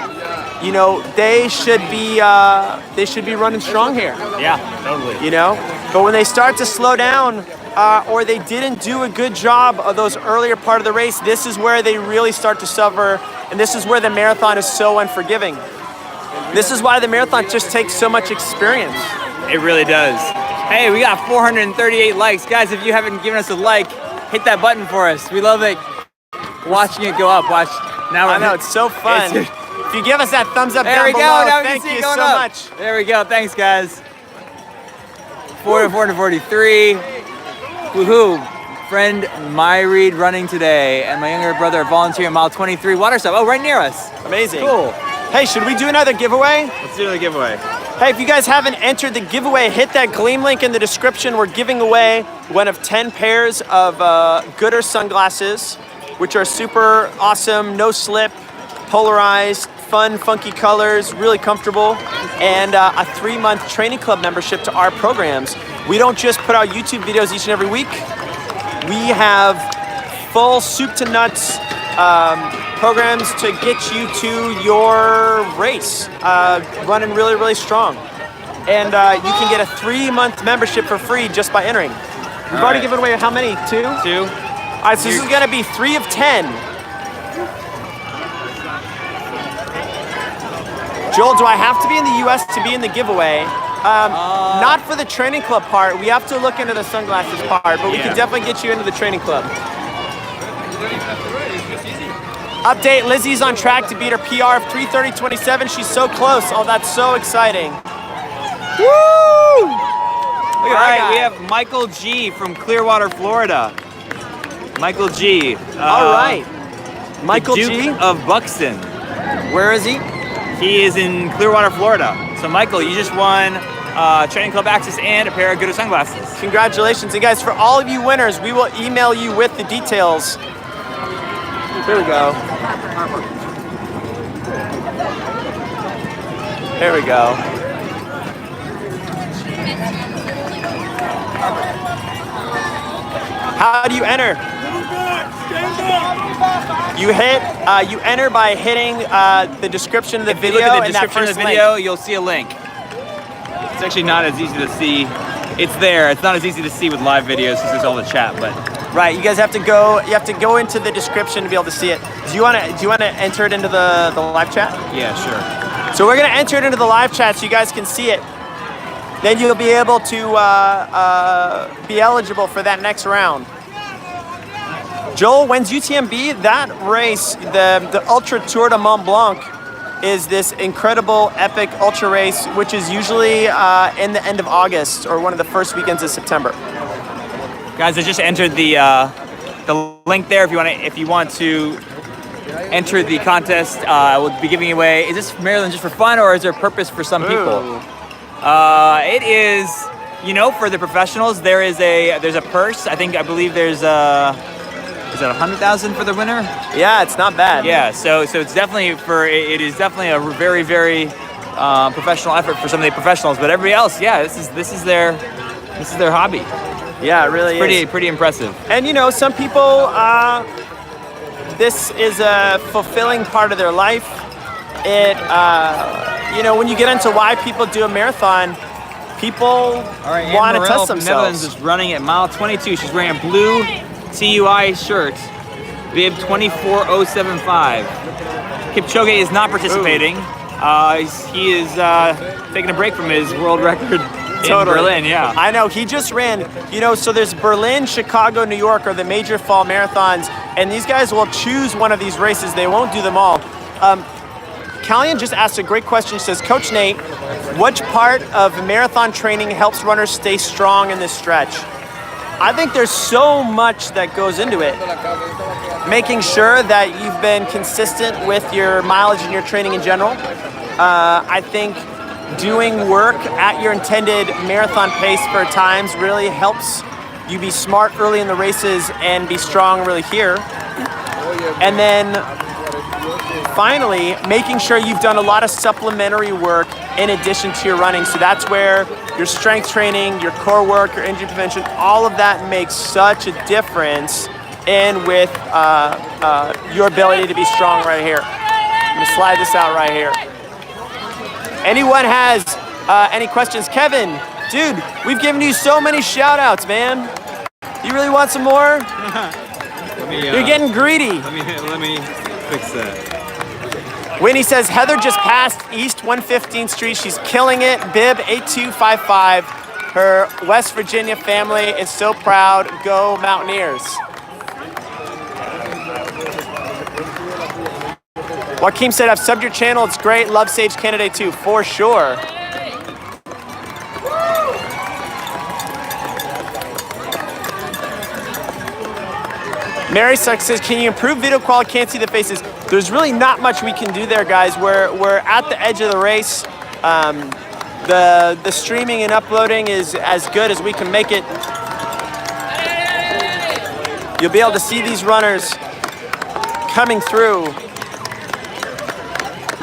you know, they should be running strong here. Yeah, totally. You know, but when they start to slow down or they didn't do a good job of those earlier part of the race, this is where they really start to suffer, and this is where the marathon is so unforgiving. This is why the marathon just takes so much experience. It really does. Hey, we got 438 likes. Guys, if you haven't given us a like, hit that button for us. We love it. Watching it go up. Watch. Now I know, it's so fun. If you give us that thumbs up There down we go. below, Now we thank can see you it going so up. much. There we go. Thanks, guys. 443. Woohoo. Friend Myreed running today, and my younger brother volunteering mile 23 water stop. Oh, right near us. Amazing. Cool. Hey, should we do another giveaway? Let's do another giveaway. Hey, if you guys haven't entered the giveaway, hit that Gleam link in the description. We're giving away one of 10 pairs of Gooder sunglasses, which are super awesome, no slip, polarized, fun, funky colors, really comfortable, and a 3-month training club membership to our programs. We don't just put out YouTube videos each and every week. We have full soup to nuts programs to get you to your race, running really, really strong. And you can get a 3-month membership for free just by entering. We've already given away how many? 2? 2. All right, so this is gonna be 3 of 10. Joel, do I have to be in the US to be in the giveaway? Not for the training club part. We have to look into the sunglasses part, but we can definitely get you into the training club. Update, Lizzie's on track to beat her PR of 3:30.27. She's so close. Oh, that's so exciting. Woo! All right, we have Michael G from Clearwater, Florida. Michael G. All right. Michael Duke G. of Buxton. Where is he? He is in Clearwater, Florida. So Michael, you just won Training Club access and a pair of Goodr sunglasses. Congratulations. And guys, for all of you winners, we will email you with the details. Here we go. There we go. How do you enter? You enter by hitting the description of the If you video. look at the and that description of first the video, link. you'll see a link. It's actually not as easy to see. It's there. It's not as easy to see with live videos because there's all the chat, but Right, you guys have to go. You have to go into the description to be able to see it. Do you want to enter it into the live chat? yeah, sure. So we're gonna enter it into the live chat so you guys can see it. Then you'll be able to be eligible for that next round. Joel, when's UTMB? That race, the Ultra Tour de Mont Blanc, is this incredible epic ultra race, which is usually in the end of August or one of the first weekends of September. Guys, I just entered the link there if you want to enter the contest. I will be giving away. Is this Maryland just for fun or is there a purpose for some people? Ooh. It is, for the professionals. There's a purse. I believe there's is that 100,000 for the winner? Yeah, it's not bad. Yeah, so it's definitely it is definitely a very, very professional effort for some of the professionals. But everybody else, yeah, this is their hobby. Yeah, it really is. Pretty impressive. And some people, this is a fulfilling part of their life. It, when you get into why people do a marathon, people want to test from Netherlands themselves. is running at mile 22. She's wearing a blue TUI shirt, bib 24075. Kipchoge is not participating. He is taking a break from his world record in Berlin. Yeah. I know, he just ran, so there's Berlin, Chicago, New York are the major fall marathons, and these guys will choose one of these races. They won't do them all. Callian just asked a great question. She says, Coach Nate, which part of marathon training helps runners stay strong in this stretch? I think there's so much that goes into it. Making sure that you've been consistent with your mileage and your training in general. I think doing work at your intended marathon pace for times really helps you be smart early in the races and be strong really here. And then finally, making sure you've done a lot of supplementary work in addition to your running. So that's where your strength training, your core work, your injury prevention, all of that makes such a difference with your ability to be strong right here. I'm gonna slide this out right here. Anyone has any questions? Kevin, dude, we've given you so many shout outs, man. You really want some more? You're getting greedy. Let me fix that. Winnie says, Heather just passed East 115th Street. She's killing it. Bib 8255. Her West Virginia family is so proud. Go Mountaineers. Joaquin said, I've subbed your channel. It's great. Love Sage Candidate too, for sure. Mary Suck says, can you improve video quality? Can't see the faces. There's really not much we can do there, guys. We're at the edge of the race. The streaming and uploading is as good as we can make it. You'll be able to see these runners coming through.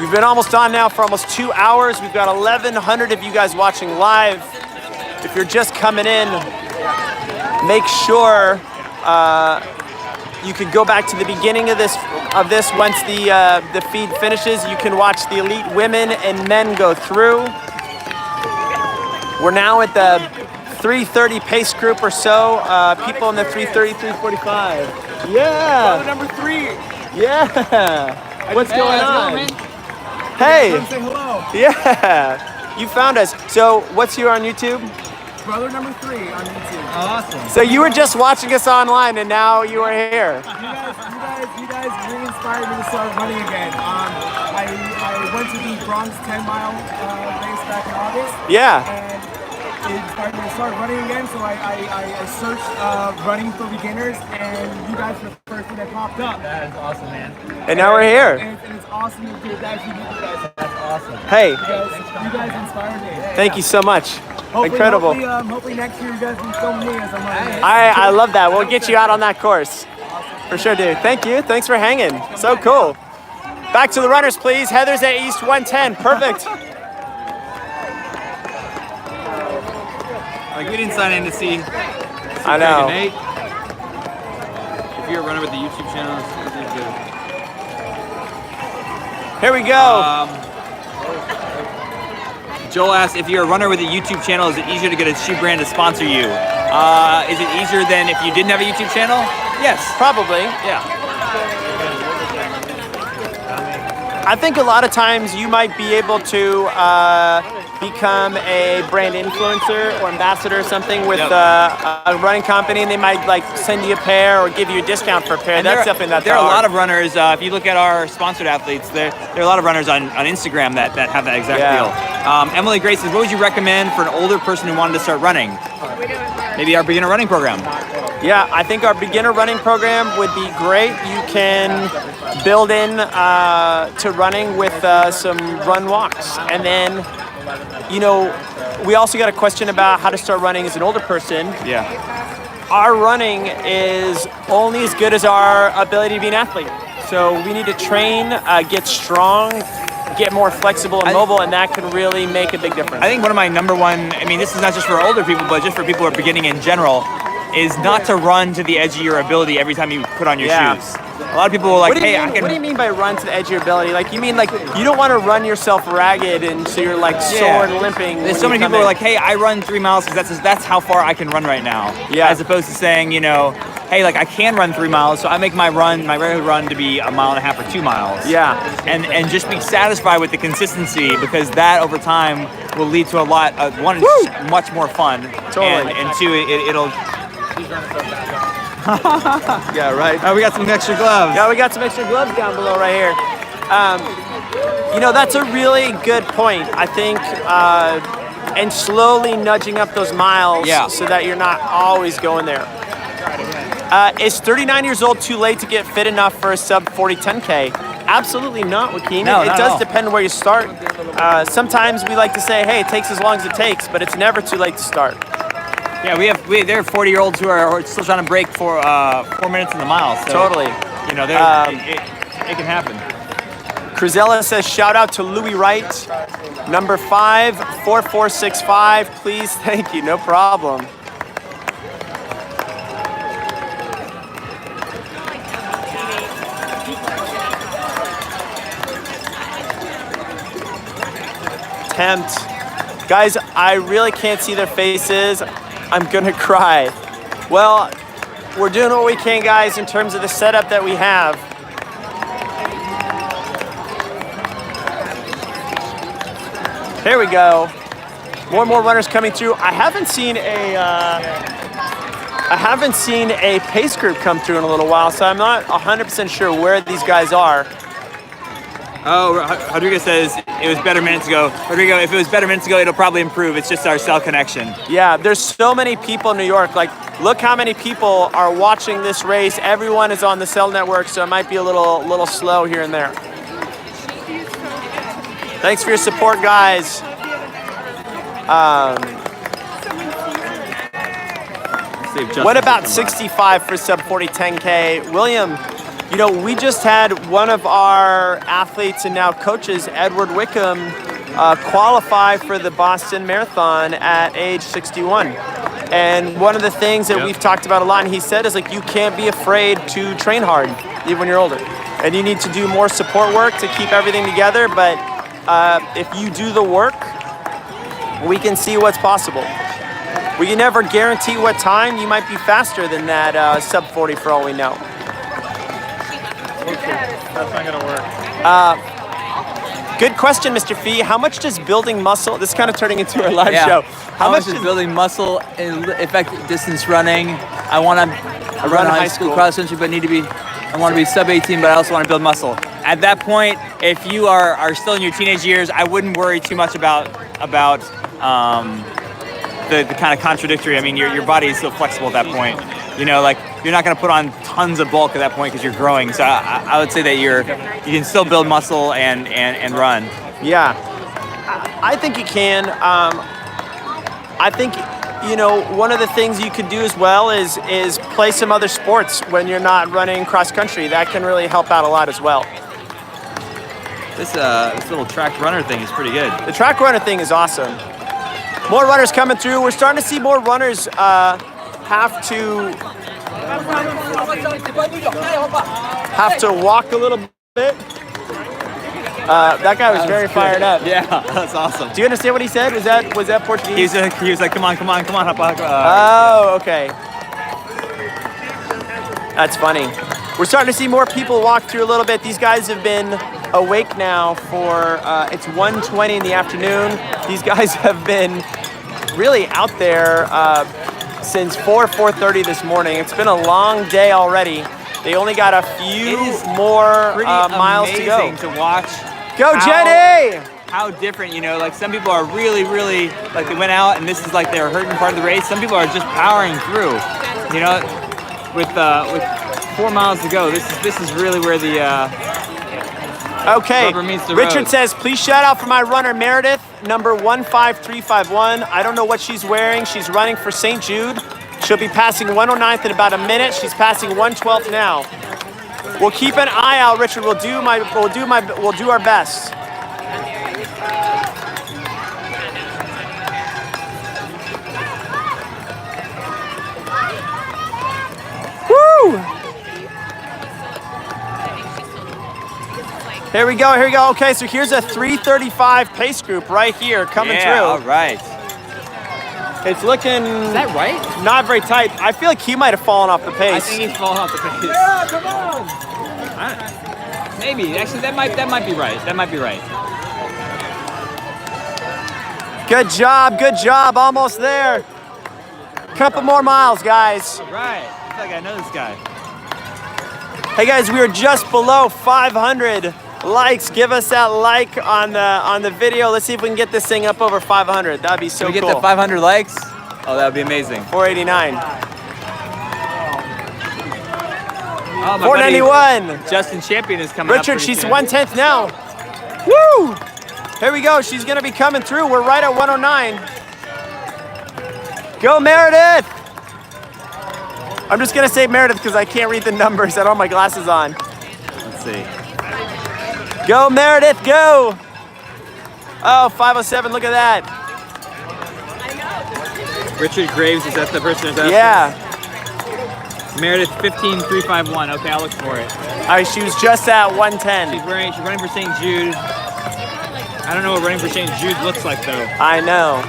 We've been almost on now for almost 2 hours. We've got 1,100 of you guys watching live. If you're just coming in, make sure you could go back to the beginning of this once the feed finishes. You can watch the elite women and men go through. We're now at the 3:30 pace group or so. People in the 3:30, 3:45. Yeah. Number 3. Yeah. What's going on? Hey. Say hello. Yeah. You found us. So what's here on YouTube? brother number 3 on YouTube. Awesome. So you were just watching us online, and now you are here. You guys really inspired me to start running again. I went to the Bronx 10-mile race back in August. Yeah. And it inspired me to start running again, so I searched running for beginners, and you guys were the first thing that popped up. That is awesome, man. And now we're here. And it's awesome to actually meet you guys. That's awesome. Hey, You guys inspired me. thank you so much. Incredible. Hopefully next year you guys can film me as I'm running. I love that. We'll get you out on that course. For sure, dude. Thank you. Thanks for hanging. So cool. Back to the runners, please. Heather's at East 110. Perfect. Like we didn't sign in to see. I know. Nate. If you're a runner with the YouTube channel, it's good. Here we go. Joel asked if you're a runner with a YouTube channel, is it easier to get a shoe brand to sponsor you? Is it easier than if you didn't have a YouTube channel? Yes. Probably. Yeah. I think a lot of times you might be able to become a brand influencer or ambassador or something with Yep. a running company, and they might like send you a pair or give you a discount for a pair. And That's something that's there are a hard. lot of runners. If you look at our sponsored athletes, there are a lot of runners on Instagram that have that exact Yeah. deal. Emily Grace says, what would you recommend for an older person who wanted to start running? Maybe our beginner running program. Yeah, I think our beginner running program would be great. You can build in to running with some run walks. And then, you know, we also got a question about how to start running as an older person. Yeah. Our running is only as good as our ability to be an athlete. So we need to train, get strong, get more flexible and mobile, and that can really make a big difference. I think one of my number one, I mean, this is not just for older people, but just for people who are beginning in general, is not to run to the edge of your ability every time you put on your Yeah. shoes. A lot of people are like, What do you hey, mean, I can... what do you mean by run to the edge of your ability? Like, you mean like you don't want to run yourself ragged and so you're like sore and limping. There's when so you many come people who are in. like, hey, I run 3 miles because that's how far I can run right now. Yeah. As opposed to saying, you know, hey, like I can run 3 miles, so I make my regular run to be 1.5 miles or 2 miles. Yeah. And just be satisfied with the consistency, because that over time will lead to a lot of, one, it's much more fun. Totally. And two, it'll... Yeah, right. Oh, we got some extra gloves. Yeah, we got some extra gloves down below right here. You know, that's a really good point, I think, and slowly nudging up those miles so that you're not always going there. Is 39 years old too late to get fit enough for a sub 40 10K? Absolutely not, Joaquin. No, it not at does all. depend where you start. Sometimes we like to say, hey, it takes as long as it takes, but it's never too late to start. Yeah, there are 40-year-olds who are still trying to break for 4 minutes in the mile. So, Totally. You know, it can happen. Cruzella says, shout out to Louis Wright, number 5, 4465. Please, thank you, no problem. Tempt. Guys, I really can't see their faces. I'm gonna cry. Well, we're doing what we can, guys, in terms of the setup that we have. Here we go. More and more runners coming through. I haven't seen a pace group come through in a little while, so I'm not 100% sure where these guys are. Oh, Rodrigo says it was better minutes ago. Rodrigo, if it was better minutes ago, it'll probably improve. It's just our cell connection. Yeah, there's so many people in New York. Like, look how many people are watching this race. Everyone is on the cell network, so it might be a little slow here and there. Thanks for your support, guys. What about 65 for sub 40 10K? William, you know, we just had one of our athletes and now coaches, Edward Wickham, qualify for the Boston Marathon at age 61. And one of the things that we've talked about a lot, and he said, is like, you can't be afraid to train hard, even when you're older. And you need to do more support work to keep everything together, but if you do the work, we can see what's possible. We can never guarantee what time. You might be faster than that sub 40 for all we know. That's not gonna work. Good question, Mr. Fee. How much does building muscle? This is kind of turning into our live show. How much is building muscle? In fact, distance running. I want to run high school cross country, but I want to be sub 18, but I also want to build muscle. At that point, if you are still in your teenage years, I wouldn't worry too much about the kind of contradictory. I mean, your body is still flexible at that point. You know, like you're not going to put on tons of bulk at that point because you're growing. So I would say that you can still build muscle and run. Yeah, I think you can. I think, you know, one of the things you could do as well is play some other sports when you're not running cross country. That can really help out a lot as well. This little track runner thing is pretty good. The track runner thing is awesome. More runners coming through. We're starting to see more runners have to walk a little bit. That guy was very fired up. Yeah, that's awesome. Do you understand what he said? Was that Portuguese? He was like, come on, hop. Oh, okay. That's funny. We're starting to see more people walk through a little bit. These guys have been awake now for, it's 1:20 in the afternoon. These guys have been really out there since 4:30 this morning. It's been a long day already. They only got a few more miles to go. Amazing to watch. Go, Jenny! How different, you know, like some people are really, like they went out and this is like they're hurting part of the race. Some people are just powering through, you know, with 4 miles to go. This is really where the okay. rubber meets the Richard road. says, please shout out for my runner Meredith, number 15351. I don't know what she's wearing. She's running for St. Jude. She'll be passing 109th in about a minute. She's passing 112th now. We'll keep an eye out, Richard. We'll do our best. Woo! Here we go. Okay, so here's a 3:35 pace group right here coming through. All right. It's looking Is that right? not very tight. I feel like he might have fallen off the I pace. think he's falling off the pace. Yeah, come on. Maybe. Actually, that might be right. That might be right. Good job, almost there. Couple more miles, guys. All right. I feel like I know this guy. Hey guys, we are just below 500 likes. Give us that like on the video. Let's see if we can get this thing up over 500. That'd be so Can we cool. get to 500 likes? Oh, that would be amazing. 489. Oh, my buddy 491. Justin Champion is coming up Richard, pretty she's soon. 1/10 now. Woo! Here we go. She's gonna be coming through. We're right at 109. Go, Meredith! I'm just gonna say Meredith because I can't read the numbers. I don't have my glasses on. Let's see. Go, Meredith, go! Oh, 507, look at that. Richard Graves, is that the person who's asking? Yeah. Meredith 15351. Okay, I'll look for it. All right, she was just at 110. She's running for St. Jude. I don't know what running for St. Jude looks like though. I know.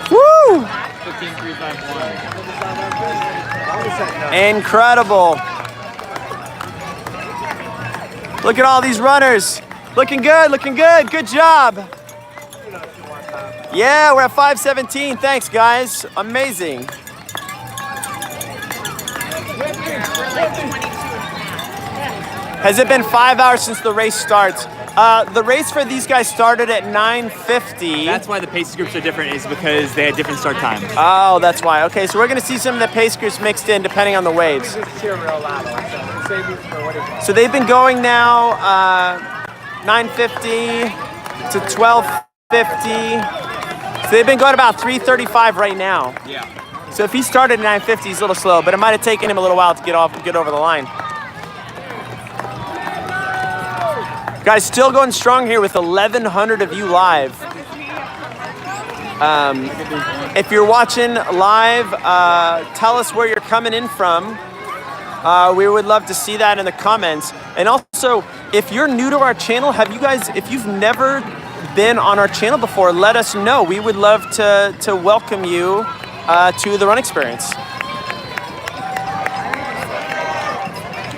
Woo! 15351. Incredible. Look at all these runners. Looking good. Good job. Yeah, we're at 517. Thanks, guys. Amazing. Has it been 5 hours since the race starts? The race for these guys started at 9:50. That's why the pace groups are different, is because they had different start times. Oh, that's why. Okay, so we're gonna see some of the pace groups mixed in depending on the waves. Just cheer real loud. Save it for what it is. So they've been going now 9:50 to 12:50. So they've been going about 3:35 right now. Yeah. So if he started at 9:50, he's a little slow, but it might have taken him a little while to get over the line. Guys, still going strong here with 1,100 of you live. If you're watching live, tell us where you're coming in from. We would love to see that in the comments. And also, if you're new to our channel, if you've never been on our channel before, let us know. We would love to welcome you to the run experience.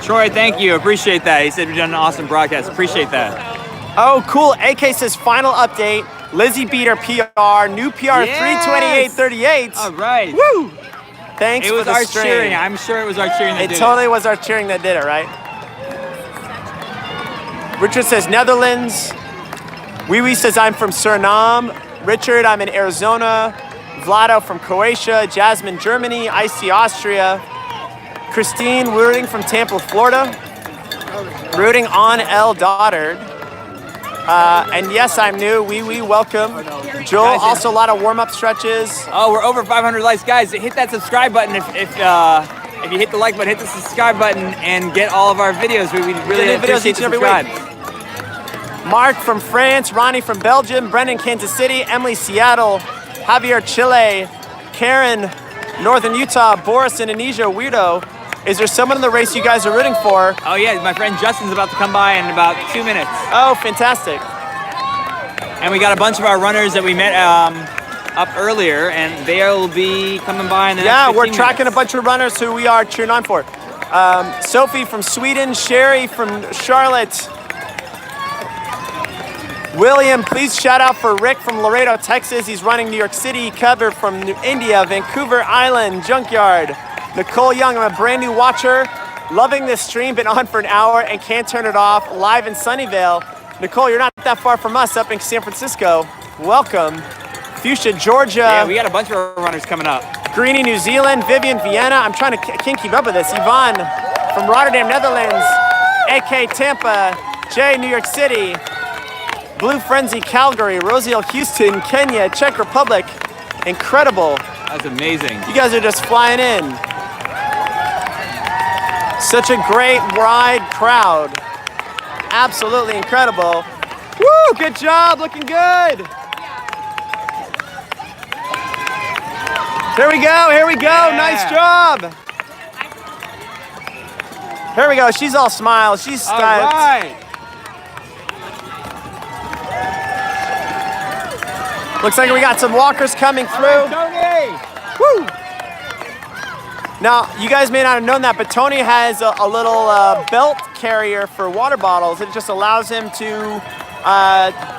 Troy, thank you. Appreciate that. He said we've done an awesome broadcast. Appreciate that. Oh, cool. AK says final update. Lizzie beat her PR. New PR Yes! 328.38. All right. Woo! Thanks It for was the our stream. cheering. I'm sure it was our cheering that It did totally was our cheering that did it, right? Richard says Netherlands. Wee Wee says I'm from Suriname. Richard, I'm in Arizona. Vlado from Croatia. Jasmine, Germany. Icy, Austria. Christine, rooting from Tampa, Florida. Rooting on L. Doddard. And yes, I'm new. Wee Wee, welcome. Joel, Guys, also a lot of warm-up stretches. Oh, we're over 500 likes. Guys, hit that subscribe button. If you hit the like button, hit the subscribe button and get all of our videos. We really new videos appreciate each and the every week. subscribe. Mark from France, Ronnie from Belgium, Brendan, Kansas City, Emily, Seattle, Javier, Chile, Karen, Northern Utah, Boris, Indonesia, Weirdo. Is there someone in the race you guys are rooting for? Oh yeah, my friend Justin's about to come by in about 2 minutes. Oh, fantastic. And we got a bunch of our runners that we met up earlier, and they'll be coming by in the next 15 we're tracking minutes. a bunch of runners who we are cheering on for. Sophie from Sweden, Sherry from Charlotte. William, please shout out for Rick from Laredo, Texas. He's running New York City. Cover from India, Vancouver Island, Junkyard. Nicole Young, I'm a brand new watcher. Loving this stream, been on for an hour and can't turn it off. Live in Sunnyvale. Nicole, you're not that far from us up in San Francisco. Welcome. Fuchsia, Georgia. Yeah, we got a bunch of our runners coming up. Greenie, New Zealand. Vivian, Vienna. I can't keep up with this. Yvonne from Rotterdam, Netherlands. AK, Tampa. Jay, New York City. Blue Frenzy, Calgary. Rosiel, Houston, Kenya, Czech Republic. Incredible. That's amazing. You guys are just flying in. Such a great ride crowd. Absolutely incredible. Woo, good job, looking good. Here we go, Yeah. nice job. Here we go, she's all smiles, she's All stoked. right. Looks like we got some walkers coming through. All right, Tony. Woo! Now, you guys may not have known that, but Tony has a little belt carrier for water bottles. It just allows him to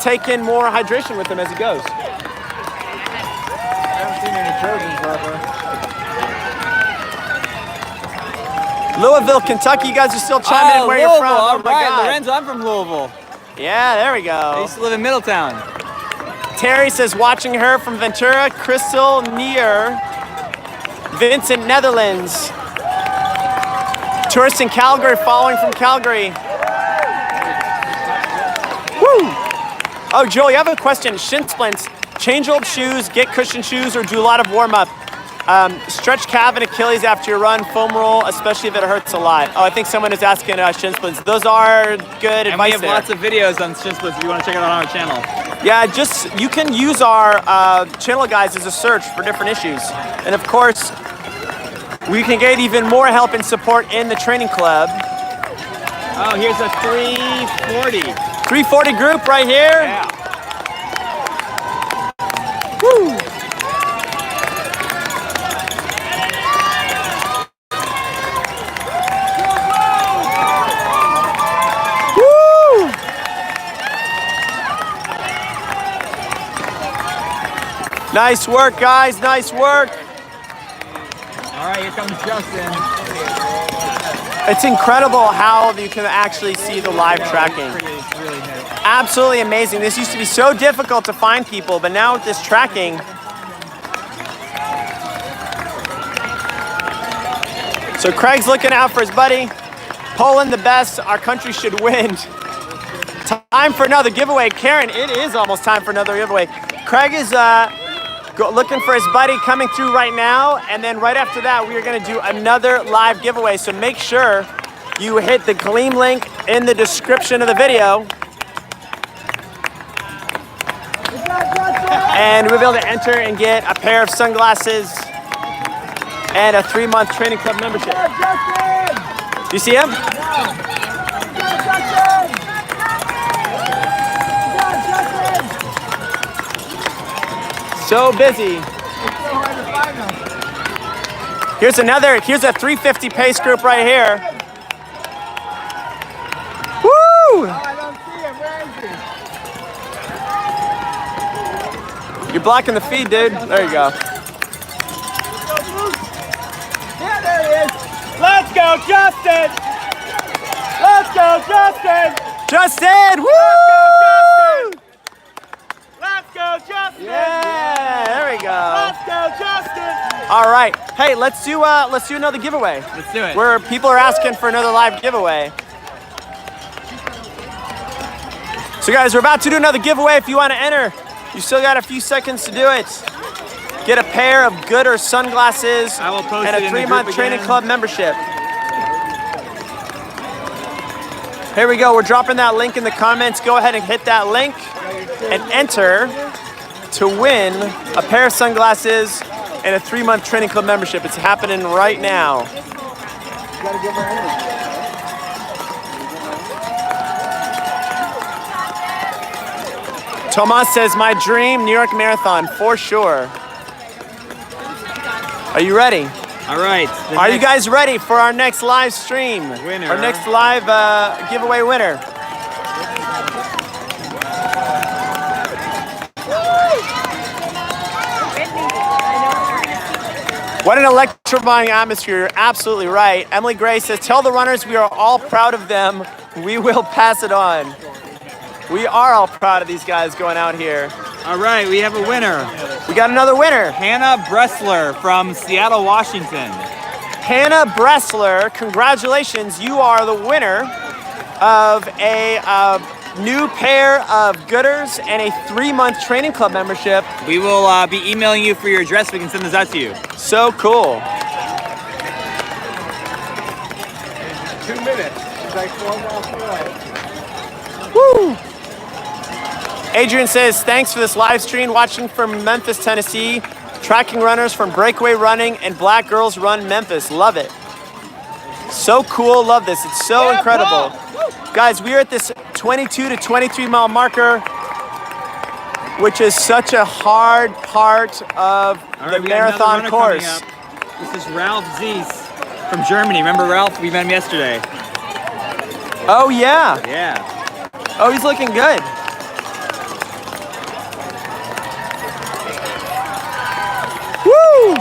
take in more hydration with him as he goes. I haven't seen any Trojans forever. Louisville, Kentucky, you guys are still chiming in where Louisville. you're from. All Oh my right, God. Lorenzo, I'm from Louisville. Yeah, there we I go. used to live in Middletown. Terry says watching her from Ventura. Crystal Near. Vincent, Netherlands. Tourist in Calgary, following from Calgary. Woo! Oh, Joel, you have a question. Shin splints. Change old shoes, get cushion shoes, or do a lot of warm-up. Stretch calf and Achilles after your run, foam roll, especially if it hurts a lot. Oh, I think someone is asking shin splints. Those are good And we advice have there. lots of videos on shin splits if you want to check it out on our channel. Yeah, you can use our channel guides as a search for different issues. And of course, we can get even more help and support in the training club. Oh, here's a 340. 340 group right here. Yeah. Woo! Woo! Nice work, guys. Nice work. All right, here comes Justin. It's incredible how you can actually see the live tracking. It's really nice. Absolutely amazing. This used to be so difficult to find people, but now with this tracking, so Craig's looking out for his buddy. Poland the best. Our country should win. Time for another giveaway. Karen, it is almost time for another giveaway. Craig is looking for his buddy coming through right now, and then right after that, we are going to do another live giveaway. So make sure you hit the Gleam link in the description of the video. And we'll be able to enter and get a pair of sunglasses and a 3-month training club membership. You see him? So busy. Here's a 350 pace group right here. Oh, I don't see him. Where is he? You're blocking the feed, dude. There you go. Yeah, there he is. Let's go, Justin. Let's go, Justin. Justin! Woo! Let's go, Justin. Yeah, there we go. Let's go, Justin. All right. Hey, let's do another giveaway. Let's do it. Where people are asking for another live giveaway. So guys, we're about to do another giveaway. If you want to enter, you still got a few seconds to do it. Get a pair of Goodr sunglasses I will post and it a in the 3-month group training again. club membership. Here we go. We're dropping that link in the comments. Go ahead and hit that link and enter to win a pair of sunglasses and a 3-month training club membership. It's happening right now. Tomas says, my dream, New York Marathon, for sure. Are you ready? All right. Are you guys ready for our next live stream? Winner. Our next live giveaway winner. What an electrifying atmosphere. You're absolutely right. Emily Gray says, tell the runners we are all proud of them. We will pass it on. We are all proud of these guys going out here. All right, we have a winner. We got another winner. Hannah Bressler from Seattle, Washington. Hannah Bressler, congratulations. You are the winner of a new pair of Goodrs and a 3-month training club membership. We will be emailing you for your address. We can send this out to you. So cool. 2 minutes. It's like 4 miles away. Woo! Adrian says, thanks for this live stream, watching from Memphis, Tennessee, tracking runners from Breakaway Running and Black Girls Run Memphis. Love it. So cool, love this. It's so incredible. Guys, we are at this 22 to 23 mile marker, which is such a hard part of the marathon course. This is Ralph Zies from Germany. Remember Ralph? We met him yesterday. Oh yeah. Yeah. Oh, he's looking good. Woo!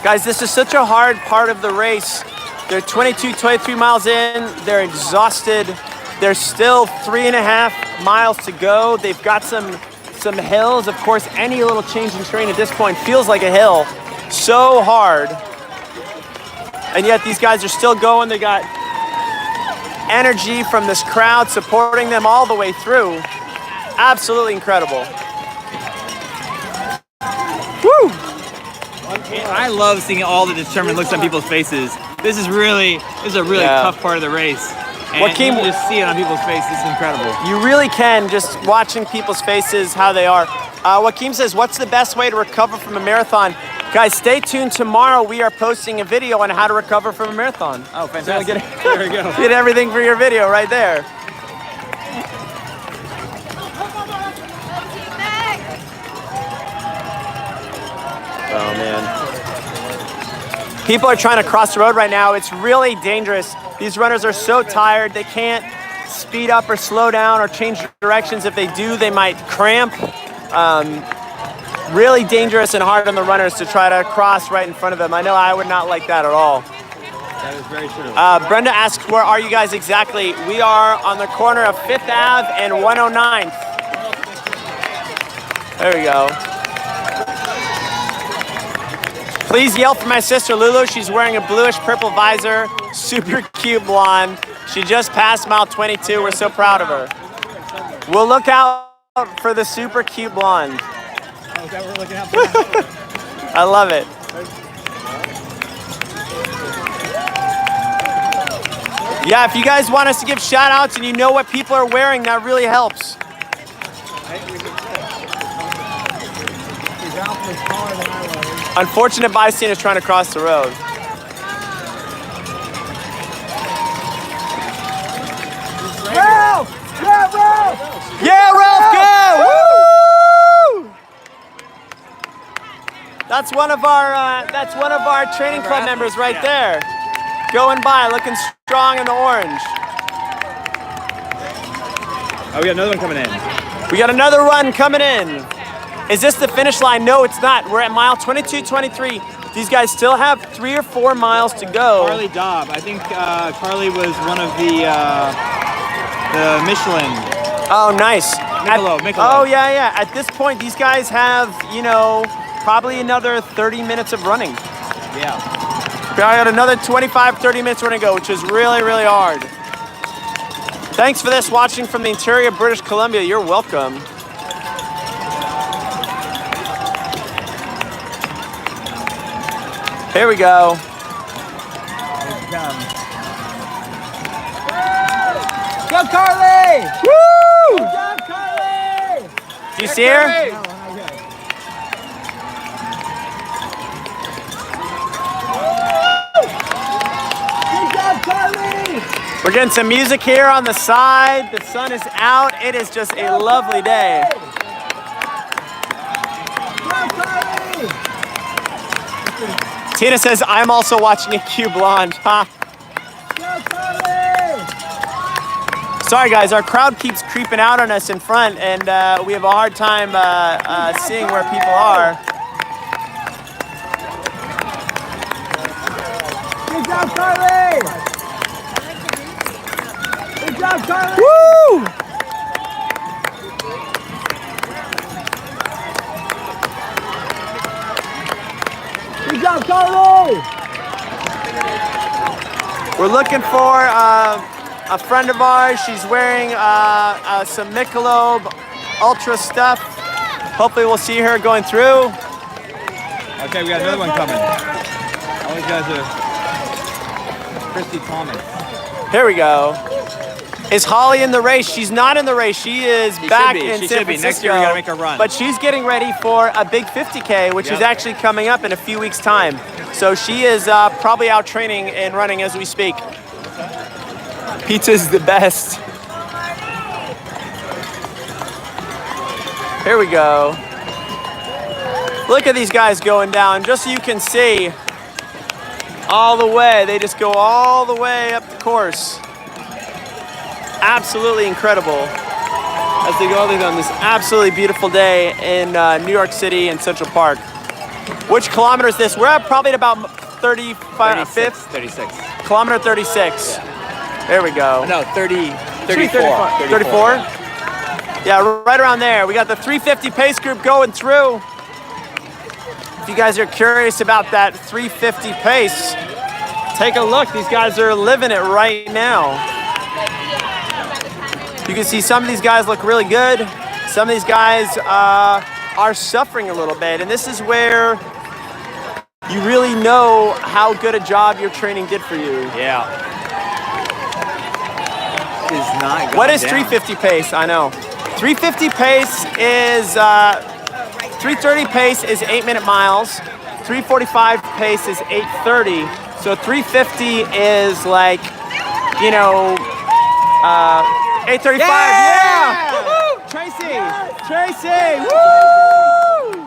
Guys, this is such a hard part of the race. They're 22, 23 miles in. They're exhausted. There's still 3.5 miles to go. They've got some hills. Of course, any little change in terrain at this point feels like a hill. So hard. And yet these guys are still going. They got energy from this crowd supporting them all the way through. Absolutely incredible. Woo! I love seeing all the determined looks on people's faces. This is a really tough part of the race. And Joaquin, you can just see it on people's faces. It's incredible. You really can, just watching people's faces, how they are. Joaquin says, what's the best way to recover from a marathon? Guys, stay tuned. Tomorrow we are posting a video on how to recover from a marathon. Oh, fantastic. So There we go. get everything for your video right there. Oh, man. People are trying to cross the road right now. It's really dangerous. These runners are so tired. They can't speed up or slow down or change directions. If they do, they might cramp. Really dangerous and hard on the runners to try to cross right in front of them. I know I would not like that at all. That is very true. Brenda asks, where are you guys exactly? We are on the corner of 5th Ave and 109th. There we go. Please yell for my sister Lulu. She's wearing a bluish purple visor, super cute blonde. She just passed mile 22. We're so proud of her. We'll look out for the super cute blonde. Oh, is that what we're looking out for? I love it. Yeah, if you guys want us to give shout outs and you know what people are wearing, that really helps. Unfortunate bystanders trying to cross the road. Ralph! Yeah, Ralph! Yeah, Ralph, go! Woo! That's one of our training club members right there. Going by, looking strong in the orange. Oh, we got another one coming in. We got another run coming in. Is this the finish line? No, it's not. We're at mile 22:23. These guys still have 3 or 4 miles to go. Carly Dobb. I think Carly was one of the Michelin. Oh, nice. Michelob. Oh, yeah. At this point, these guys have, you know, probably another 30 minutes of running. Yeah. We got another 25, 30 minutes running to go, which is really, really hard. Thanks for this, watching from the interior of British Columbia. You're welcome. Here we go. Go, Carly! Woo! Good job, Carly! Do you see her? Good job, Carly! We're getting some music here on the side. The sun is out. It is just a lovely day. Go, Carly! Tina says, I'm also watching a Q Blonde. Ha. Go, Carly! Sorry guys, our crowd keeps creeping out on us in front and we have a hard time seeing where people are. Good job, Carly! Good job, Carly! Woo! Good job, Carly! We're looking for a friend of ours. She's wearing some Michelob Ultra stuff. Hopefully we'll see her going through. Okay, we got another one coming. All these guys are Christy Thomas. Here we go. Is Holly in the race? She's not in the race. She is back in She San should be. Francisco. Next year we gotta make her run. But she's getting ready for a big 50K, which is Yep. actually coming up in a few weeks' time. So she is probably out training and running as we speak. Pizza's the best. Here we go. Look at these guys going down, just so you can see all the way. They just go all the way up the course. Absolutely incredible as they go on this absolutely beautiful day in New York City and Central Park. Which kilometer is this? We're at probably at about 35, 36. kilometer 36. There we go. No, 34. 34? Yeah, right around there. We got the 350 pace group going through. If you guys are curious about that 350 pace, take a look. These guys are living it right now. You can see some of these guys look really good. Some of these guys are suffering a little bit. And this is where you really know how good a job your training did for you. Yeah. Is not What is down. 350 pace? I know. 350 pace is 330 pace is 8-minute miles. 345 pace is 8:30. So 350 is like, you know, 8:35. Yeah! Woo-hoo! Tracy! Tracy! Woo!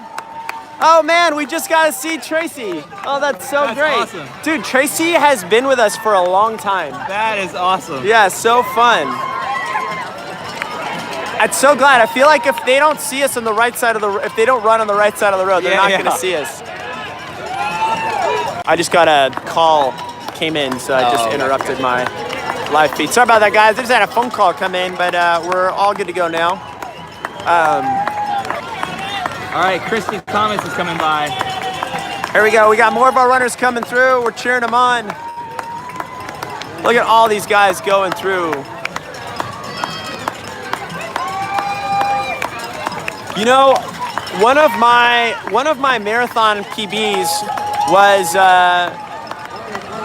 Oh man, we just got to see Tracy. Oh, that's so That's great. awesome. Dude, Tracy has been with us for a long time. That is awesome. Yeah, so fun. I'm so glad. I feel like if they don't see us on the right side of the, if they don't run on the right side of the road, they're not gonna see us. I just got a call came in, so I just interrupted my live feed. Sorry about that, guys. I just had a phone call come in, but we're all good to go now. All right, Christy Thomas is coming by. Here we go. We got more of our runners coming through. We're cheering them on. Look at all these guys going through. You know, one of my marathon PBs was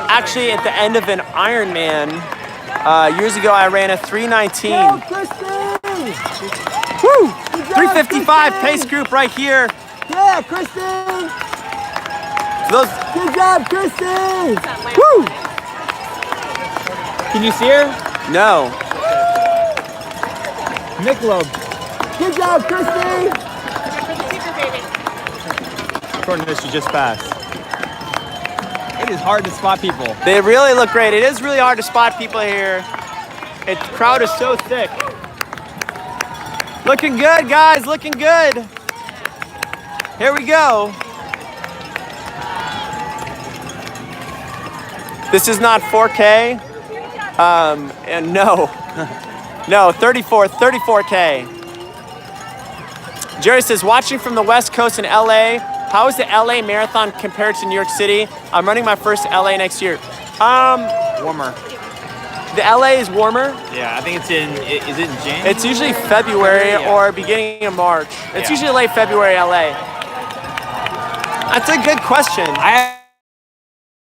actually at the end of an Ironman. Years ago, I ran a 3:19. Go, Christy! Woo! Good job, 3:55 Christy! pace group right here. Yeah, Christy! Those, Good job, Christy! woo! Can you see her? No. Michelob. Good job, Christy! According to this, she just passed. It is hard to spot people. They really look great. It is really hard to spot people here. The crowd is so thick. Looking good, guys, looking good. Here we go. This is not 4K. And no, no, 34K. Jerry says, watching from the West Coast in LA, how is the LA Marathon compared to New York City? I'm running my first LA next year. Warmer. The LA is warmer. Yeah, I think is it in January? It's usually February or beginning of March. It's usually late February, LA. That's a good question. I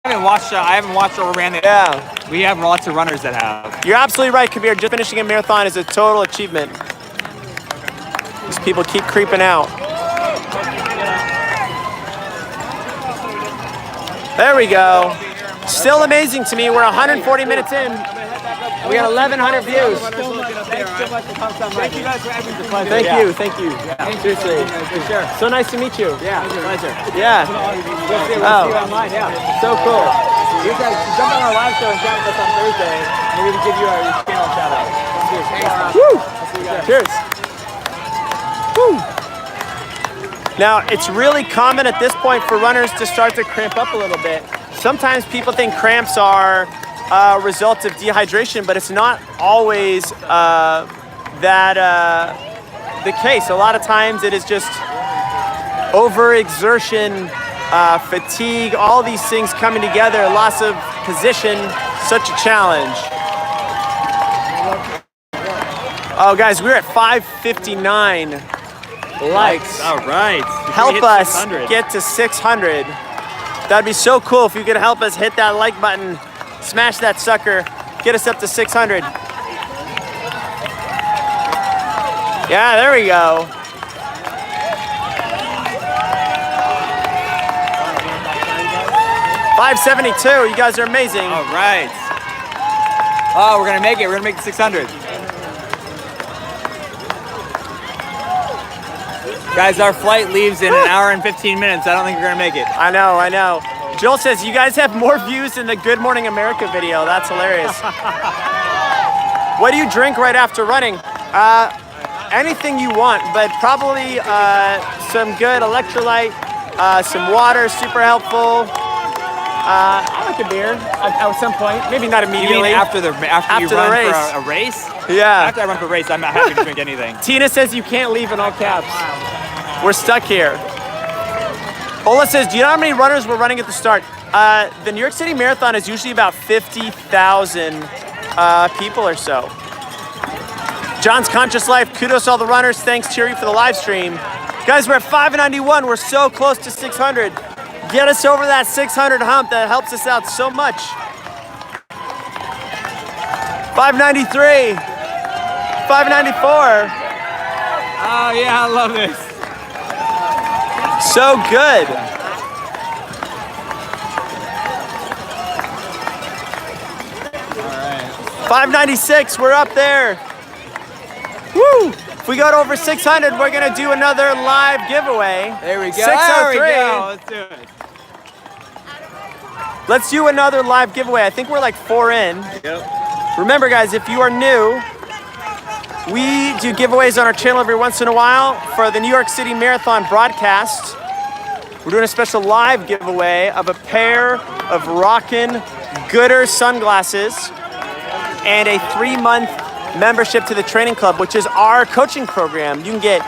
haven't watched or ran it. Yeah. We have lots of runners that have. You're absolutely right, Kabir. Just finishing a marathon is a total achievement. These people keep creeping out. There we go. Still amazing to me. We're 140 minutes in. We got 1,100 views. Thank you so much for coming. Thank you guys for everything. Thank you. Seriously. For sure. So nice to meet you. Yeah, pleasure. Yeah. We'll see you online, yeah. So cool. You guys jump on our live show and chat with us on Thursday. Maybe we'll give you our channel shout out. Cheers. Woo! I'll see you guys. Cheers. Woo! Now, it's really common at this point for runners to start to cramp up a little bit. Sometimes people think cramps are a result of dehydration, but it's not always the case. A lot of times it is just overexertion, fatigue, all these things coming together, loss of position, such a challenge. Oh, guys, we're at 559 likes. All right. Help us get to 600. That'd be so cool if you could help us hit that like button, smash that sucker, get us up to 600. Yeah, there we go. $572, you guys are amazing. All right. Oh, we're gonna make it. We're gonna make the 600. Guys, our flight leaves in an hour and 15 minutes. I don't think we're gonna make it. I know. Joel says, you guys have more views than the Good Morning America video. That's hilarious. What do you drink right after running? Anything you want, but probably some good electrolyte, some water, super helpful. I like a beer at some point, maybe not You mean immediately. after you the run race. for a race? Yeah. After I run for a race, I'm not happy to drink anything. Tina says you can't leave in all caps. We're stuck here. Ola says, do you know how many runners were running at the start? The New York City Marathon is usually about 50,000 people or so. John's Conscious Life, kudos to all the runners. Thanks, Thierry, for the live stream. Guys, we're at 591. We're so close to 600. Get us over that 600 hump. That helps us out so much. 593. 594. Oh yeah, I love this. So good. All right. 596, we're up there. Woo! If we go to over 600, we're gonna do another live giveaway. There we go. 603. There we go. Let's do it. Let's do another live giveaway. I think we're like 4 in. Yep. Remember, guys, if you are new, we do giveaways on our channel every once in a while for the New York City Marathon broadcast. We're doing a special live giveaway of a pair of Rockin' Gooder sunglasses and a 3-month membership to the training club, which is our coaching program. You can get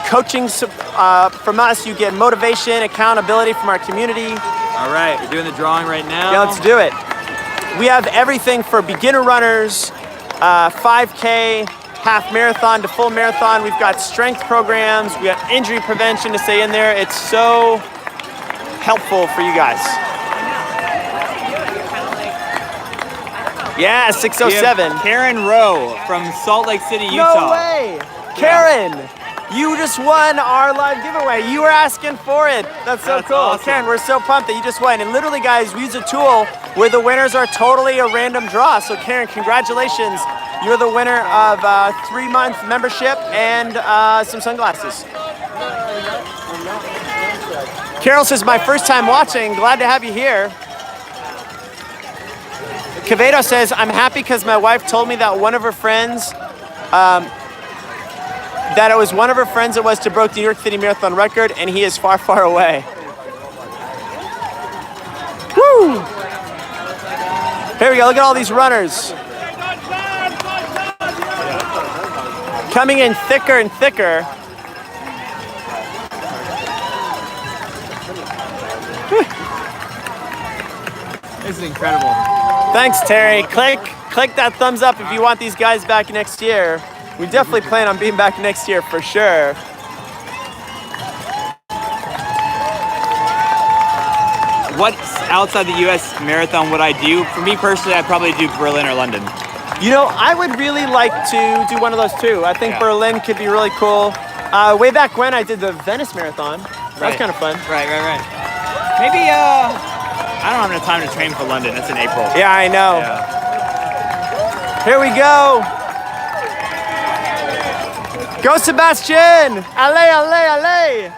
coaching from us. You get motivation, accountability from our community. All right, we're doing the drawing right now. Yeah, let's do it. We have everything for beginner runners, 5K, half marathon to full marathon. We've got strength programs. We got injury prevention to stay in there. It's so helpful for you guys. Yeah, 607. Karen Rowe from Salt Lake City, Utah. No way. Karen, you just won our live giveaway. You were asking for it. That's so cool. awesome. Karen, we're so pumped that you just won. And literally, guys, we use a tool where the winners are totally a random draw. So Karen, congratulations. You're the winner of a 3-month membership and some sunglasses. Carol says, my first time watching. Glad to have you here. Quevedo says, I'm happy because my wife told me that one of her friends that it was one of her friends that was to broke the New York City Marathon record, and he is far, far away. Woo! Here we go, look at all these runners. Coming in thicker and thicker. This is incredible. Thanks, Terry. Click that thumbs up if you want these guys back next year. We definitely plan on being back next year for sure. What outside the U.S. marathon would I do? For me personally, I'd probably do Berlin or London. You know, I would really like to do one of those too. I think Yeah. Berlin could be really cool. Way back when I did the Venice Marathon. That was kind of fun. Right. Maybe, I don't have enough time to train for London. That's in April. Yeah, I know. Yeah. Here we go. Go, Sebastian! Allez, allez, allez!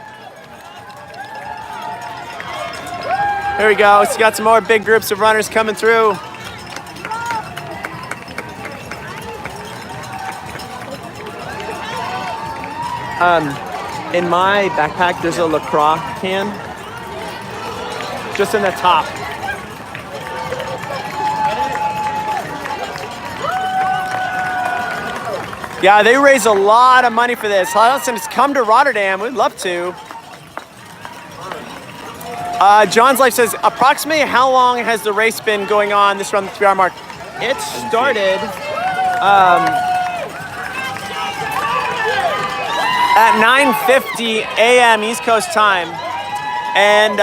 Here we go. So you got some more big groups of runners coming through. In my backpack, there's a LaCroix can. Just in the top. Yeah, they raise a lot of money for this. Listen, it's come to Rotterdam. We'd love to. John's Life says, approximately how long has the race been going on this around the 3 hour mark? It started at 9:50 a.m. East Coast time. And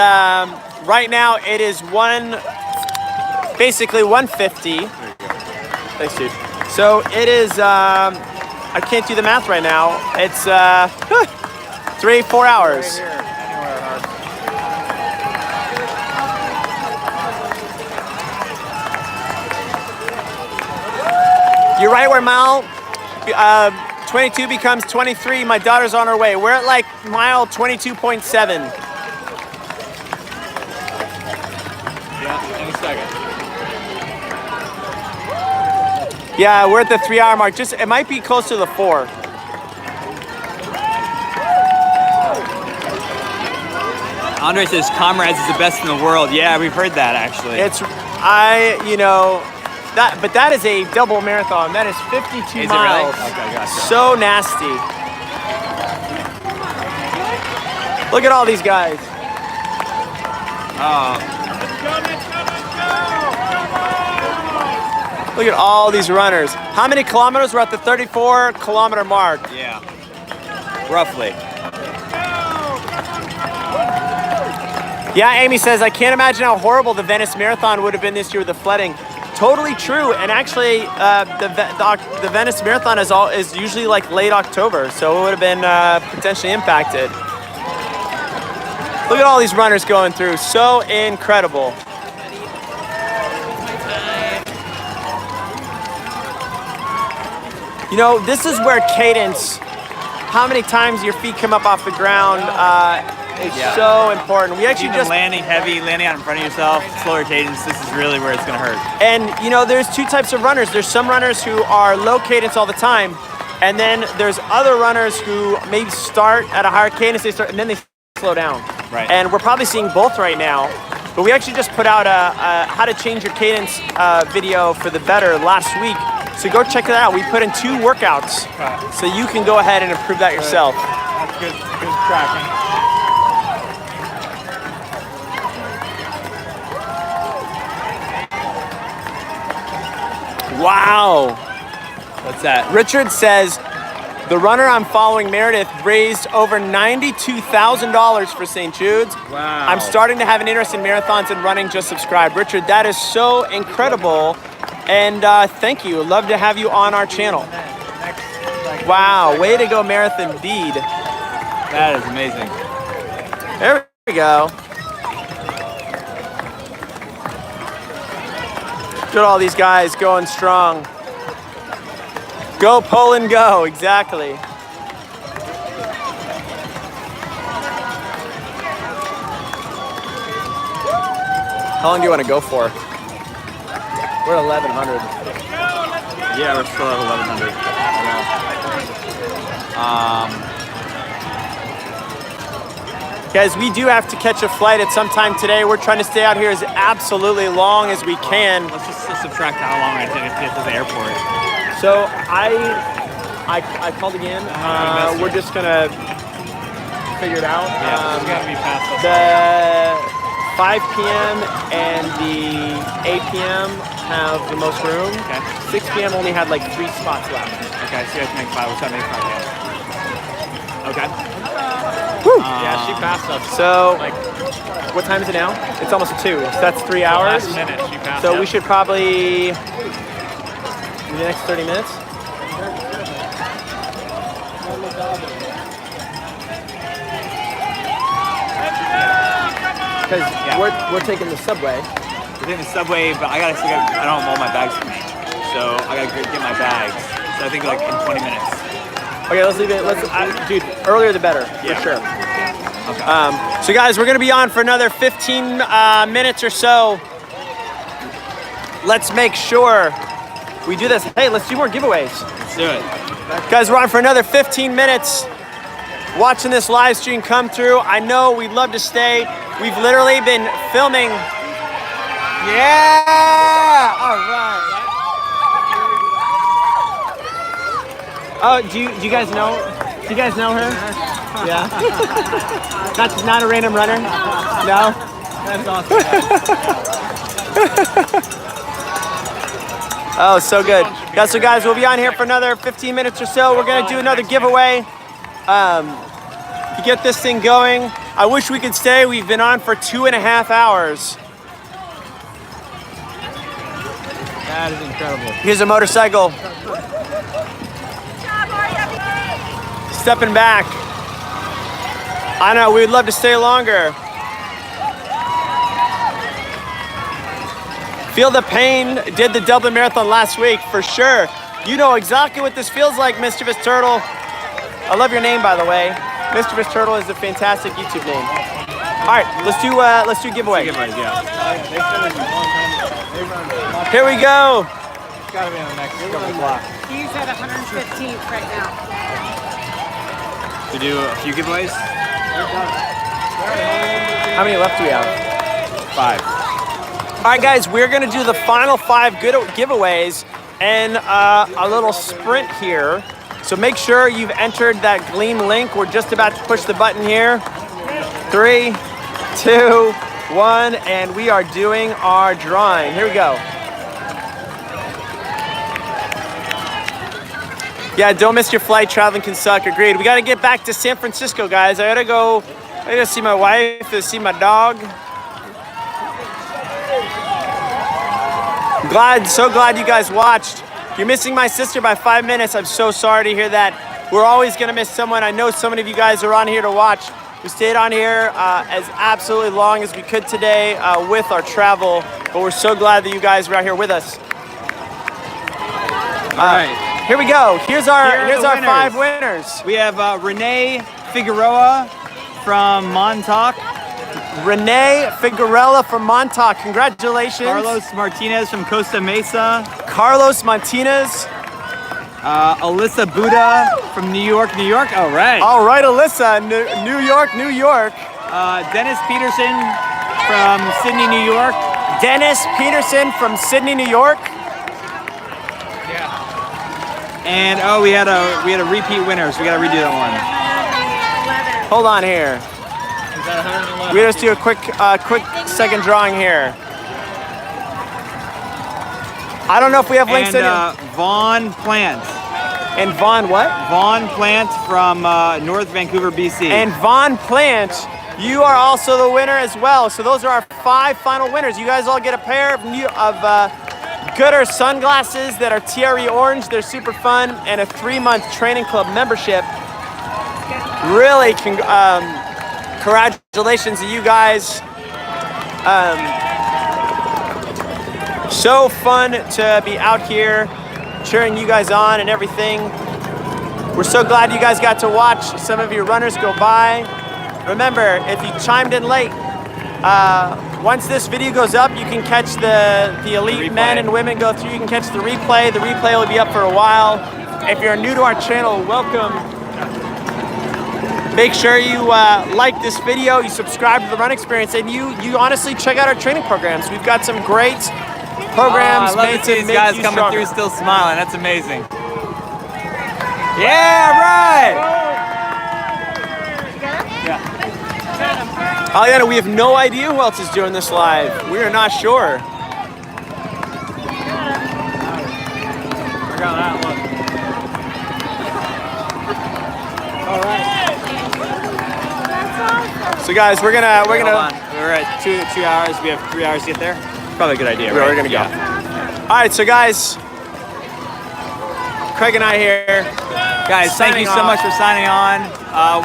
right now it is basically 1:50. Thanks, dude. So it is, I can't do the math right now. It's 3-4 hours. You're right where mile 22 becomes 23. My daughter's on her way. We're at like mile 22.7. Yeah, in a second. Yeah, we're at the 3 hour mark. It might be close to the 4. Andre says Comrades is the best in the world. Yeah, we've heard that actually. But that is a double marathon. That is 52 Is it really? miles. Okay, gotcha. So nasty. Look at all these guys. Look at all these runners. How many kilometers? We're at the 34 kilometer mark. Yeah, roughly. Yeah, Amy says, I can't imagine how horrible the Venice Marathon would have been this year with the flooding. Totally true, and actually, the Venice Marathon is usually like late October, so it would have been potentially impacted. Look at all these runners going through, so incredible. You know, this is where cadence, how many times your feet come up off the ground, is so important. We actually Even landing heavy, landing out in front of yourself, slower cadence, this is really where it's gonna hurt. And you know, there's two types of runners. There's some runners who are low cadence all the time, and then there's other runners who maybe start at a higher cadence, and then they slow down. Right. And we're probably seeing both right now. But we actually just put out a how to change your cadence video for the better last week. So go check that out. We put in 2 workouts, so you can go ahead and improve that yourself. That's good tracking. Wow. What's that? Richard says, the runner I'm following, Meredith, raised over $92,000 for St. Jude's. Wow. I'm starting to have an interest in marathons and running. Just subscribe. Richard, that is so incredible. And thank you. Love to have you on our channel. Wow. Way to go, Marathon indeed. That is amazing. There we go. Look at all these guys going strong. Go Poland, go, exactly. How long do you want to go for? We're at 1100. Yeah, we're still at 1100. Guys, we do have to catch a flight at some time today. We're trying to stay out here as absolutely long as we can. Let's just subtract how long it takes to get to the airport. So I called again. We're just gonna figure it out. It's gotta be past us. The 5 p.m. and the 8 p.m. have the most room. Okay. 6 p.m. only had like 3 spots left. Okay, so you have to make 5. What's that make 5? Yeah. Okay. Yeah, she passed us. So, like, what time is it now? It's almost 2. So that's 3 hours. Last minute, she passed So us. we should probably in the next 30 minutes. Because we're taking the subway. We're taking the subway, but I don't have all my bags with me. So I gotta get my bags. So I think like in 20 minutes. Okay, let's leave it. Dude, earlier the better, Yeah. for sure. Okay. So guys, we're gonna be on for another 15 minutes or so. Let's make sure we do this. Hey, let's do more giveaways. Let's do it. Guys, we're on for another 15 minutes watching this live stream come through. I know we'd love to stay. We've literally been filming. Yeah! All right. Oh, do you guys know? Do you guys know her? Yeah. Not a random runner? No? That's awesome. Oh, so good. Yeah, so guys, we'll be on here for another 15 minutes or so. We're gonna do another giveaway to get this thing going. I wish we could stay. We've been on for 2.5 hours. That is incredible. Here's a motorcycle. Stepping back. I know, we'd love to stay longer. Feel the pain, did the Dublin Marathon last week, for sure. You know exactly what this feels like, Mischievous Turtle. I love your name, by the way. Mischievous Turtle is a fantastic YouTube name. All right, let's do giveaway. Giveaways, yeah. Here we go. It's gotta be on the next couple blocks. He's at 115th right now. We do a few giveaways. How many left do we have? 5. All right, guys, we're gonna do the final 5 good giveaways and a little sprint here. So make sure you've entered that Gleam link. We're just about to push the button here. 3, 2, 1, and we are doing our drawing. Here we go. Yeah, don't miss your flight. Traveling can suck. Agreed. We got to get back to San Francisco, guys. I gotta see my wife, to see my dog. So glad you guys watched. You're missing my sister by 5 minutes. I'm so sorry to hear that. We're always gonna miss someone. I know so many of you guys are on here to watch. We stayed on here as absolutely long as we could today with our travel, but we're so glad that you guys were out here with us. All right. Here we go. Here's our Here are the 5 winners. We have Renee Figueroa from Montauk. Renee Figueroa from Montauk. Congratulations. Carlos Martinez from Costa Mesa. Carlos Martinez. Alyssa Buddha from New York, New York. All right. All right, Alyssa, New York, New York. Dennis Peterson from Sydney, New York. Dennis Peterson from Sydney, New York. And we had a repeat winner, so we gotta redo that one. Hold on here. We just do a quick second drawing here. I don't know if we have links And in. Vaughn Plant. And Vaughn what? Vaughn Plant from North Vancouver, BC. And Vaughn Plant, you are also the winner as well. So those are our 5 final winners. You guys all get a pair of Gooder sunglasses that are TRE orange. They're super fun, and a 3-month training club membership. Really, congratulations to you guys. So fun to be out here cheering you guys on and everything. We're so glad you guys got to watch some of your runners go by. Remember, if you chimed in late, once this video goes up, you can catch the elite men and women go through. You can catch the replay. The replay will be up for a while. If you're new to our channel, welcome. Make sure you like this video, you subscribe to the Run Experience, and you honestly check out our training programs. We've got some great programs I love made to see to these make guys you coming stronger. through still smiling. That's amazing. Yeah, right. Aliana, we have no idea who else is doing this live. We are not sure. So guys, we're gonna Hold on. We're at 2 hours. We have 3 hours to get there. probably a good idea. Right? We're gonna go. Yeah. All right, so guys, Craig and I here. Guys, thank you Signing so off. much for signing on.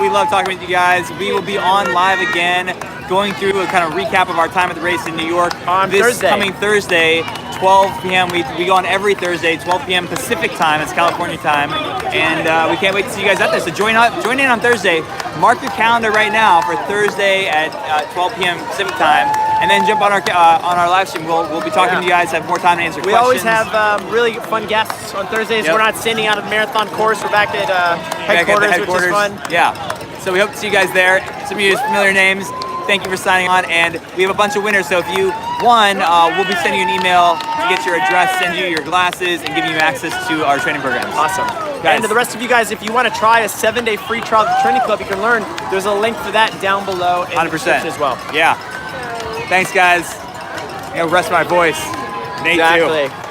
We love talking with you guys. We will be on live again, going through a kind of recap of our time at the race in New York On this Thursday. coming Thursday, 12 p.m. We go on every Thursday, 12 p.m. Pacific time. It's California time, and we can't wait to see you guys out there. So join in on Thursday. Mark your calendar right now for Thursday at 12 p.m. Pacific time, and then jump on our live stream. We'll be talking to you guys. Have more time to answer We questions. always have really fun guests on Thursdays. Yep. We're not standing out of Marathon Course. We're back at Back at the headquarters, which is fun. Yeah. So we hope to see you guys there. Some of you familiar names. Thank you for signing on, and we have a bunch of winners. So if you won, we'll be sending you an email to get your address, send you your glasses, and give you access to our training programs. Awesome. Guys. And to the rest of you guys, if you want to try a 7-day free trial of the Training Club, you can learn. There's a link for that down below in the 100%. description as well. Yeah. Thanks, guys. You know, rest my voice. Nate too. Exactly.